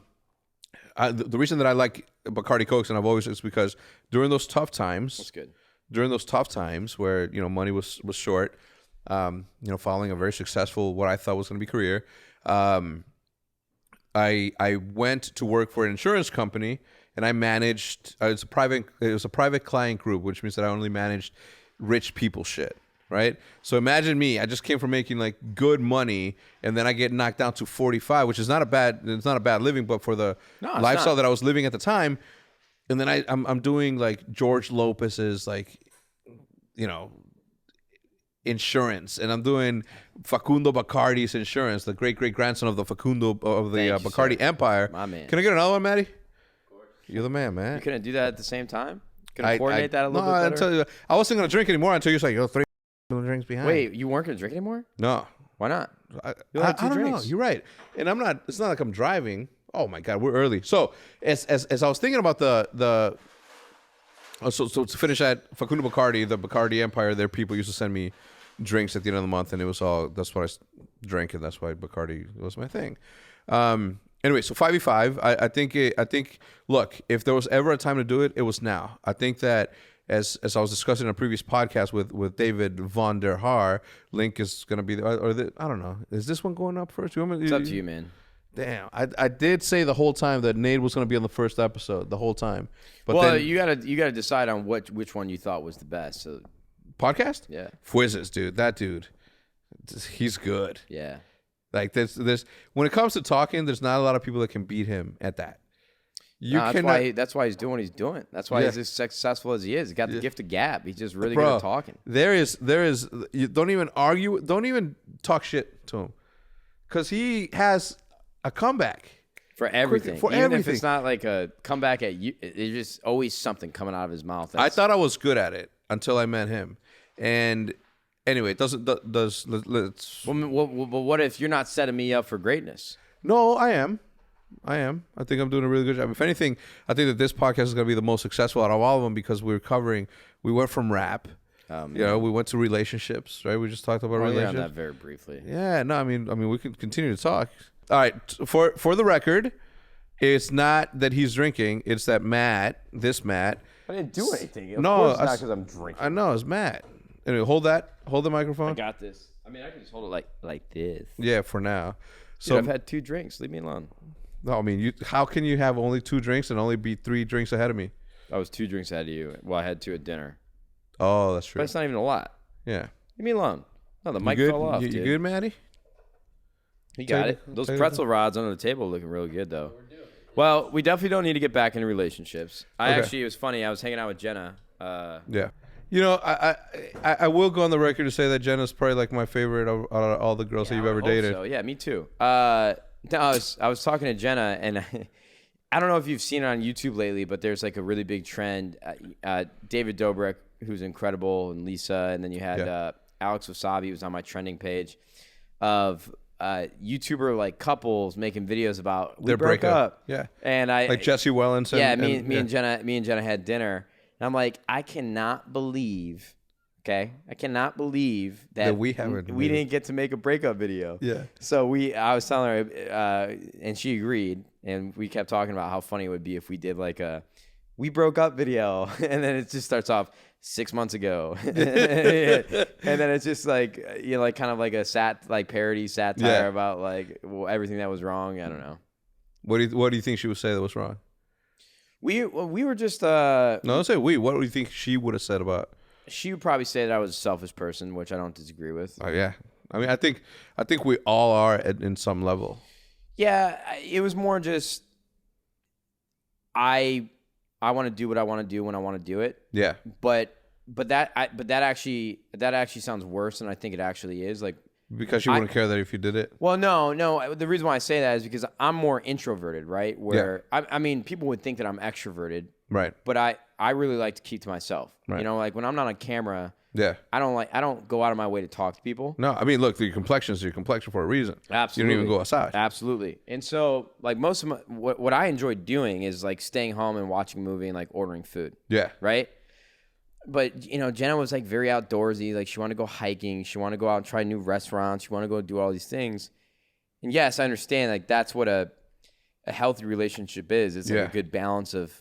reason that I like Bacardi Cokes and I've always is because during those tough times. That's good. During those tough times where money was short. Following a very successful, what I thought was going to be career, I went to work for an insurance company, and I managed. It was a private client group, which means that I only managed rich people shit, right? So imagine me. I just came from making like good money, and then I get knocked down to 45, which is not a bad. It's not a bad living, but for the lifestyle that I was living at the time, and then I'm doing like George Lopez's like, you know, insurance, and I'm doing Facundo Bacardi's insurance, the great grandson of the Facundo of the Bacardi Empire. My man. Can I get another one, Maddie? Of course. You're the man, man. You couldn't do that at the same time? Couldn't coordinate that a little bit better? I tell you, I wasn't gonna drink anymore until you're like, yo, 3 drinks behind. Wait, you weren't gonna drink anymore? No. Why not? I don't know. You're right, and I'm not. It's not like I'm driving. Oh my God, we're early. So as I was thinking about so to finish at Facundo Bacardi, the Bacardi Empire, their people used to send me drinks at the end of the month, and it was all, that's what I drank, and that's why Bacardi was my thing. Anyway, so 5v5, I think look, if there was ever a time to do it, it was now. I think that as I was discussing in a previous podcast with David Von der Haar, link is going to be I don't know, is this one going up first? It's up to you, man. Damn, I did say the whole time that Nade was going to be on the first episode, the whole time. But well, then, you gotta decide on which one you thought was the best. So podcast? Yeah. Fwiz, dude. That dude, he's good. Yeah. Like there's when it comes to talking, there's not a lot of people that can beat him at that. That's why he's doing what he's doing. That's why he's as successful as he is. He got the gift of gab. He's just really good at talking. There is you don't even argue, don't even talk shit to him, because he has a comeback for everything. For Even everything. if it's not like a comeback at you, there's just always something coming out of his mouth. I thought I was good at it until I met him, and anyway, it doesn't. Let's. Well, what if you're not setting me up for greatness? No, I am. I think I'm doing a really good job. If anything, I think that this podcast is going to be the most successful out of all of them, because we went from rap, we went to relationships, right? We just talked about relationships. Yeah, that very briefly. Yeah, no, I mean, we can continue to talk. All right, for the record, it's not that he's drinking. It's that this Matt. I didn't do anything. Of course not, because I'm drinking. I know, it's Matt. Anyway, hold the microphone. I got this. I mean, I can just hold it like this. Yeah, for now. So Dude, I've had 2 drinks. Leave me alone. No, I mean, how can you have only 2 drinks and only be 3 drinks ahead of me? I was 2 drinks ahead of you. Well, I had 2 at dinner. Oh, that's true. But it's not even a lot. Yeah. Leave me alone. No, the mic good? fell off, You dude. good, Maddie? You got it. Those pretzel rods under the table are looking really good, though. Well, we definitely don't need to get back into relationships. It was funny. I was hanging out with Jenna. Yeah. You know, I will go on the record to say that Jenna's probably like my favorite out of all the girls that you've ever dated. So. Yeah, me too. I was talking to Jenna, and I don't know if you've seen it on YouTube lately, but there's like a really big trend. David Dobrik, who's incredible, and Lisa, and then you had Alex Wasabi, who's on my trending page, of YouTuber like couples making videos about their breakup. Yeah, and like Jesse Wellens. Me and Jenna had dinner, and I'm like, I cannot believe. Okay, I cannot believe that we didn't get to make a breakup video. Yeah. So I was telling her, and she agreed, and we kept talking about how funny it would be if we did like a "we broke up" video, and then it just starts off 6 months ago, and then it's just like like kind of like a parody satire about like everything that was wrong. I don't know. What do you think she would say that was wrong? We were just no, don't say we. What do you think she would have said about? She would probably say that I was a selfish person, which I don't disagree with. Oh yeah, I mean, I think we all are in some level. Yeah, it was more just I want to do what I want to do when I want to do it. Yeah, but that actually sounds worse than I think it actually is. Like, because you wouldn't care that if you did it. Well, no. The reason why I say that is because I'm more introverted, right? Where I mean, people would think that I'm extroverted, right? But I really like to keep to myself. Right. You know, like when I'm not on camera. Yeah. I don't go out of my way to talk to people. No, I mean, look, your complexion is your complexion for a reason. Absolutely. You don't even go outside. Absolutely. And so, like, most of what I enjoy doing is like staying home and watching a movie and like ordering food. Yeah. Right. But Jenna was like very outdoorsy. Like she wanted to go hiking. She wanted to go out and try new restaurants. She wanted to go do all these things. And yes, I understand. Like that's what a healthy relationship is. It's like a good balance of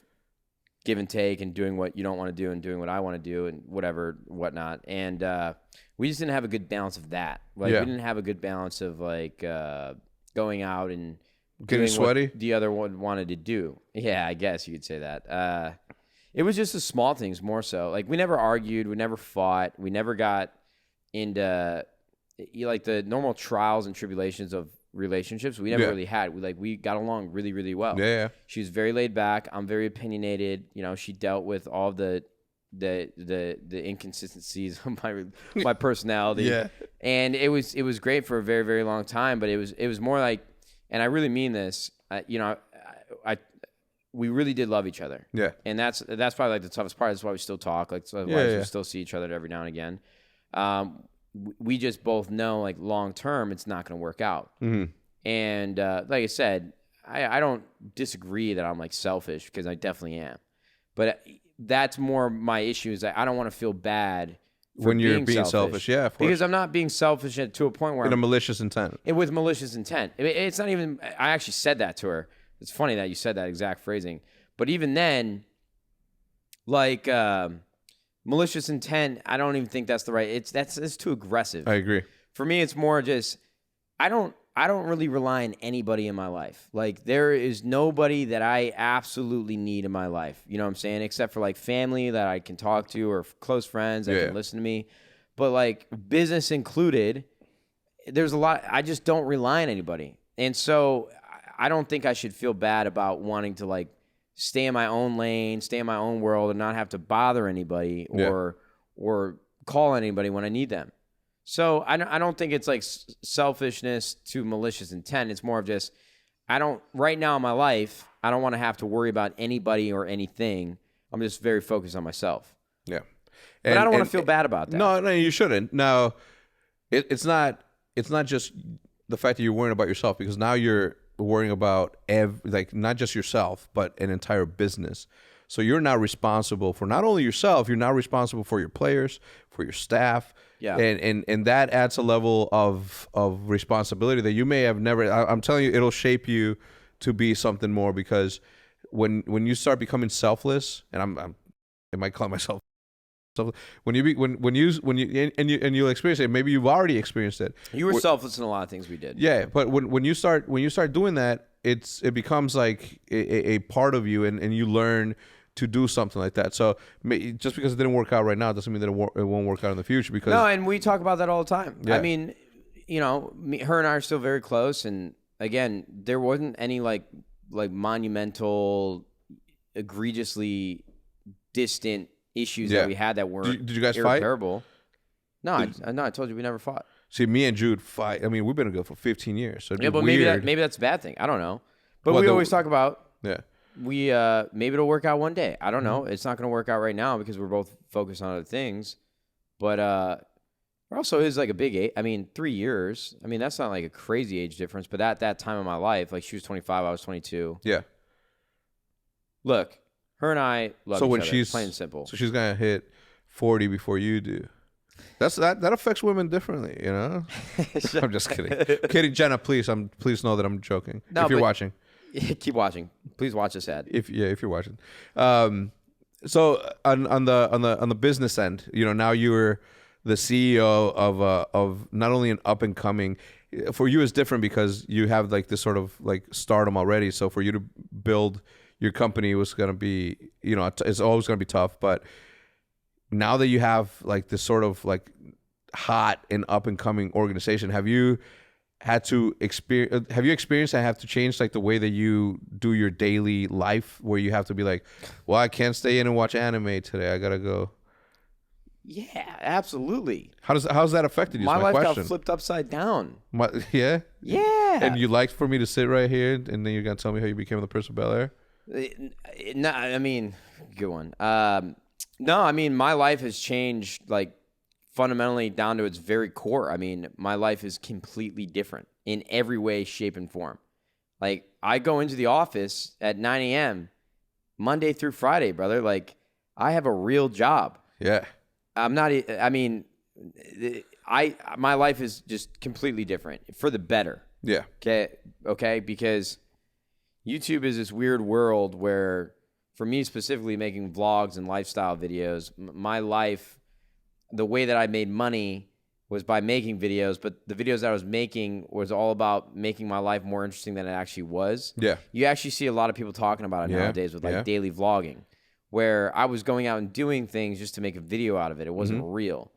give and take and doing what you don't want to do and doing what I want to do and whatnot. And we just didn't have a good balance of that. Like we didn't have a good balance of like going out and getting sweaty. What the other one wanted to do. Yeah, I guess you could say that. It was just the small things more so. Like we never argued, we never fought, we never got like the normal trials and tribulations of relationships we never really had. We got along really, really well. Yeah. She was very laid back. I'm very opinionated. You know, she dealt with all of the inconsistencies of my personality. Yeah. And it was great for a very, very long time, but it was more like, and I really mean this, you know, we really did love each other. Yeah. And that's probably like the toughest part. That's why we still talk. Like, so we still see each other every now and again. We just both know, like, long term, it's not going to work out. Mm-hmm. And like I said, I don't disagree that I'm like selfish, because I definitely am. But that's more my issue, is that I don't want to feel bad when you're being selfish. Yeah, of course. Because I'm not being selfish to a point where in a malicious intent. With malicious intent. It's not even. I actually said that to her. It's funny that you said that exact phrasing. But even then, like, malicious intent, I don't even think that's the right. It's too aggressive. I agree. For me, it's more just I don't really rely on anybody in my life. Like, there is nobody that I absolutely need in my life. You know what I'm saying? Except for like family that I can talk to, or close friends that can listen to me. But like business included, there's a lot. I just don't rely on anybody, and so I don't think I should feel bad about wanting to like stay in my own lane, stay in my own world, and not have to bother anybody or call anybody when I need them. So I don't think it's like selfishness to malicious intent. It's more of just, right now in my life, I don't want to have to worry about anybody or anything. I'm just very focused on myself. Yeah. But I don't want to feel bad about that. No, you shouldn't. Now, it's not just the fact that you're worrying about yourself, because now you're worrying about like not just yourself, but an entire business. So you're now responsible for not only yourself, you're now responsible for your players, for your staff. Yeah. And that adds a level of responsibility that you may have never. I'm telling you, it'll shape you to be something more, because when you start becoming selfless, and I might call myself. So when you'll experience it, maybe you've already experienced it. You were selfless in a lot of things we did. Yeah, but when you start doing that, it becomes like a part of you, and you learn to do something like that. So just because it didn't work out right now doesn't mean that it won't work out in the future. Because no, and we talk about that all the time. Yeah. I mean, you know, her and I are still very close, and again, there wasn't any like monumental, egregiously distant issues that we had that weren't did you guys irreparable. Fight? No, I told you we never fought. See, me and Jude fight. I mean, we've been together for 15 years. So but maybe that's a bad thing. I don't know. But we always talk about maybe it'll work out one day. I don't know. It's not going to work out right now because we're both focused on other things. But there also is like a big age. I mean, 3 years. I mean, that's not like a crazy age difference. But at that time in my life, like she was 25, I was 22. Yeah. Look. Her and I love each other, she's plain and simple. So she's gonna hit 40 before you do. That affects women differently, you know. I'm just kidding, Jenna. Please know that I'm joking. No, if you're watching, keep watching. Please watch this ad. If you're watching. So on the business end, you know, now you're the CEO of not only an up and coming. For you, it's different because you have like this sort of like stardom already. So for you to build your company was going to be, you know, it's always going to be tough. But now that you have like this sort of like hot and up and coming organization, have you experienced and have to change like the way that you do your daily life, where you have to be like, well, I can't stay in and watch anime today. I got to go. Yeah, absolutely. How's that affected you? My life question. got flipped upside down. Yeah? Yeah. And you liked for me to sit right here, and then you're going to tell me how you became the Prince of Bel-Air? No, I mean, good one. No, I mean, my life has changed like fundamentally down to its very core. I mean, my life is completely different in every way, shape, and form. Like, I go into the office at 9 a.m. Monday through Friday, brother. Like, I have a real job. Yeah. I'm not. I mean, my life is just completely different for the better. Yeah. Okay. Because YouTube is this weird world where, for me specifically, making vlogs and lifestyle videos, my life, the way that I made money was by making videos, but the videos that I was making was all about making my life more interesting than it actually was. Yeah. You actually see a lot of people talking about it nowadays with like daily vlogging, where I was going out and doing things just to make a video out of it. It wasn't real.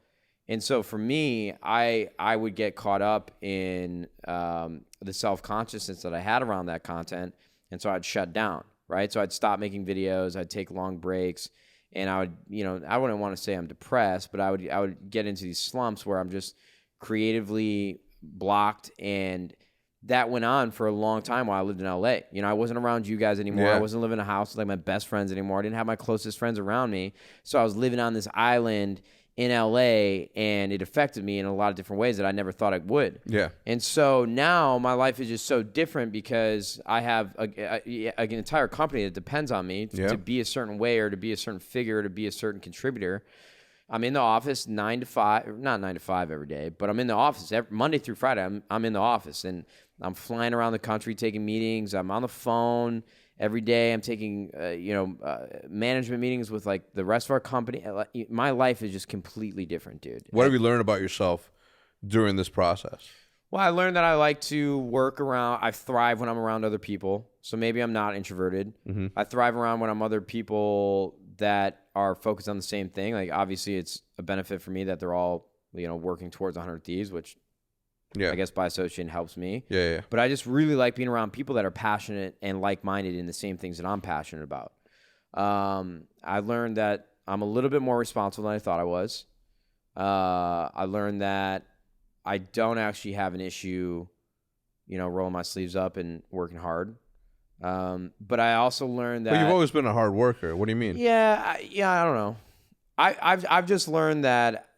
And so for me, I would get caught up in the self-consciousness that I had around that content. And so I'd shut down, right? So I'd stop making videos. I'd take long breaks. And I would, I wouldn't want to say I'm depressed, but I would get into these slumps where I'm just creatively blocked. And that went on for a long time while I lived in LA. I wasn't around you guys anymore. I wasn't living in a house with like my best friends anymore. I didn't have my closest friends around me. So I was living on this island in LA, and it affected me in a lot of different ways that I never thought it would. Yeah. And so now my life is just so different because I have an entire company that depends on me to be a certain way, or to be a certain figure, or to be a certain contributor. I'm in the office 9 to 5, not 9 to 5 every day, but I'm in the office Monday through Friday. I'm in the office, and I'm flying around the country taking meetings. I'm on the phone every day. I'm taking, management meetings with like the rest of our company. My life is just completely different, dude. What have you learned about yourself during this process? Well, I learned that I like to work around. I thrive when I'm around other people. So maybe I'm not introverted. Mm-hmm. I thrive around when I'm other people that are focused on the same thing. Like obviously, it's a benefit for me that they're all working towards 100 Thieves, which. Yeah, I guess by association helps me. Yeah. But I just really like being around people that are passionate and like-minded in the same things that I'm passionate about. I learned that I'm a little bit more responsible than I thought I was. I learned that I don't actually have an issue, rolling my sleeves up and working hard. But I also learned that. But you've always been a hard worker. What do you mean? Yeah, I don't know. I've just learned that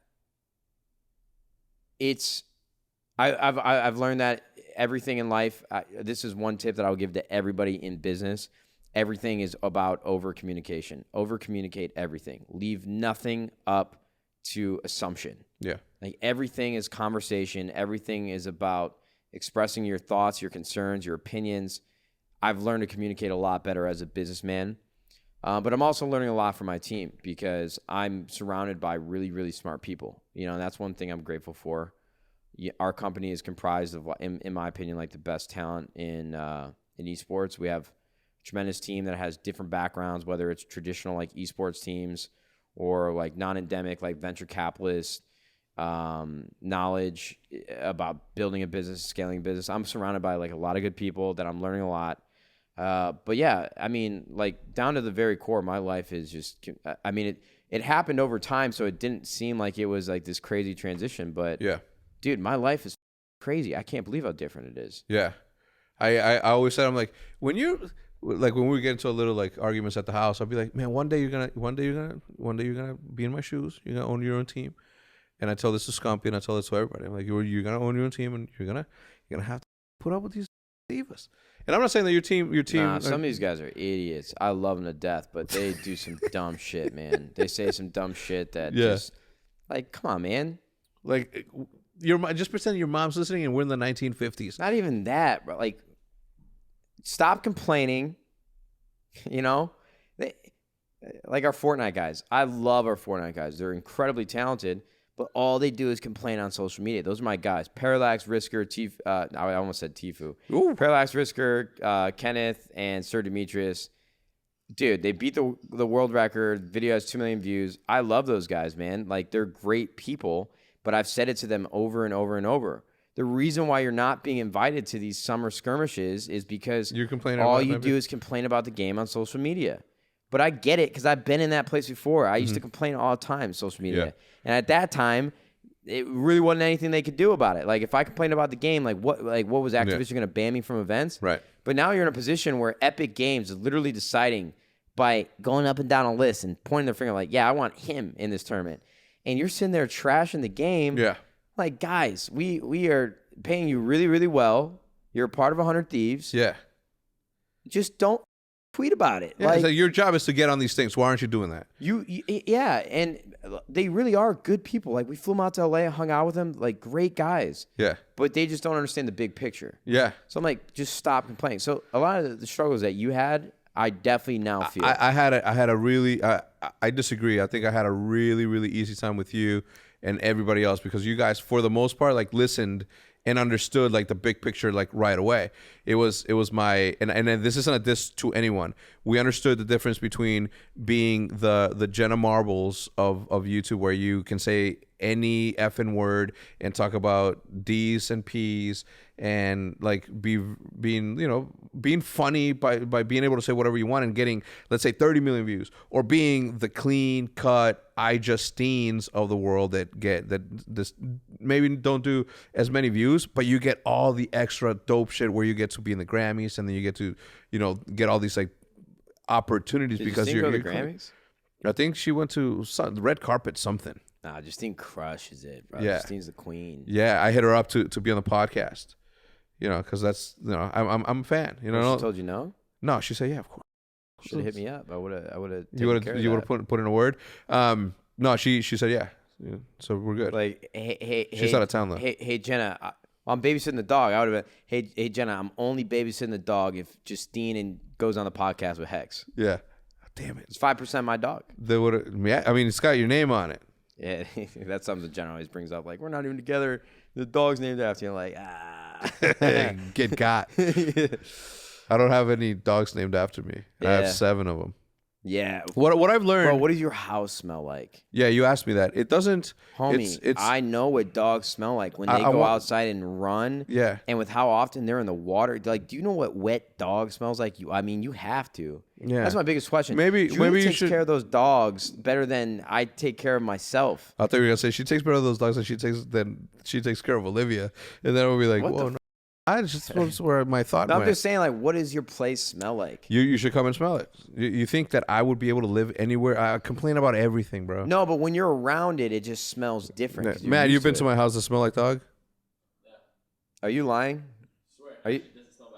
I've learned that everything in life, this is one tip that I would give to everybody in business. Everything is about over-communication. Over-communicate everything. Leave nothing up to assumption. Yeah. Like everything is conversation. Everything is about expressing your thoughts, your concerns, your opinions. I've learned to communicate a lot better as a businessman. But I'm also learning a lot from my team because I'm surrounded by really, really smart people. And that's one thing I'm grateful for. Our company is comprised of, in my opinion, like the best talent in esports. We have a tremendous team that has different backgrounds, whether it's traditional like esports teams or like non-endemic like venture capitalists, knowledge about building a business, scaling a business. I'm surrounded by like a lot of good people that I'm learning a lot. But yeah, I mean, like down to the very core, my life is just, I mean, it happened over time, so it didn't seem like it was like this crazy transition, but yeah. Dude, my life is crazy. I can't believe how different it is. Yeah. I always said, I'm like, when we get into a little like arguments at the house, I'll be like, man, one day you're gonna be in my shoes. You're gonna own your own team. And I tell this to Scumpy and I tell this to everybody. I'm like, you're gonna own your own team, and you're gonna have to put up with these divas. And I'm not saying that your team. Nah, some of these guys are idiots. I love them to death, but they do some dumb shit, man. They say some dumb shit that just like, come on, man. Like. Just pretend your mom's listening and we're in the 1950s. Not even that, bro. Like, stop complaining. Like our Fortnite guys. I love our Fortnite guys. They're incredibly talented, but all they do is complain on social media. Those are my guys. Parallax, Risker, I almost said Tifu. Ooh. Parallax, Risker, Kenneth, and Sir Demetrius. Dude, they beat the world record. Video has 2 million views. I love those guys, man. Like, they're great people. But I've said it to them over and over and over. The reason why you're not being invited to these summer skirmishes is because all you do is complain about the game on social media. But I get it because I've been in that place before. I used to complain all the time on social media. Yeah. And at that time, it really wasn't anything they could do about it. Like if I complained about the game, what was Activision going to ban me from events? Right. But now you're in a position where Epic Games is literally deciding by going up and down a list and pointing their finger like, yeah, I want him in this tournament. And you're sitting there trashing the game. Yeah. Like, guys, we are paying you really, really well. You're a part of 100 Thieves. Yeah. Just don't tweet about it. Yeah, so your job is to get on these things. Why aren't you doing that? Yeah, and they really are good people. Like, we flew them out to LA, hung out with them, like, great guys. Yeah. But they just don't understand the big picture. Yeah. So I'm like, just stop complaining. So a lot of the struggles that you had, I definitely now feel. I disagree. I think I had a really, really easy time with you and everybody else because you guys, for the most part, like listened and understood like the big picture like right away. It was my and this isn't a diss to anyone. We understood the difference between being the Jenna Marbles of YouTube, where you can say any effing word and talk about D's and P's and like being funny by being able to say whatever you want and getting, let's say, 30 million views, or being the clean cut Justines of the world that this maybe don't do as many views, but you get all the extra dope shit where you get to be in the Grammys, and then you get to get all these like opportunities. Did because Justine you're go to the Grammys? I think she went to the red carpet something. Nah, Justine crushes it, bro. Yeah. Justine's the queen. Yeah, I hit her up to be on the podcast. Because that's I'm a fan. She told you no? No, she said yeah, of course. Should have hit me up. I would have. You would have put in a word. No, she said yeah. So we're good. Like hey, she's out of town though. Hey Jenna, I'm babysitting the dog. I would have been hey Jenna, I'm only babysitting the dog if Justine goes on the podcast with Hecz. Yeah. Damn it. It's 5% my dog. They would. Yeah, I mean, it's got your name on it. Yeah, that's something that Jenna always brings up. Like, we're not even together. The dog's named after you. Like, Get got. I don't have any dogs named after me. Yeah. I have 7 of them. Yeah. What I've learned. Bro, what does your house smell like? Yeah, you asked me that. It doesn't. Homie, it's I know what dogs smell like when they go outside and run. Yeah. And with how often they're in the water. Like, do you know what wet dog smells like? I mean, you have to. Yeah. That's my biggest question. Maybe you should care of those dogs better than I take care of myself. I thought you were gonna say she takes care of those dogs, and she takes care of Olivia, and then we'll be like, whoa, no. I just was where my thought went. I'm just saying, like, what does your place smell like? You should come and smell it. You think that I would be able to live anywhere? I complain about everything, bro. No, but when you're around it, it just smells different. Matt, you've been to my house that smell like dog? Yeah. Are you lying? I swear.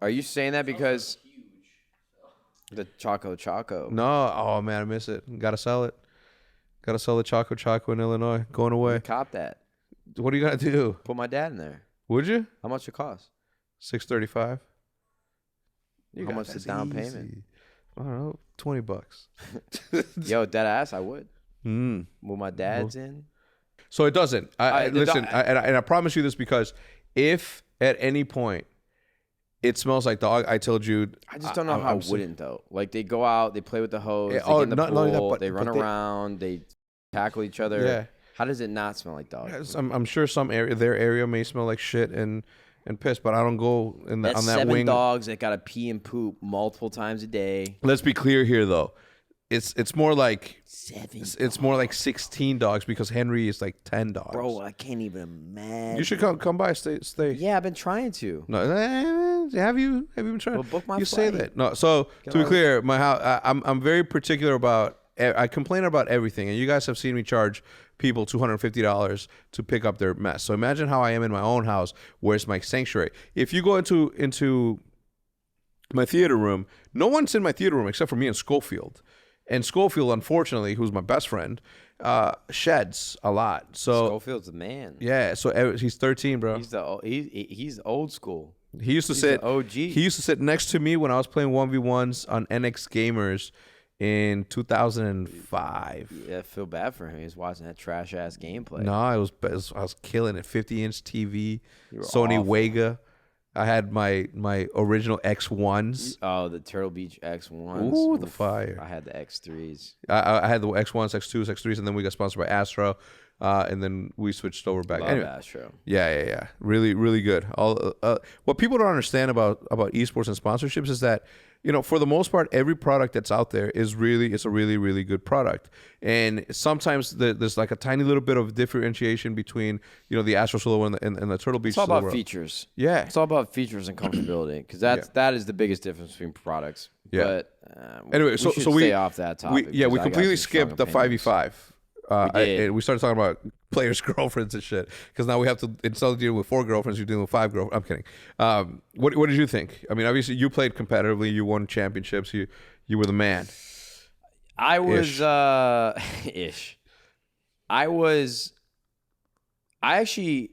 Are you saying that because the Choco? No. Oh, man, I miss it. Gotta sell it. Gotta sell the Choco in Illinois. Going away. Cop that. What are you gonna do? Put my dad in there. Would you? How much it cost? $635. How much the down payment? I don't know, $20. Yo, dead ass, I would. When my dad's in. So it doesn't. Listen, and I promise you this, because if at any point it smells like dog, I told you. I just don't know how it wouldn't though. Like, they go out, they play with the hose, they get in the pool, they run around, they tackle each other. Yeah. How does it not smell like dog? I'm sure their area may smell like shit and piss, but I don't go on that 7 wing. Dogs that gotta pee and poop multiple times a day. Let's be clear here, though. It's more like 7. It's more like 16 dogs, because Henry is like 10 dogs. Bro, I can't even imagine. You should come by. Stay. Yeah, I've been trying to. No, have you been trying? Well, book my you flight. say that. No. So to be clear, my house. I'm very particular about. I complain about everything, and you guys have seen me charge people $250 to pick up their mess. So imagine how I am in my own house, where it's my sanctuary. If you go into my theater room, no one's in my theater room except for me and Schofield. And Schofield, unfortunately, who's my best friend, sheds a lot. So Schofield's the man. Yeah. So he's 13, bro. He's old school. He used to sit. OG. He used to sit next to me when I was playing 1v1s on NX Gamers in 2005. Yeah, I feel bad for him. He was watching that trash ass gameplay. No, I was killing it. 50-inch TV, Sony awful. Wega. I had my original X1s. Oh, the Turtle Beach X1s. Ooh, the fire. I had the X3s. I had the X1s, X2s, X3s, and then we got sponsored by Astro. And then we switched over back. Love Astro. Yeah. Really, really good. What people don't understand about esports and sponsorships is that, for the most part, every product that's out there it's a really, really good product. And sometimes there's like a tiny little bit of differentiation between, the Astro Solo and the Turtle Beach. It's all Solo about features. Yeah. It's all about features and comfortability, because that is the biggest difference between products. Yeah. But anyway, we so should we stay off that topic. We completely skipped the 5v5. We started talking about players' girlfriends and shit, because now we have to, instead of dealing with 4 girlfriends, you're dealing with 5 girlfriends. I'm kidding. What did you think? I mean, obviously you played competitively, you won championships, you were the man. I was I actually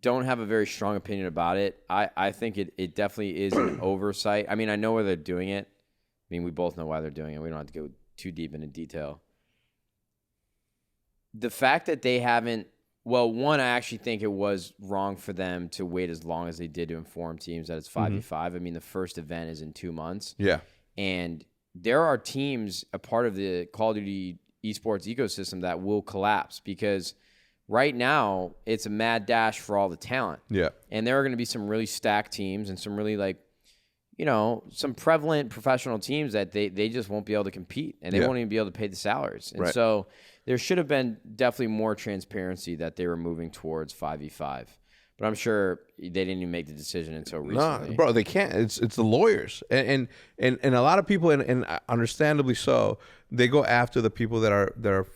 don't have a very strong opinion about it. I think it definitely is an oversight. I mean, I know why they're doing it. I mean, we both know why they're doing it. We don't have to go too deep into detail. The fact that they haven't Well, one, I actually think it was wrong for them to wait as long as they did to inform teams that it's 5v5. I mean, the first event is in 2 months. Yeah. And there are teams, a part of the Call of Duty esports ecosystem, that will collapse because right now it's a mad dash for all the talent. Yeah. And there are going to be some really stacked teams and some really some prevalent professional teams that they just won't be able to compete and they won't even be able to pay the salaries. And so there should have been definitely more transparency that they were moving towards 5v5. But I'm sure they didn't even make the decision until recently. No, bro, they can't. It's the lawyers, and a lot of people, and understandably so, they go after the people that are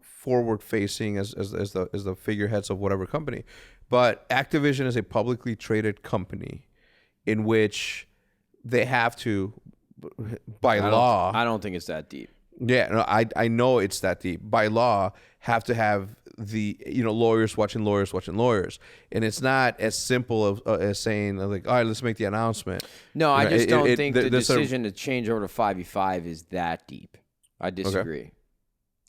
forward facing as the figureheads of whatever company. But Activision is a publicly traded company, in which they have to, by law. I don't think it's that deep. Yeah, no, I know it's that deep. By law, have to have the lawyers watching lawyers, and it's not as simple as saying like, all right, let's make the announcement. No, I just don't think the decision to change over to 5v5 is that deep. I disagree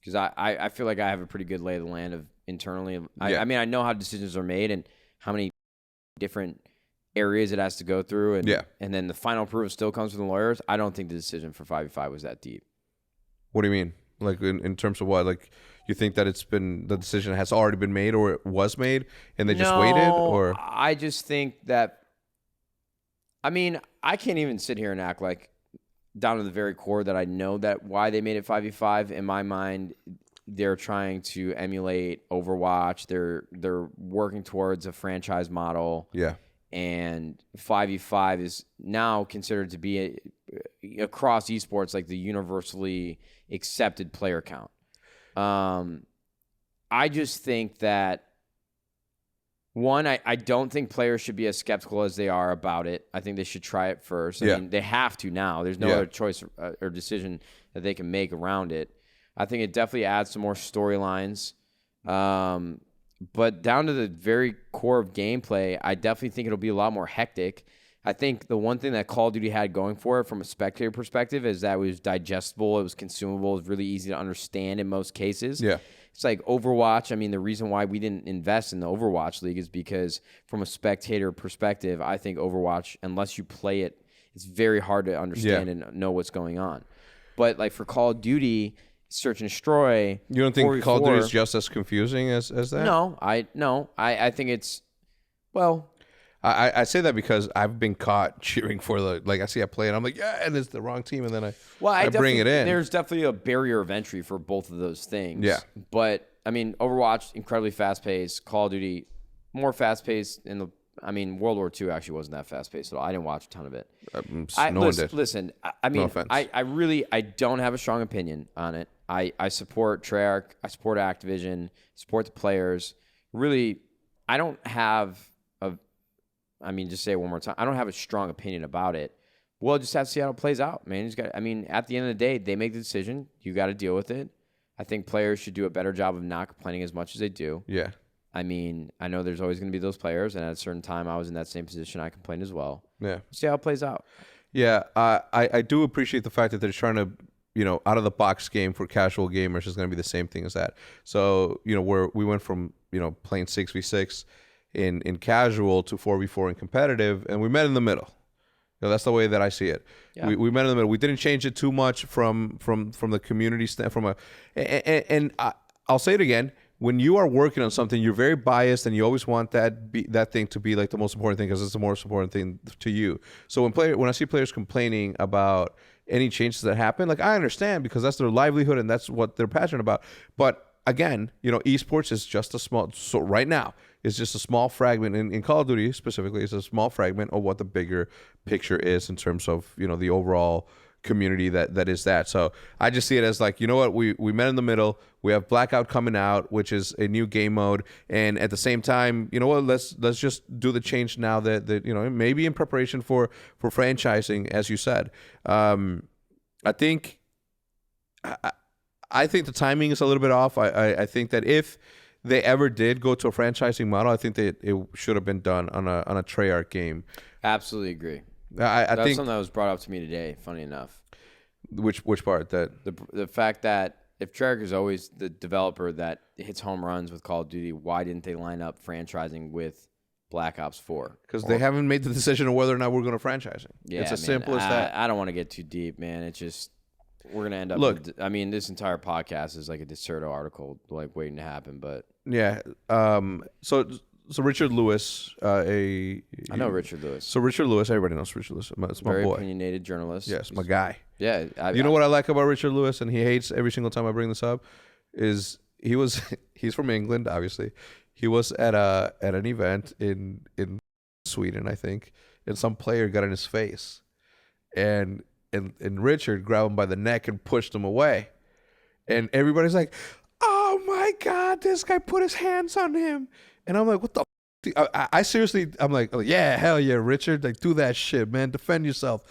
because I feel like I have a pretty good lay of the land of internally. I mean, I know how decisions are made and how many different areas it has to go through, and then the final approval still comes from the lawyers. I don't think the decision for 5v5 was that deep. What do you mean? Like in terms of what? Like you think that the decision has already been made or it was made and they just waited? Or I just think that, I mean, I can't even sit here and act like down to the very core that I know that why they made it 5v5. In my mind, they're trying to emulate Overwatch. They're working towards a franchise model. Yeah. And 5v5 is now considered to be across esports like the universally accepted player count. I just think that, one, I don't think players should be as skeptical as they are about it. I think they should try it first. I mean, they have to now. There's no other choice or decision that they can make around it. I think it definitely adds some more storylines. But down to the very core of gameplay, I definitely think it'll be a lot more hectic. I think the one thing that Call of Duty had going for it from a spectator perspective is that it was digestible, it was consumable, it was really easy to understand in most cases. Yeah. It's like Overwatch. I mean, the reason why we didn't invest in the Overwatch League is because from a spectator perspective, I think Overwatch, unless you play it, it's very hard to understand and know what's going on. But like for Call of Duty, Search and Destroy. You don't think 4v4, Call of Duty is just as confusing as that? No, I think it's, well, I say that because I've been caught cheering for I see I play it, I'm like, yeah, and it's the wrong team, and then I bring it in. There's definitely a barrier of entry for both of those things. Yeah. But I mean, Overwatch, incredibly fast paced. Call of Duty, more fast paced. World War II actually wasn't that fast paced at all. I didn't watch a ton of it. Listen, I mean, no, I don't have a strong opinion on it. I support Treyarch, I support Activision, support the players. Really, I don't have just say it one more time. I don't have a strong opinion about it. We'll just have to see how it plays out, man. At the end of the day, they make the decision. You got to deal with it. I think players should do a better job of not complaining as much as they do. Yeah. I mean, I know there's always going to be those players, and at a certain time, I was in that same position. I complained as well. Yeah. See how it plays out. Yeah. I do appreciate the fact that they're trying to, out of the box game for casual gamers is going to be the same thing as that. So, where we went from, playing 6v6 in casual to 4v4 in competitive, and we met in the middle. That's the way that I see it. Yeah. We met in the middle. We didn't change it too much from the community stand I'll say it again. When you are working on something, you're very biased, and you always want that thing to be like the most important thing because it's the most important thing to you. So when I see players complaining about any changes that happen, like I understand because that's their livelihood and that's what they're passionate about. But again, esports is just so right now it's just a small fragment in Call of Duty specifically. It's a small fragment of what the bigger picture is in terms of the overall community that is that. So I just see it as like, what, we met in the middle. We have Blackout coming out, which is a new game mode, and at the same time, what, let's just do the change now that maybe in preparation for franchising, as you said. I think the timing is a little bit off. I think that if they ever did go to a franchising model, I think that it should have been done on a Treyarch game. Absolutely agree. I think think something that was brought up to me today. Funny enough, which part? That the fact that if Treyarch is always the developer that hits home runs with Call of Duty, why didn't they line up franchising with Black Ops 4? Because they haven't made the decision of whether or not we're going to franchise it. Yeah, it's as simple as that. I don't want to get too deep, man. It's just we're gonna end up. I mean, this entire podcast is like a Discerto article, like waiting to happen. But yeah, so Richard Lewis, I know Richard Lewis. So Richard Lewis, everybody knows Richard Lewis. It's my Very boy. opinionated journalist. Yes, my guy. Yeah, you know what I like about Richard Lewis, and he hates every single time I bring this up, is he's from England, obviously. He was at an event in Sweden, I think, and some player got in his face, and Richard grabbed him by the neck and pushed him away, and everybody's like, "Oh my God, this guy put his hands on him," and I'm like, "What the?" I seriously, I'm like, "Oh yeah, hell yeah, Richard, like do that shit, man, defend yourself."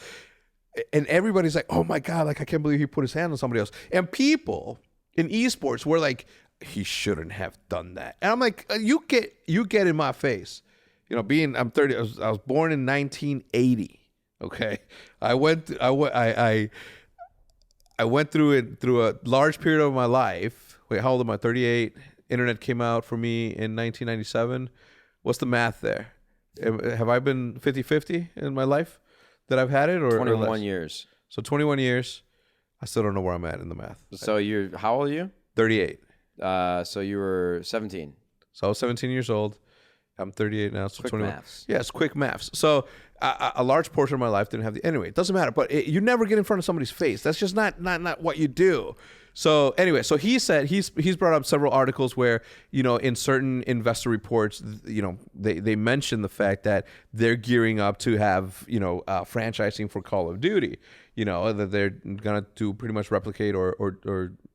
And everybody's like, "Oh my God, like I can't believe he put his hand on somebody else." And people in esports were like, "He shouldn't have done that." And I'm like, "You get in my face." You know, I'm 30. I was born in 1980. Okay, I went through a large period of my life. Wait, how old am I? 38. Internet came out for me in 1997. What's the math there? Have I been 50-50 in my life that I've had it, or 21 less? years? So 21 years. I still don't know where I'm at in the math. So how old are you? 38. So you were 17. So I was 17 years old. I'm 38 now, so quick 21. Maths. Yes, quick maths. So a large portion of my life didn't have anyway, it doesn't matter. But you never get in front of somebody's face. That's just not what you do. So anyway, so he said he's brought up several articles where, you know, in certain investor reports, you know, they mention the fact that they're gearing up to have, you know, franchising for Call of Duty. You know, that they're gonna do pretty much replicate or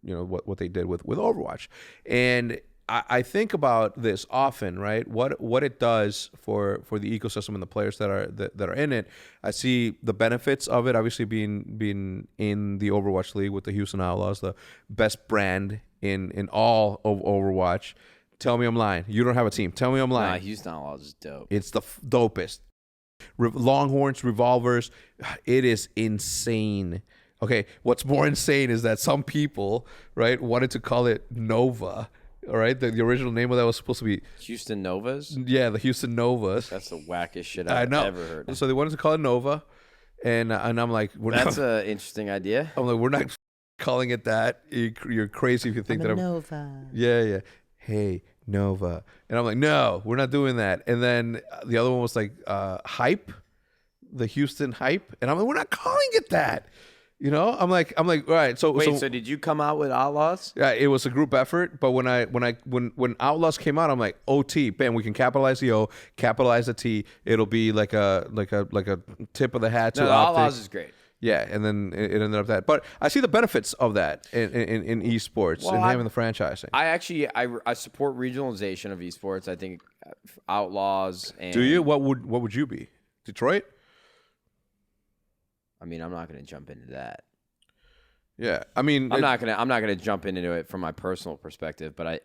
you know what they did with Overwatch. And I think about this often, right? What it does for the ecosystem and the players that are in it. I see the benefits of it, obviously being in the Overwatch League with the Houston Outlaws, the best brand in all of Overwatch. Tell me I'm lying. You don't have a team. Tell me I'm lying. Nah, Houston Outlaws is dope. It's the dopest. Longhorns, revolvers. It is insane. Okay, what's more insane is that some people, right, wanted to call it Nova. All right, the original name of that was supposed to be Houston Novas. Yeah, the Houston Novas. That's the wackest shit I've ever heard. So they wanted to call it Nova, and I'm like, that's an interesting idea. I'm like, we're not calling it that. You're crazy if you think that I'm Nova. Yeah. Hey, Nova, and I'm like, no, we're not doing that. And then the other one was like Hype, the Houston Hype, and I'm like, we're not calling it that. You know, I'm like, all right. So did you come out with Outlaws? Yeah, it was a group effort. But when Outlaws came out, I'm like, OT, bam, we can capitalize the O, capitalize the T. It'll be like a tip of the hat to No, OpTic. Outlaws is great. Yeah, and then it ended up that. But I see the benefits of that in esports and having the franchising. I support regionalization of esports. I think Outlaws. And do you? What would you be? Detroit? I mean, I'm not going to jump into that. Yeah, I mean, I'm not gonna jump into it from my personal perspective, but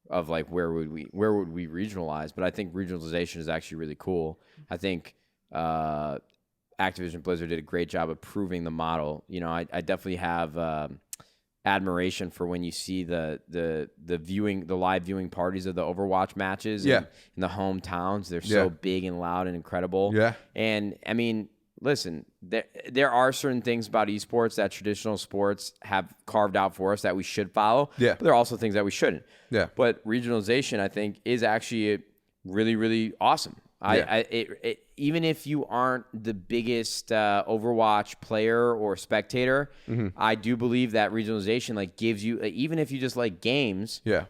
where would we regionalize? But I think regionalization is actually really cool. I think Activision Blizzard did a great job of proving the model. You know, I definitely have admiration for when you see the live viewing parties of the Overwatch matches. Yeah. In the hometowns, they're so big and loud and incredible. Yeah, and I mean. Listen, there are certain things about esports that traditional sports have carved out for us that we should follow. Yeah. But there are also things that we shouldn't. Yeah. But regionalization, I think, is actually really, really awesome. Even if you aren't the biggest Overwatch player or spectator, I do believe that regionalization gives you, even if you just like games. Yeah.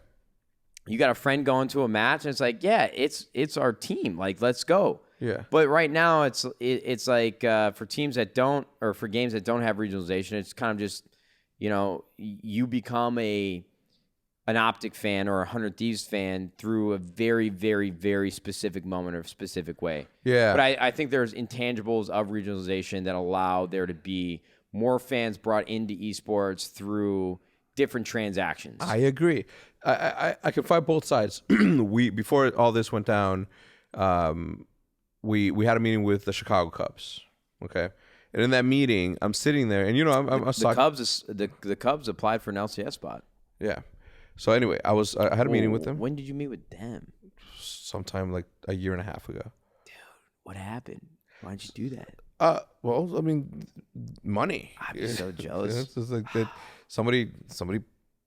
You got a friend going to a match, and it's like, yeah, it's our team. Like, let's go. Yeah. But right now, it's like for teams that don't, or for games that don't have regionalization, it's kind of just, you know, you become an OpTic fan or a 100 Thieves fan through a very, very, very specific moment or specific way. Yeah. But I think there's intangibles of regionalization that allow there to be more fans brought into esports through different transactions. I agree. I can find both sides. Before all this went down, we had a meeting with the Chicago Cubs, okay? And in that meeting, I'm sitting there, and you know, I'm the Cubs applied for an LCS spot. Yeah. So anyway, I had a meeting with them. When did you meet with them? Sometime like a year and a half ago. Dude, what happened? Why did you do that? Well, I mean, money. I'm so jealous. It's just like that. Somebody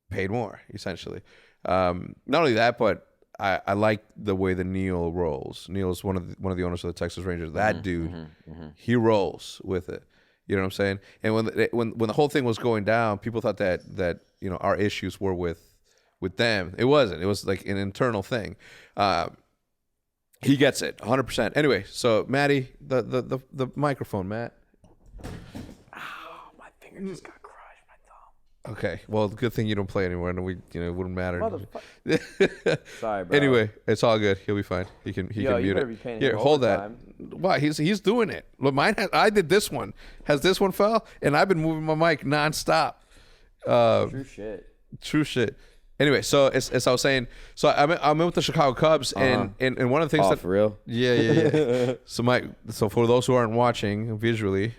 paid more, essentially. Not only that, but I like the way that Neil rolls. Neil's one of the owners of the Texas Rangers. That dude, he rolls with it. You know what I'm saying? And when the whole thing was going down, people thought that you know, our issues were with them. It wasn't. It was like an internal thing. He gets it 100%. Anyway, so Maddie, the microphone, Matt. Oh, my finger just got crushed. My thumb. Okay. Well, good thing you don't play anymore, and it wouldn't matter. Sorry, bro. Anyway, it's all good. He'll be fine. He can mute it. Here, hold that. Wow, he's doing it. Look, I did this one. Has this one fell? And I've been moving my mic nonstop. True shit. Anyway, so as I was saying, so I'm in with the Chicago Cubs, and one of the things for real? Yeah. So for those who aren't watching visually,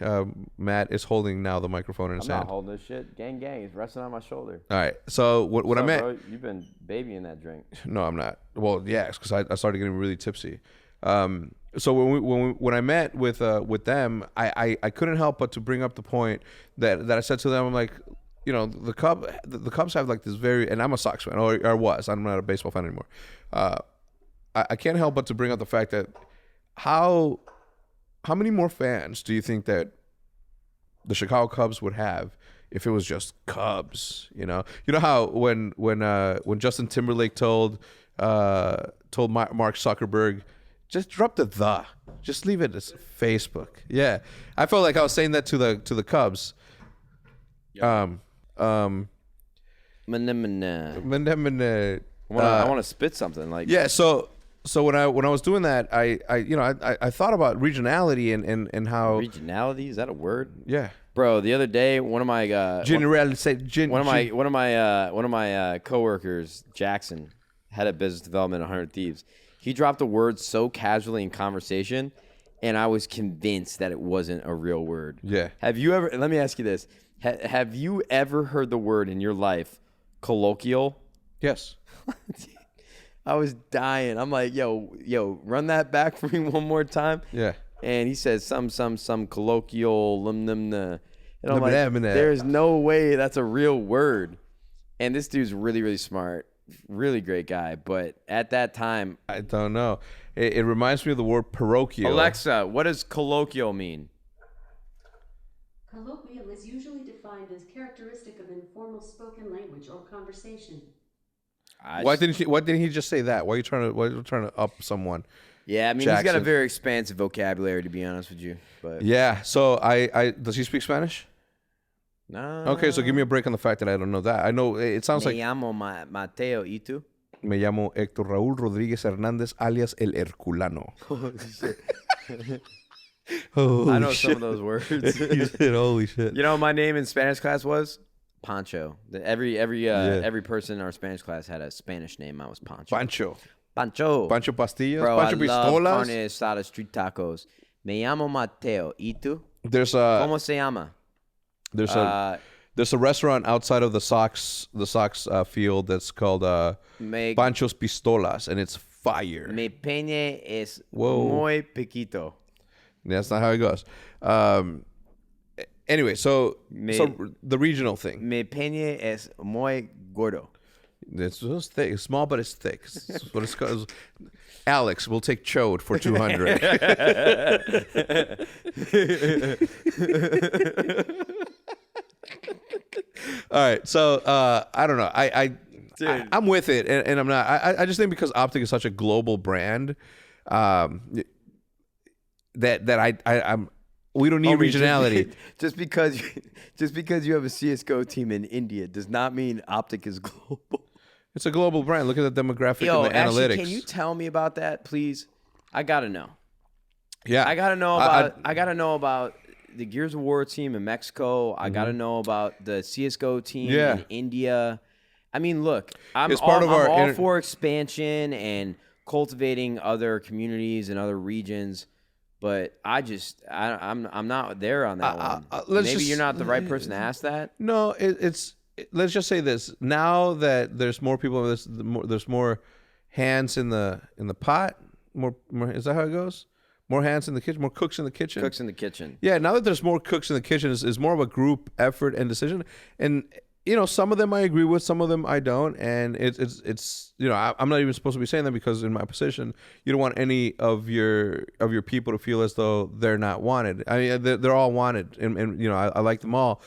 Matt is holding now the microphone in his hand. I'm not holding this shit. Gang, it's resting on my shoulder. All right. So what I meant, bro? You've been babying that drink. No, I'm not. Well, yeah, because I started getting really tipsy. So when I met with them, I couldn't help but to bring up the point that I said to them. I'm like, you know, the Cubs have like this very, and I'm a Sox fan, or was. I'm not a baseball fan anymore. I can't help but to bring up the fact that how many more fans do you think that the Chicago Cubs would have if it was just Cubs? You know how when Justin Timberlake told Mark Zuckerberg, just drop the, just leave it as Facebook. Yeah, I felt like I was saying that to the Cubs. Yep. I want to spit something like. Yeah, so when I was doing that, I thought about regionality and how regionality, is that a word? Yeah, bro. The other day, one of my coworkers, Jackson, head of business development at 100 Thieves. He dropped a word so casually in conversation, and I was convinced that it wasn't a real word. Yeah. Have you ever? Let me ask you this. Have you ever heard the word in your life, colloquial? Yes. I was dying. I'm like, yo, run that back for me one more time. Yeah. And he says some colloquial, and I'm like, there's no way that's a real word. And this dude's really, really smart, really great guy. But at that time, I don't know. It reminds me of the word parochial. Alexa, what does colloquial mean? Colloquial is usually defined as characteristic of informal spoken language or conversation. Why didn't he just say that? Why are you trying to up someone? Yeah, I mean, Jackson. He's got a very expansive vocabulary, to be honest with you. But yeah, so does he speak Spanish? No. Okay, so give me a break on the fact that I don't know that. I know it sounds like. Me llamo Mateo, ¿y tú? Me llamo Héctor Raúl Rodríguez Hernández, alias El Herculano. Holy shit. Holy I know shit. some of those words. You said holy shit. You know what my name in Spanish class was? Pancho. Every person in our Spanish class had a Spanish name. I was Pancho. Pancho Pastillas. Bro, Pancho I love Pistolas. carne asada, street tacos. Me llamo Mateo. ¿Y tú? ¿Cómo se llama? There's a restaurant outside of the Sox field that's called Pancho's Pistolas, and it's fire. Mi peña es muy piquito. That's not how it goes. Anyway, so the regional thing. Mi peña es muy gordo. It's just thick. It's small, but it's thick. That's what it's called. Alex, we'll take chode for 200. All right, so I don't know. I'm with it, and I'm not. I just think because OpTic is such a global brand, that I'm. We don't need regionality. Just because you have a CS:GO team in India does not mean OpTic is global. It's a global brand. Look at the demographic and the analytics. Can you tell me about that, please? I gotta know. Yeah, I gotta know about the Gears of War team in Mexico. I gotta know about the CS:GO team in India. I mean, look, I'm all for expansion and cultivating other communities and other regions. But I'm not there on that one. Maybe you're not the right person to ask that. No, let's just say this. Now that there's more people, there's more hands in the pot. More, is that how it goes? More hands in the kitchen, more cooks in the kitchen. Cooks in the kitchen. Yeah, now that there's more cooks in the kitchen, is more of a group effort and decision. And some of them I agree with, some of them I don't. And it's I'm not even supposed to be saying that because in my position, you don't want any of your people to feel as though they're not wanted. I mean, they're all wanted, and I like them all.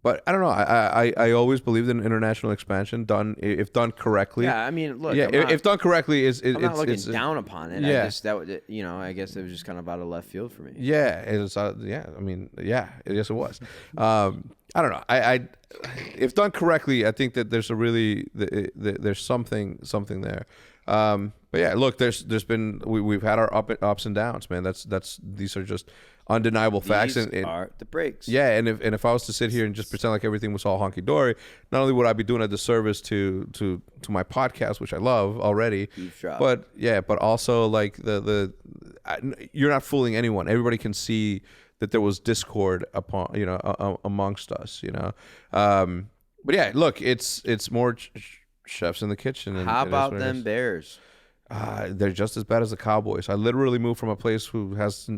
But I don't know. I always believed in international expansion if done correctly. Yeah, I mean, look. Yeah, if done correctly, I'm not looking down upon it. Yeah. I guess it was just kind of out of left field for me. Yeah, it's yeah. I mean, yeah. Yes, it was. I don't know. If done correctly, I think that there's there's something there. But yeah, look, there's been we've had our ups and downs, man. These are just undeniable facts. These are the breaks. Yeah, and if I was to sit here and just pretend like everything was all hunky dory, not only would I be doing a disservice to my podcast, which I love already, Eavesdrop. but also like you're not fooling anyone. Everybody can see that there was discord amongst us. But yeah, look, it's more chefs in the kitchen. And, how about them Bears? They're just as bad as the Cowboys. I literally moved from a place who has.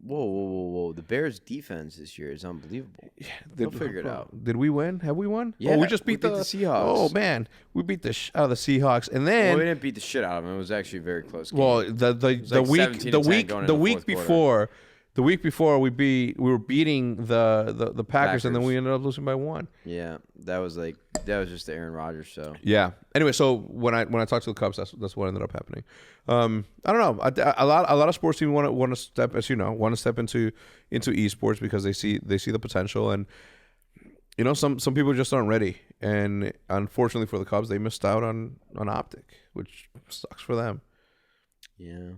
Whoa! The Bears' defense this year is unbelievable. Yeah, they'll figure it out. Did we win? Have we won? Yeah, we just beat the Seahawks. Oh man, we beat the out of the Seahawks, and then we didn't beat the shit out of them. It was actually a very close game. Well, the week before we were beating the Packers, and then we ended up losing by 1. Yeah, that was just the Aaron Rodgers show. Yeah. Anyway, so when I talked to the Cubs, that's what ended up happening. I don't know. A lot of sports teams want to step, as you know, into esports because they see the potential, and some people just aren't ready. And unfortunately for the Cubs, they missed out on OpTic, which sucks for them. Yeah,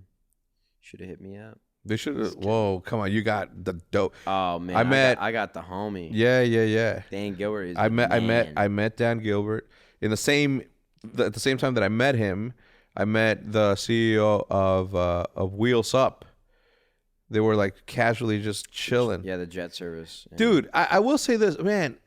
should have hit me up. They should have. Whoa, come on! You got the dope. Oh man, I got the homie. Yeah. Dan Gilbert is. I met Dan Gilbert at the same time that I met him. I met the CEO of Wheels Up. They were like casually just chilling. Yeah, the jet service. Yeah. Dude, I will say this, man.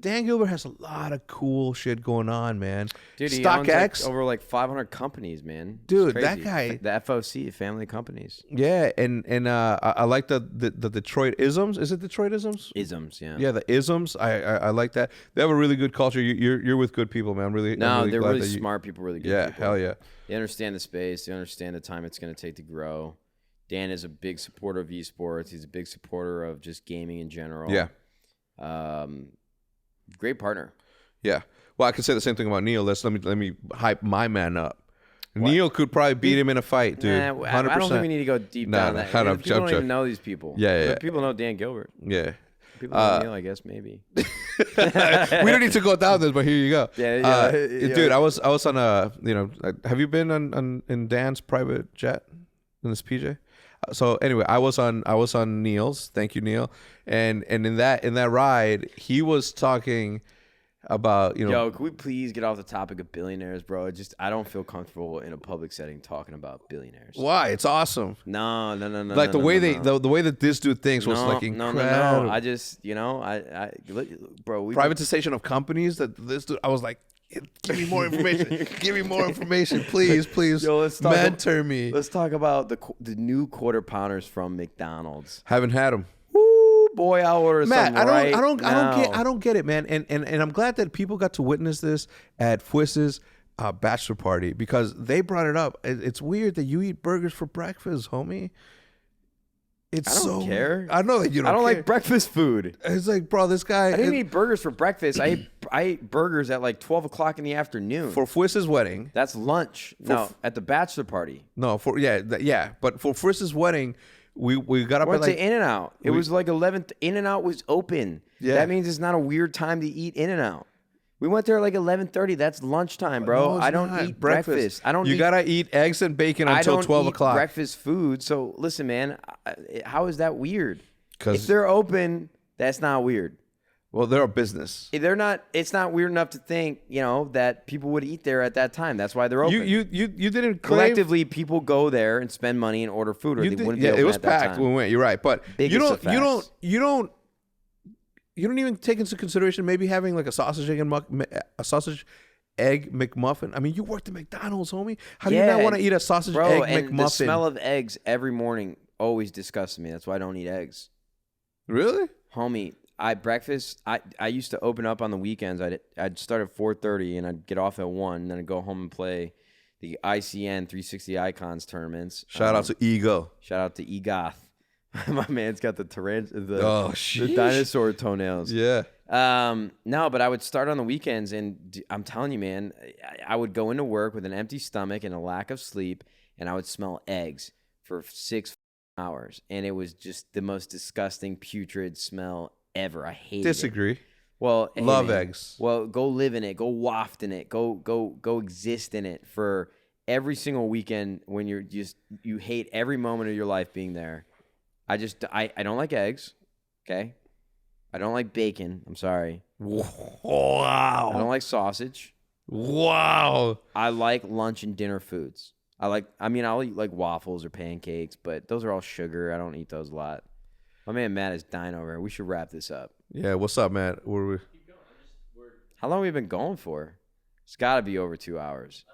Dan Gilbert has a lot of cool shit going on, man. Dude, he StockX owns over 500 companies, man. Dude, that guy. The FOC, family companies. Yeah, and I like the Detroit isms. Is it Detroit isms? Isms, yeah. Yeah, the isms. I like that. They have a really good culture. You're with good people, man. I'm really they're really smart people, really good people. Yeah, hell yeah. They understand the space. They understand the time it's going to take to grow. Dan is a big supporter of esports. He's a big supporter of just gaming in general. Yeah. Great partner. Yeah. Well, I could say the same thing about Neil. Let me hype my man up. What? Neil could probably beat him in a fight, dude. 100%. I don't think we need to go deep down that. People don't even know these people. Yeah. People know Dan Gilbert. Yeah. People know Neil, I guess, maybe. We don't need to go down this, but here you go. Yeah. Dude, I was on have you been in Dan's private jet in this PJ? So anyway, I was on Neil's. Thank you, Neil. And in that ride, he was talking about Yo, can we please get off the topic of billionaires, bro? I don't feel comfortable in a public setting talking about billionaires. Why? It's awesome. No. Like the way that this dude thinks was like incredible. No. I just bro. Privatization of companies. That this dude, I was like, give me more information. Give me more information, please. Yo, mentor me. Let's talk about the new quarter pounders from McDonald's. Haven't had them. Woo, boy, I'll order some right now. I don't get it, man. And I'm glad that people got to witness this at Fwiz's bachelor party because they brought it up. It's weird that you eat burgers for breakfast, homie. I don't care. I know that you don't. I don't care. like breakfast food. It's like, bro, this guy. I didn't eat burgers for breakfast. I ate burgers at 12 o'clock in the afternoon. For Fwiz's wedding. That's lunch. At the bachelor party. No, but for Fwiz's wedding, we got up went at to In-N-Out. It was 11. In-N-Out was open. Yeah. That means it's not a weird time to eat In-N-Out. We went there 11:30. That's lunchtime, bro. No, I don't eat breakfast. You gotta eat eggs and bacon until 12 o'clock. I don't eat breakfast food. So listen, man, how is that weird? If Because they're open, that's not weird. Well, they're a business. They're not. It's not weird enough to think, that people would eat there at that time. That's why they're open. You didn't crave, collectively. People go there and spend money and order food, or they wouldn't be open it was at that packed time. when we went. You're right, but Biggest you don't even take into consideration maybe having like a sausage egg McMuffin. I mean, you worked at McDonald's, homie. How do you not want to eat a sausage egg McMuffin? The smell of eggs every morning always disgusts me. That's why I don't eat eggs. Really, homie? I used to open up on the weekends. I'd start at 4:30 and I'd get off at 1, and then I'd go home and play the ICN 360 Icons tournaments. Shout out to Ego. Shout out to Egoth. My man's got the the dinosaur toenails. Yeah. No, but I would start on the weekends, and I'm telling you, man, I would go into work with an empty stomach and a lack of sleep, and I would smell eggs for 6 hours, and it was just the most disgusting, putrid smell ever. I hated it. Disagree. Well, hey, love man, eggs. Well, go live in it. Go waft in it. Go exist in it for every single weekend when you hate every moment of your life being there. I don't like eggs. Okay. I don't like bacon. I'm sorry. Wow. I don't like sausage. Wow. I like lunch and dinner foods. I'll eat like waffles or pancakes, but those are all sugar. I don't eat those a lot. My man Matt is dying over here. We should wrap this up. Yeah, what's up, Matt? Where are we? How long have we been going for? It's got to be over 2 hours.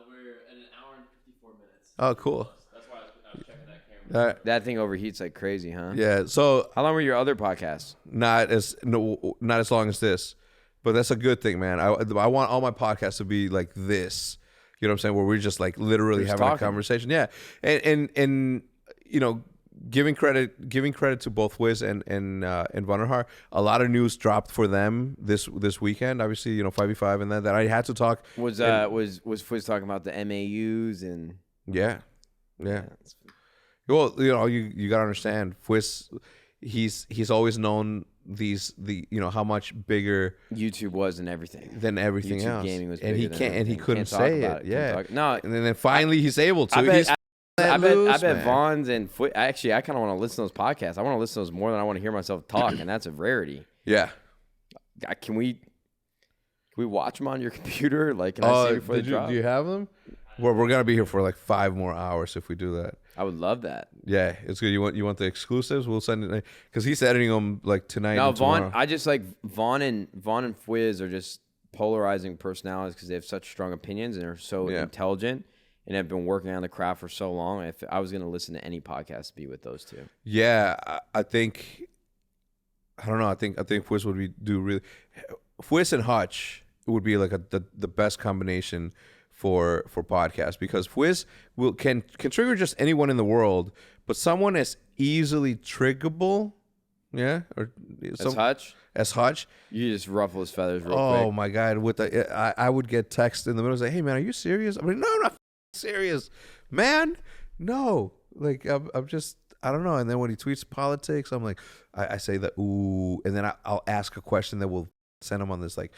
We're at 1 hour and 54 minutes. Oh, cool. That's why I was checking that camera. That thing overheats like crazy, huh? Yeah. So How long were your other podcasts? not as long as this, but that's a good thing, man. I want all my podcasts to be like this. You know what I'm saying? Where we're just like literally having a conversation. Yeah. And giving credit to both Fwiz and Vanderhaar. A lot of news dropped for them this weekend. Obviously, 5v5 and that I had to talk. Was Fwiz talking about the MAUs and Yeah. Well, you gotta understand, Fwiz, he's always known how much bigger YouTube was than everything YouTube else. Gaming was and bigger he couldn't say it. Yeah. No, And then finally he's able to. I bet Vaughn's and Fwiz. Actually, I kind of want to listen to those podcasts. I want to listen to those more than I want to hear myself talk, and that's a rarity. Yeah. Can we watch them on your computer? Like, can I see before they drop? Do you have them? Well, we're gonna be here for like 5 more hours if we do that. I would love that. Yeah, it's good. You want the exclusives? We'll send it because he's editing them like tonight. No, and tomorrow. I just like Vaughn and Fwiz are just polarizing personalities because they have such strong opinions and are so intelligent and have been working on the craft for so long. If I was gonna listen to any podcast, it'd be with those two. Yeah, I think. I don't know. I think Fwiz would do really. Fwiz and Hutch would be like the best combination for podcasts because Fwiz can trigger just anyone in the world, but someone as easily triggerable, or as Hutch, you just ruffle his feathers real quick. Oh my God! I would get text in the middle say, "Hey man, are you serious?" I'm like, "No, I'm not serious, man. No, like I'm just." I don't know. And then when he tweets politics, I'm like, I say that, ooh. And then I'll ask a question that will send him on this like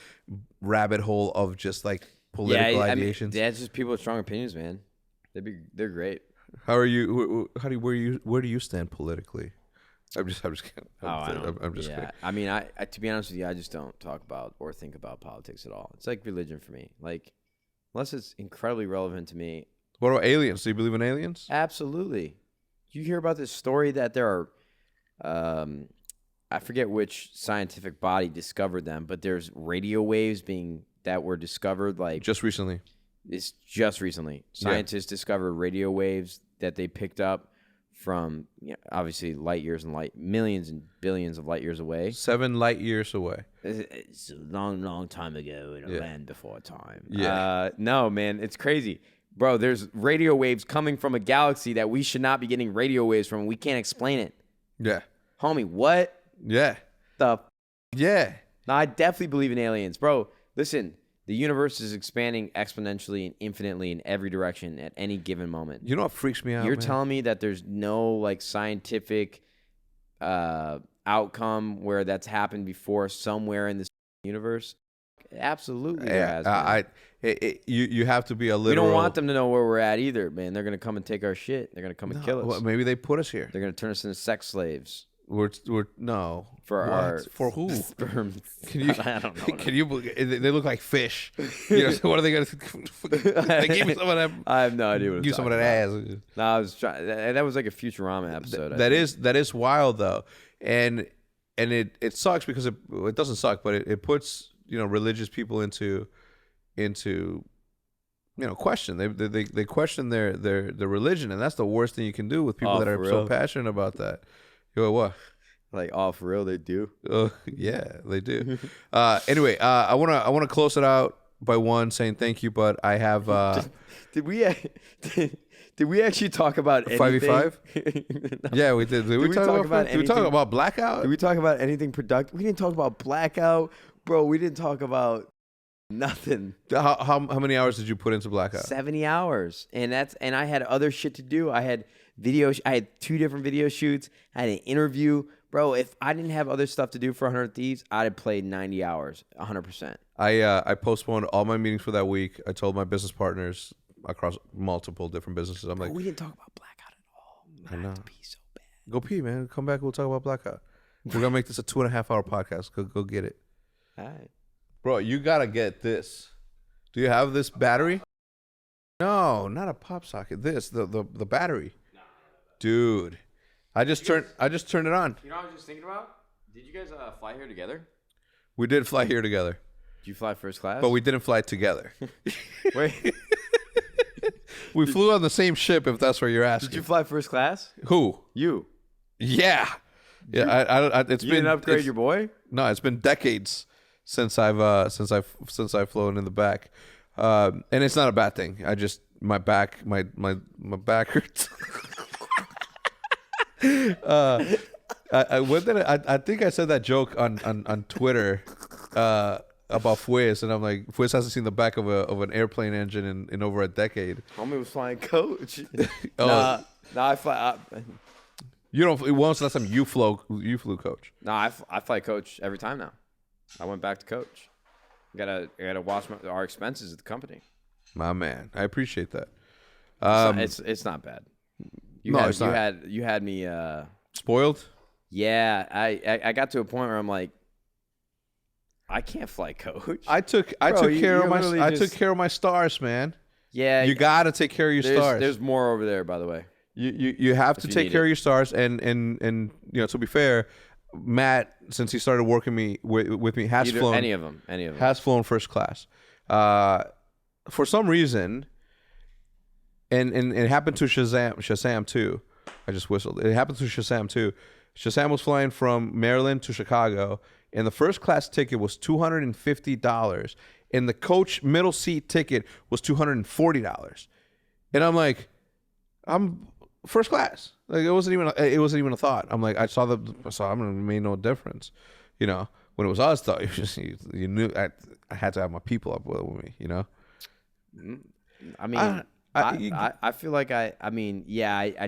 rabbit hole of just like political ideations. That's just people with strong opinions, man. They're great. How are you? Where do you stand politically? I'm just kidding. I'm just kidding. I mean, I to be honest with you, I just don't talk about or think about politics at all. It's like religion for me. Like, unless it's incredibly relevant to me. What about aliens? Do you believe in aliens? Absolutely. You hear about this story that there are, I forget which scientific body discovered them, but there's radio waves that were discovered like just recently. It's just recently. Scientists discovered radio waves that they picked up from obviously light years and millions and billions of light years away. 7 light years away. It's a long, long time ago in a land before time. Yeah. No, man, it's crazy. Bro, there's radio waves coming from a galaxy that we should not be getting radio waves from. We can't explain it. Yeah. Homie, what? Yeah. Yeah. No, I definitely believe in aliens. Bro, listen, the universe is expanding exponentially and infinitely in every direction at any given moment. You know what freaks me out, You're telling me that there's no like scientific outcome where that's happened before somewhere in this universe? Absolutely, there has been. You have to be a literal. We don't want them to know where we're at either, man. They're gonna come and take our shit. They're gonna come and kill us. Well, maybe they put us here. They're gonna turn us into sex slaves. We're no. For our for who? sperm. Can you? I don't know. Can you? They look like fish. You know, what are they gonna? They give me some of that. I have no idea what. Give some of that ass. No, I was trying. That was like a Futurama episode. That is wild though, and it sucks because it doesn't suck, but it puts religious people into question. They question their religion, and that's the worst thing you can do with people that are so passionate about that. You know what? Like, for real, they do. Yeah, they do. Anyway, I wanna close it out by saying thank you, but I have. Did we actually talk about 5v5? No. Yeah, we did. Did we talk about Blackout? Did we talk about anything productive? We didn't talk about Blackout, bro. We didn't talk about nothing. How many hours did you put into Blackout? 70 hours, and I had other shit to do. I had I had 2 different video shoots. I had an interview. Bro, if I didn't have other stuff to do for 100 Thieves, I'd have played 90 hours, 100%. I postponed all my meetings for that week. I told my business partners across multiple different businesses. I'm like, we didn't talk about Blackout at all. I know. have to pee so bad. Go pee, man. Come back. We'll talk about Blackout. We're gonna make this a 2.5-hour podcast. Go get it. All right. Bro, you gotta get this. Do you have this battery? No, not a pop socket. This the battery. Dude, I just turned it on. You know what I was just thinking about? Did you guys fly here together? We did fly here together. Did you fly first class? But we didn't fly together. Wait. We flew on the same ship, if that's what you're asking. Did you fly first class? Who? You. Yeah. Yeah. You didn't upgrade your boy? No, it's been decades since I've flown in the back, and it's not a bad thing. I just my back hurts. I think I said that joke on Twitter about Fwiz, and I'm like, Fwiz hasn't seen the back of an airplane engine in over a decade. Homie was flying coach. Oh. Nah, I fly. You don't. When was the last time you flew coach? Nah, I fly coach every time now. I went back to coach. I gotta watch our expenses at the company. My man, I appreciate that. It's not bad. You had me spoiled. Yeah, I got to a point where I'm like, I can't fly coach. I took care of my stars, man. Yeah, you gotta take care of your stars. There's more over there, by the way. You have to take care of your stars, and to be fair, Matt, since he started working with me, has flown any of them. Has flown first class. For some reason, and it happened to Shazam too. I just whistled. It happened to Shazam too. Shazam was flying from Maryland to Chicago, and the first class ticket was $250, and the coach middle seat ticket was $240. And I'm like, I'm first class. Like it wasn't even a thought. I'm like, I saw it made no difference. When it was us though, you knew I had to have my people up with me. I mean, I feel like I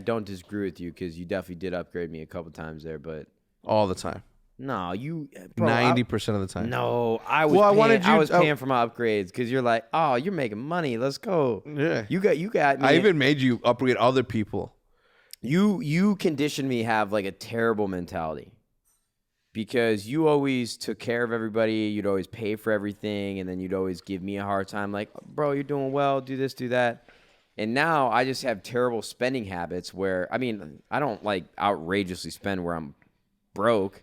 don't disagree with you because you definitely did upgrade me a couple times there, but all the time. No, 90% of the time. No, I was paying for my upgrades because you're like, oh, you're making money. Let's go. Yeah, you got me. I even made you upgrade other people. You conditioned me to have like a terrible mentality because you always took care of everybody. You'd always pay for everything, and then you'd always give me a hard time, like, bro, you're doing well. Do this, do that. And now I just have terrible spending habits where, I mean, I don't like outrageously spend where I'm broke.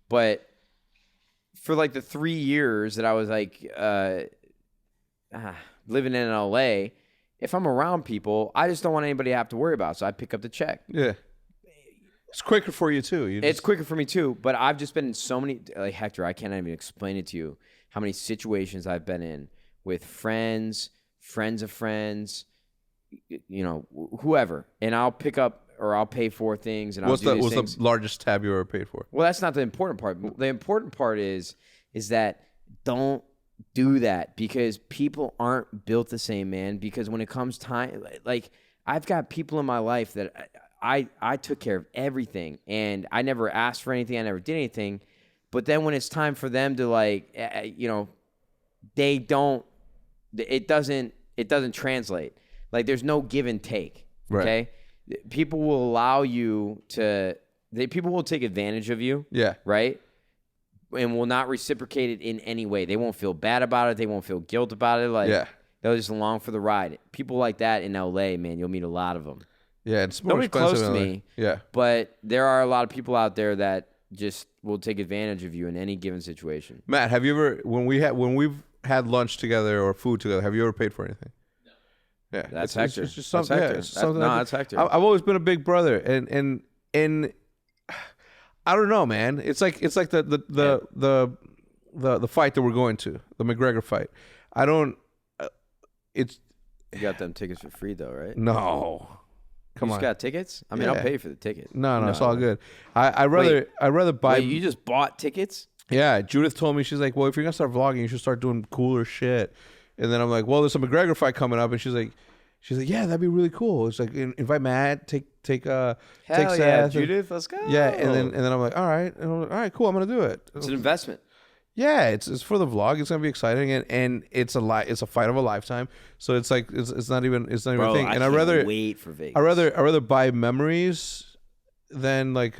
But for like the 3 years that I was like living in LA, if I'm around people, I just don't want anybody to have to worry about. So I pick up the check. Yeah. It's quicker for you too. It's quicker for me too. But I've just been in so many, like Hector, I can't even explain it to you how many situations I've been in with friends of friends, whoever. And I'll pick up or I'll pay for things. And what's the largest tab you ever paid for? Well, that's not the important part. The important part is that don't do that because people aren't built the same, man. Because when it comes time, like I've got people in my life that I took care of everything and I never asked for anything. I never did anything. But then when it's time for them to it doesn't translate. Like there's no give and take. Okay. Right. People will allow you to people will take advantage of you. Yeah. Right. And will not reciprocate it in any way. They won't feel bad about it. They won't feel guilt about it. Like they'll just along for the ride. People like that in LA, man, you'll meet a lot of them. Yeah, it's more Nobody expensive close to in LA. me. Yeah. But there are a lot of people out there that just will take advantage of you in any given situation. Matt, have you ever when we've had lunch together or food together, have you ever paid for anything? No. Yeah. That's Hector. It's just something. That's Hector. Yeah, it's something That's Hector. I've always been a big brother, and I don't know, man. It's like the fight that we're going to, the McGregor fight. I don't. It's. You got them tickets for free though, right? No. Come you on. just got tickets? I mean, I'll pay for the ticket. No, it's all good. I'd rather buy. Wait, you just bought tickets? Yeah, Judith told me, she's like, well, if you're gonna start vlogging, you should start doing cooler shit. And then I'm like, well, there's a McGregor fight coming up, and she's like, yeah, that'd be really cool. It's like invite Matt, take Hell Seth, yeah, Judith, let's go. Yeah, and then I'm like, all right, and I'm like, all right, cool, I'm gonna do it. It's an investment. Yeah, it's for the vlog. It's gonna be exciting, and it's a fight of a lifetime. So it's like it's not even a thing. And I can't wait for Vegas. I rather buy memories than like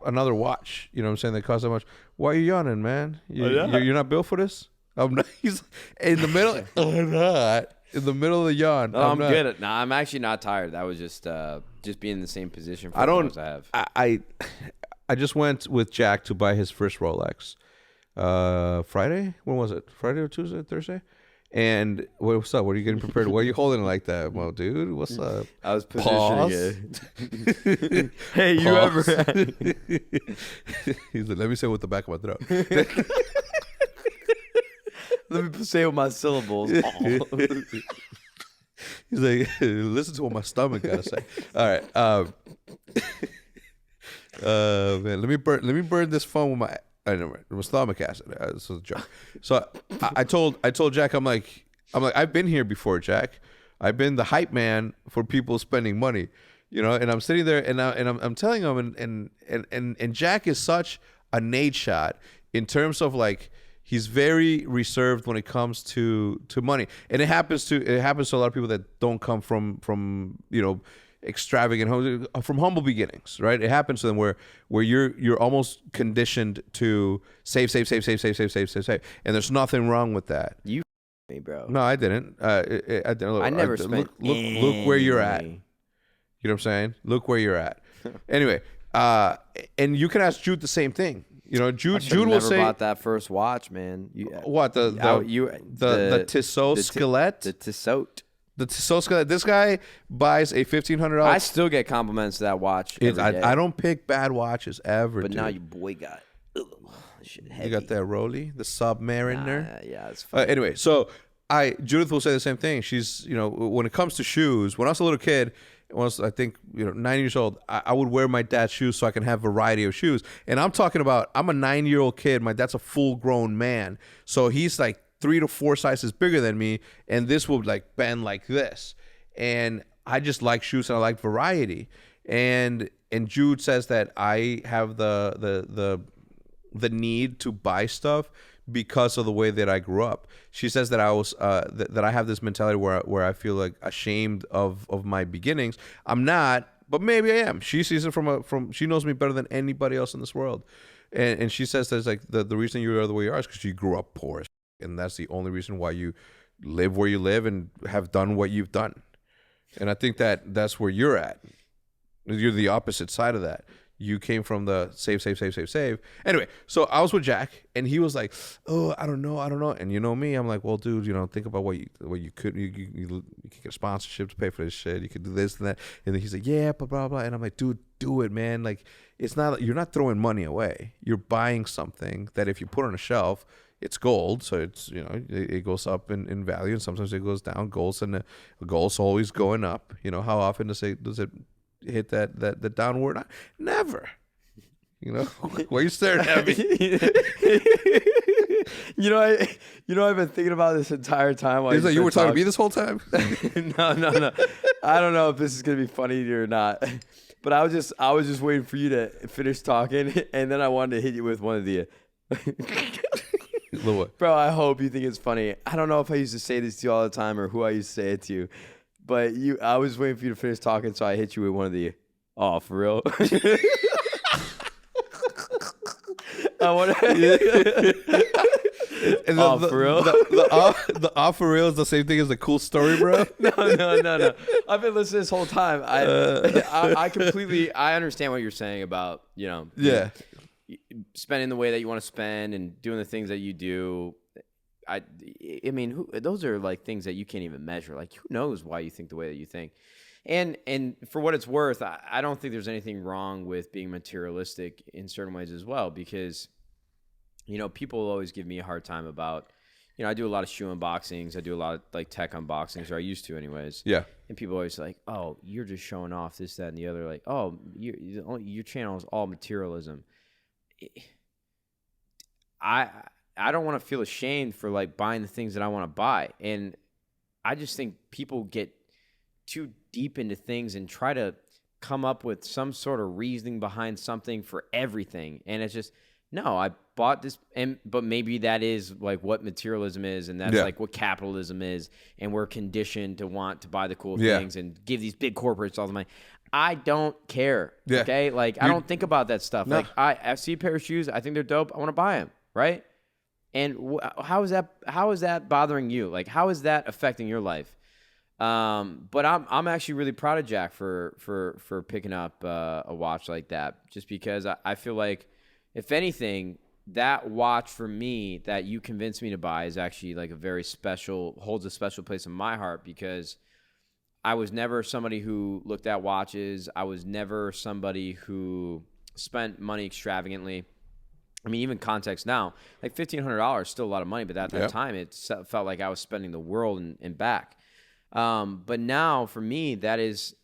another watch. You know what I'm saying? That costs that much. Why are you yawning, man? You're not built for this. I'm not. He's in the middle. I'm not in the middle of the yawn. No, I'm good at. Nah, I'm actually not tired. That was just being in the same position. For as long as I have. I just went with Jack to buy his first Rolex. Friday? When was it? Friday or Tuesday? Thursday? And what's up? What are you getting prepared? Why are you holding it like that? Well, dude, what's up? I was positioning it. Hey, you Pause. ever? He's like, let me say it with the back of my throat. Let me say it with my syllables. He's like, listen to what my stomach gotta say. All right, man, let me burn this phone with my. I know, it was stomach acid. This was a joke. So I told Jack, I'm like, I've been here before, Jack. I've been the hype man for people spending money, you know. And I'm sitting there, and I'm telling him, and Jack is such a Nadeshot in terms of like he's very reserved when it comes to money, and it happens to a lot of people that don't come from you know, extravagant homes, from humble beginnings, right? It happens to them where you're almost conditioned to save, and there's nothing wrong with that. You me, bro. No, I didn't. I didn't. I never spent. Look where you're at. You know what I'm saying? Look where you're at. Anyway, and you can ask Jude the same thing. You know, Jude will say, bought that first watch, man. what the Tissot Skillet? The Tissot. The Tissot Skillet. This guy buys a $1,500. I still get compliments to that watch. Every day. I don't pick bad watches ever. But dude. now your boy got. Shit heavy. You got that Rolly, the Submariner. Yeah, it's fun. Anyway, so Judith will say the same thing. She's, you know, when it comes to shoes, when I was a little kid, when I was, I think, you know, 9 years old, I would wear my dad's shoes so I can have variety of shoes. And I'm talking about, I'm a 9-year-old kid. My dad's a full-grown man. So he's like 3 to 4 sizes bigger than me. And this will like bend like this. And I just like shoes and I like variety. And Jude says that I have the need to buy stuff because of the way that I grew up. She says that I was that I have this mentality where I feel like ashamed of my beginnings. I'm not, but maybe I am. She sees it from she knows me better than anybody else in this world, and she says that it's like the reason you are the way you are is because you grew up poor, and that's the only reason why you live where you live and have done what you've done. And I think that's where you're at. You're the opposite side of that. You came from the save. Anyway, so I was with Jack, and he was like, "Oh, I don't know." And you know me, I'm like, "Well, dude, you know, think about what you could. You could get a sponsorship to pay for this shit. You could do this and that." And then he's like, "Yeah, blah blah." And I'm like, "Dude, do it, man. Like, it's not. You're not throwing money away. You're buying something that if you put on a shelf, it's gold. So it's, you know, it goes up in value, and sometimes it goes down. Gold's always going up. You know, how often does it hit that downward? Never. You know, why are you staring at me? you know I've been thinking about this entire time while you were talking to me this whole time. No. I don't know if this is gonna be funny or not, but I was just waiting for you to finish talking, and then I wanted to hit you with one of the bro, I hope you think it's funny. I don't know if I used to say this to you all the time or who I used to say it to, but I was waiting for you to finish talking, so I hit you with one of the, oh, for real? And For real? The for real is the same thing as the cool story, bro. No. I've been listening this whole time. I completely understand what you're saying about, Yeah. spending the way that you want to spend and doing the things that you do. I mean, those are like things that you can't even measure. Like, who knows why you think the way that you think? And for what it's worth, I don't think there's anything wrong with being materialistic in certain ways as well, because people always give me a hard time about, I do a lot of shoe unboxings. I do a lot of like tech unboxings, or I used to anyways. Yeah. And people always like, oh, you're just showing off this, that, and the other. Like, oh, your channel is all materialism. I don't want to feel ashamed for like buying the things that I want to buy. And I just think people get too deep into things and try to come up with some sort of reasoning behind something for everything. And it's just, no, I bought this, but maybe that is like what materialism is, and that's like what capitalism is, and we're conditioned to want to buy the cool things and give these big corporates all the money. I don't care. Yeah. Okay, like I don't think about that stuff. No. Like I see a pair of shoes, I think they're dope, I want to buy them, right? And how is that bothering you? Like, how is that affecting your life? But I'm actually really proud of Jack for picking up a watch like that, just because I feel like, if anything, that watch for me that you convinced me to buy is actually like holds a special place in my heart, because I was never somebody who looked at watches. I was never somebody who spent money extravagantly. I mean, even context now, like $1,500 is still a lot of money, but at that time, it felt like I was spending the world and back. But now for me, that is,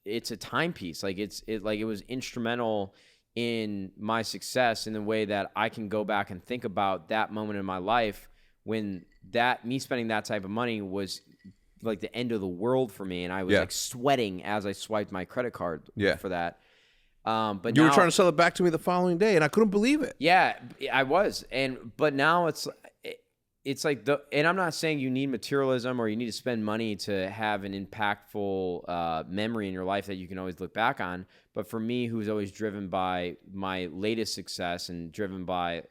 it's a timepiece. Like it was instrumental in my success in the way that I can go back and think about that moment in my life when me spending that type of money was like the end of the world for me. And I was like sweating as I swiped my credit card for that. But you were trying to sell it back to me the following day, and I couldn't believe it. Yeah, I was. But now it's like and I'm not saying you need materialism or you need to spend money to have an impactful memory in your life that you can always look back on. But for me, who's always driven by my latest success and driven by,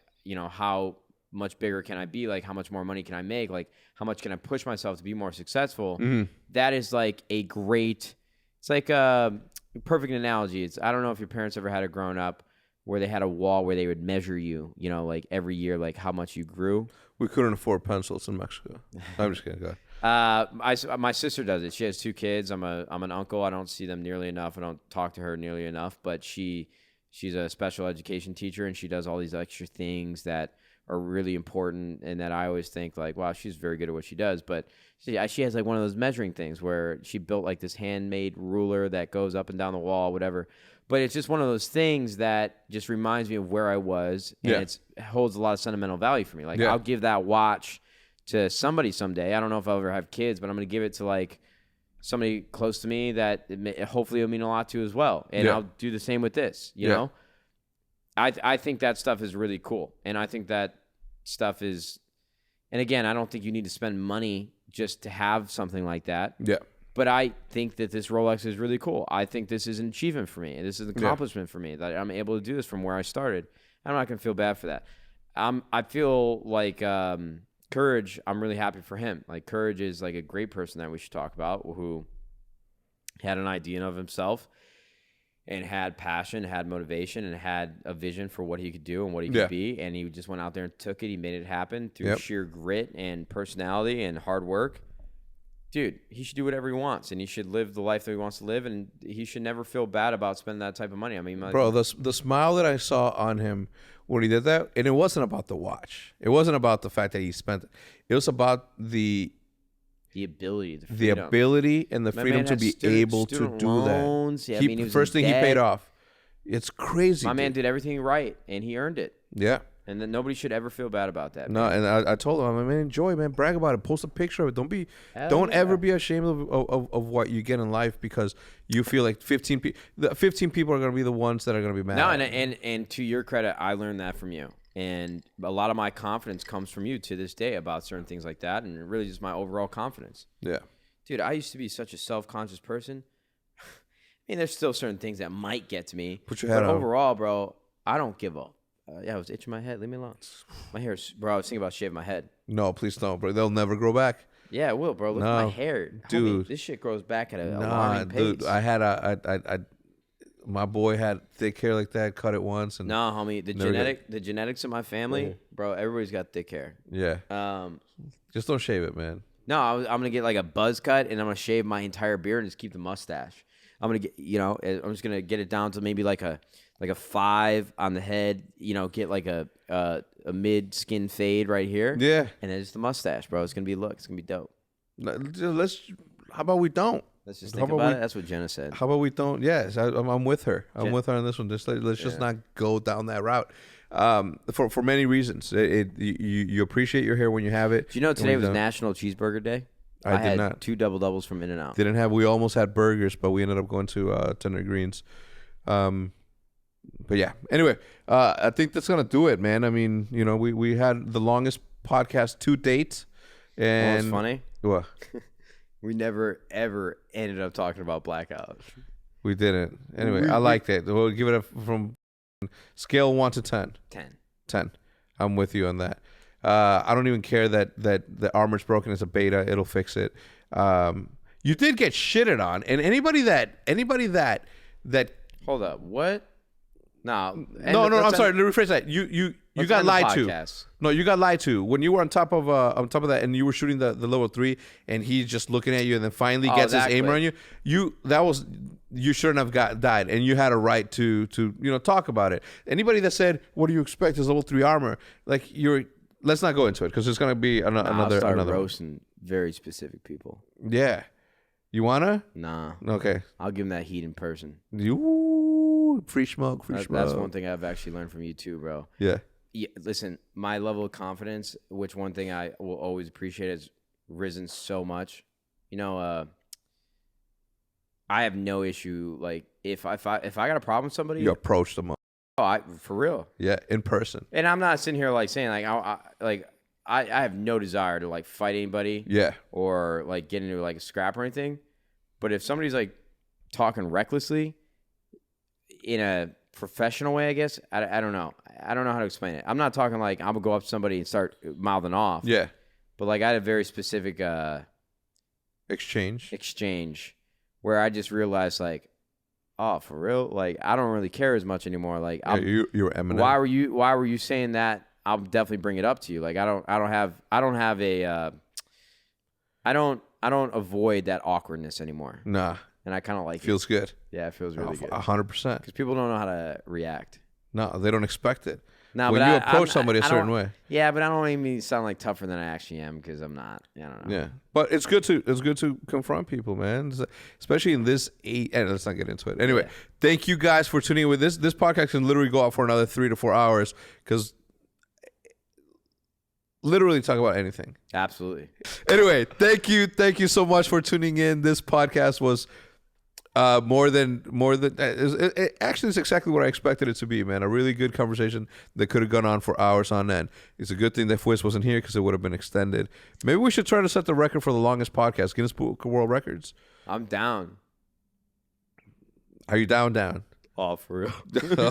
how much bigger can I be? Like, how much more money can I make? Like, how much can I push myself to be more successful? Mm-hmm. That is like it's like a perfect analogy. I don't know if your parents ever had it growing up where they had a wall where they would measure you, like every year, like how much you grew. We couldn't afford pencils in Mexico. I'm just kidding. Go ahead. My sister does it. She has 2 kids. I'm an uncle. I don't see them nearly enough. I don't talk to her nearly enough. But she's a special education teacher, and she does all these extra things that are really important, and that I always think like, wow, she's very good at what she does. But she has like one of those measuring things where she built like this handmade ruler that goes up and down the wall, whatever. But it's just one of those things that just reminds me of where I was, and it holds a lot of sentimental value for me. Like, I'll give that watch to somebody someday. I don't know if I'll ever have kids, but I'm going to give it to like somebody close to me that hopefully it'll mean a lot to as well. And I'll do the same with this, you know? I think that stuff is really cool. And I think that stuff is, and again, I don't think you need to spend money just to have something like that. Yeah. But I think that this Rolex is really cool. I think this is an achievement for me. This is an accomplishment for me that I'm able to do this from where I started. I'm not going to feel bad for that. I feel like Courage, I'm really happy for him. Like, Courage is like a great person that we should talk about, who had an idea of himself and had passion, had motivation, and had a vision for what he could do and what he could be. And he just went out there and took it. He made it happen through sheer grit and personality and hard work. Dude, he should do whatever he wants, and he should live the life that he wants to live, and he should never feel bad about spending that type of money. I mean, bro, the smile that I saw on him when he did that, and it wasn't about the watch. It wasn't about the fact that he spent it. It was about the ability, the ability and the freedom to be able to do loans. that. Yeah, I mean, he was first thing he paid off. It's crazy. My man did everything right, and he earned it. Yeah. And then nobody should ever feel bad about that. No, man. And I told him, man, enjoy, man, brag about it, post a picture of it. Don't ever be ashamed of what you get in life because you feel like 15 people are going to be the ones that are going to be mad. No, and to your credit, I learned that from you. And a lot of my confidence comes from you to this day about certain things like that, and really just my overall confidence. Yeah. Dude, I used to be such a self-conscious person. I mean, there's still certain things that might get to me. Put your head on. Overall, bro, I don't give a Yeah, I was itching my head. Leave me alone. My hair's, bro. I was thinking about shaving my head. No, please don't, bro. They'll never grow back. Yeah, it will, bro. Look at my hair, dude. Homie, this shit grows back at a Nah, alarming pace. dude. I had my boy had thick hair like that. Cut it once, and No, homie. The genetics of my family, bro. Everybody's got thick hair. yeah. Just don't shave it, man. No, I'm gonna get like a buzz cut, and I'm gonna shave my entire beard and just keep the mustache. I'm gonna get, I'm just gonna get it down to maybe like a 5 on the head. Get like a mid skin fade right here. Yeah. And then just the mustache, bro. It's gonna be It's gonna be dope. How about we don't? Let's just think about it. That's what Jenna said. How about we don't? Yes, I'm with her. I'm with her on this one. Let's just not go down that route. For many reasons. You appreciate your hair when you have it. Do you know today was National Cheeseburger Day? I did had not. 2 double doubles from In-N-Out. We almost had burgers, but we ended up going to Tender Greens. But yeah. Anyway, I think that's gonna do it, man. I mean, we had the longest podcast to date, and What's funny? What? We never ever ended up talking about Blackout. We didn't. Anyway, I liked it. We'll give it from scale 1 to 10. 10. I'm with you on that. I don't even care that the armor's broken. It's a beta. It'll fix it. You did get shitted on, and anybody that Hold up, what? No, I'm sorry. Let me rephrase that. You got lied to. No, you got lied to when you were on top of that, and you were shooting the level 3, and he's just looking at you, and then finally gets his aim on you. You shouldn't have died, and you had a right to talk about it. Anybody that said, "What do you expect is level 3 armor?" Like let's not go into it because it's gonna be another roasting very specific people. Yeah, you wanna? Nah. Okay. I'll give him that heat in person. Free smoke. That's one thing I've actually learned from you too, bro. Yeah. Listen, my level of confidence, which one thing I will always appreciate, has risen so much. I have no issue. Like if I got a problem with somebody, you approach them. For real. Yeah, in person. And I'm not sitting here like saying I have no desire to like fight anybody. Yeah. Or like get into like a scrap or anything. But if somebody's like talking recklessly in a professional way, I guess, I don't know. I don't know how to explain it. I'm not talking like I'm gonna go up to somebody and start mouthing off. Yeah. But like I had a very specific exchange where I just realized like, oh, for real? Like I don't really care as much anymore. Like you were Eminem. Why were you saying that? I'll definitely bring it up to you. Like I don't avoid that awkwardness anymore. Nah. And I kind of like feels good. Yeah, it feels really good. 100%. Because people don't know how to react. No, they don't expect it. No, when but you approach somebody a certain way. Yeah, but I don't even sound like tougher than I actually am because I'm not. I don't know. Yeah, but it's good to confront people, man. Especially in this and let's not get into it. Anyway, Thank you guys for tuning in with this. This podcast can literally go out for another 3 to 4 hours because literally talk about anything. Absolutely. Anyway, thank you so much for tuning in. This podcast was more than it actually is exactly what I expected it to be, man. A really good conversation that could have gone on for hours on end. It's a good thing that Fwiz wasn't here because it would have been extended. Maybe we should try to set the record for the longest podcast, Guinness Book of World Records. I'm down. Are you down? Oh, for real?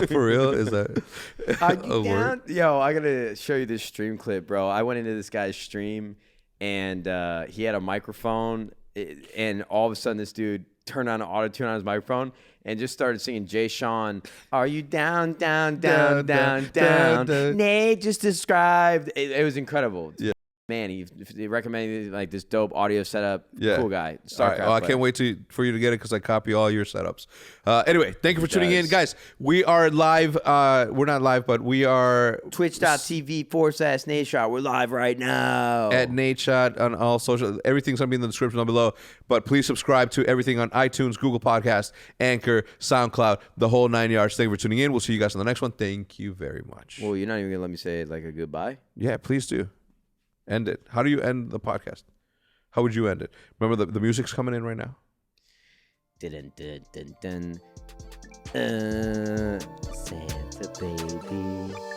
For real? Is that Are you down? Yo, I gotta show you this stream clip, bro. I went into this guy's stream and he had a microphone, and all of a sudden this dude turned on an auto-tune on his microphone and just started singing Jay Sean, "Are you down? Nade just described." It was incredible. Yeah. Man, he recommended like this dope audio setup. Yeah. Cool guy. Right. I can't wait for you to get it because I copy all your setups. Anyway, thank you for tuning in. Guys, we are live. We're not live, but we are twitch.tv/Nadeshot. We're live right now. At Nadeshot on all social. Everything's going to be in the description down below. But please subscribe to everything on iTunes, Google Podcasts, Anchor, SoundCloud, the whole 9 yards. Thank you for tuning in. We'll see you guys on the next one. Thank you very much. Well, you're not even going to let me say like a goodbye? Yeah, please do. End it. How do you end the podcast? How would you end it? Remember the music's coming in right now? Santa baby.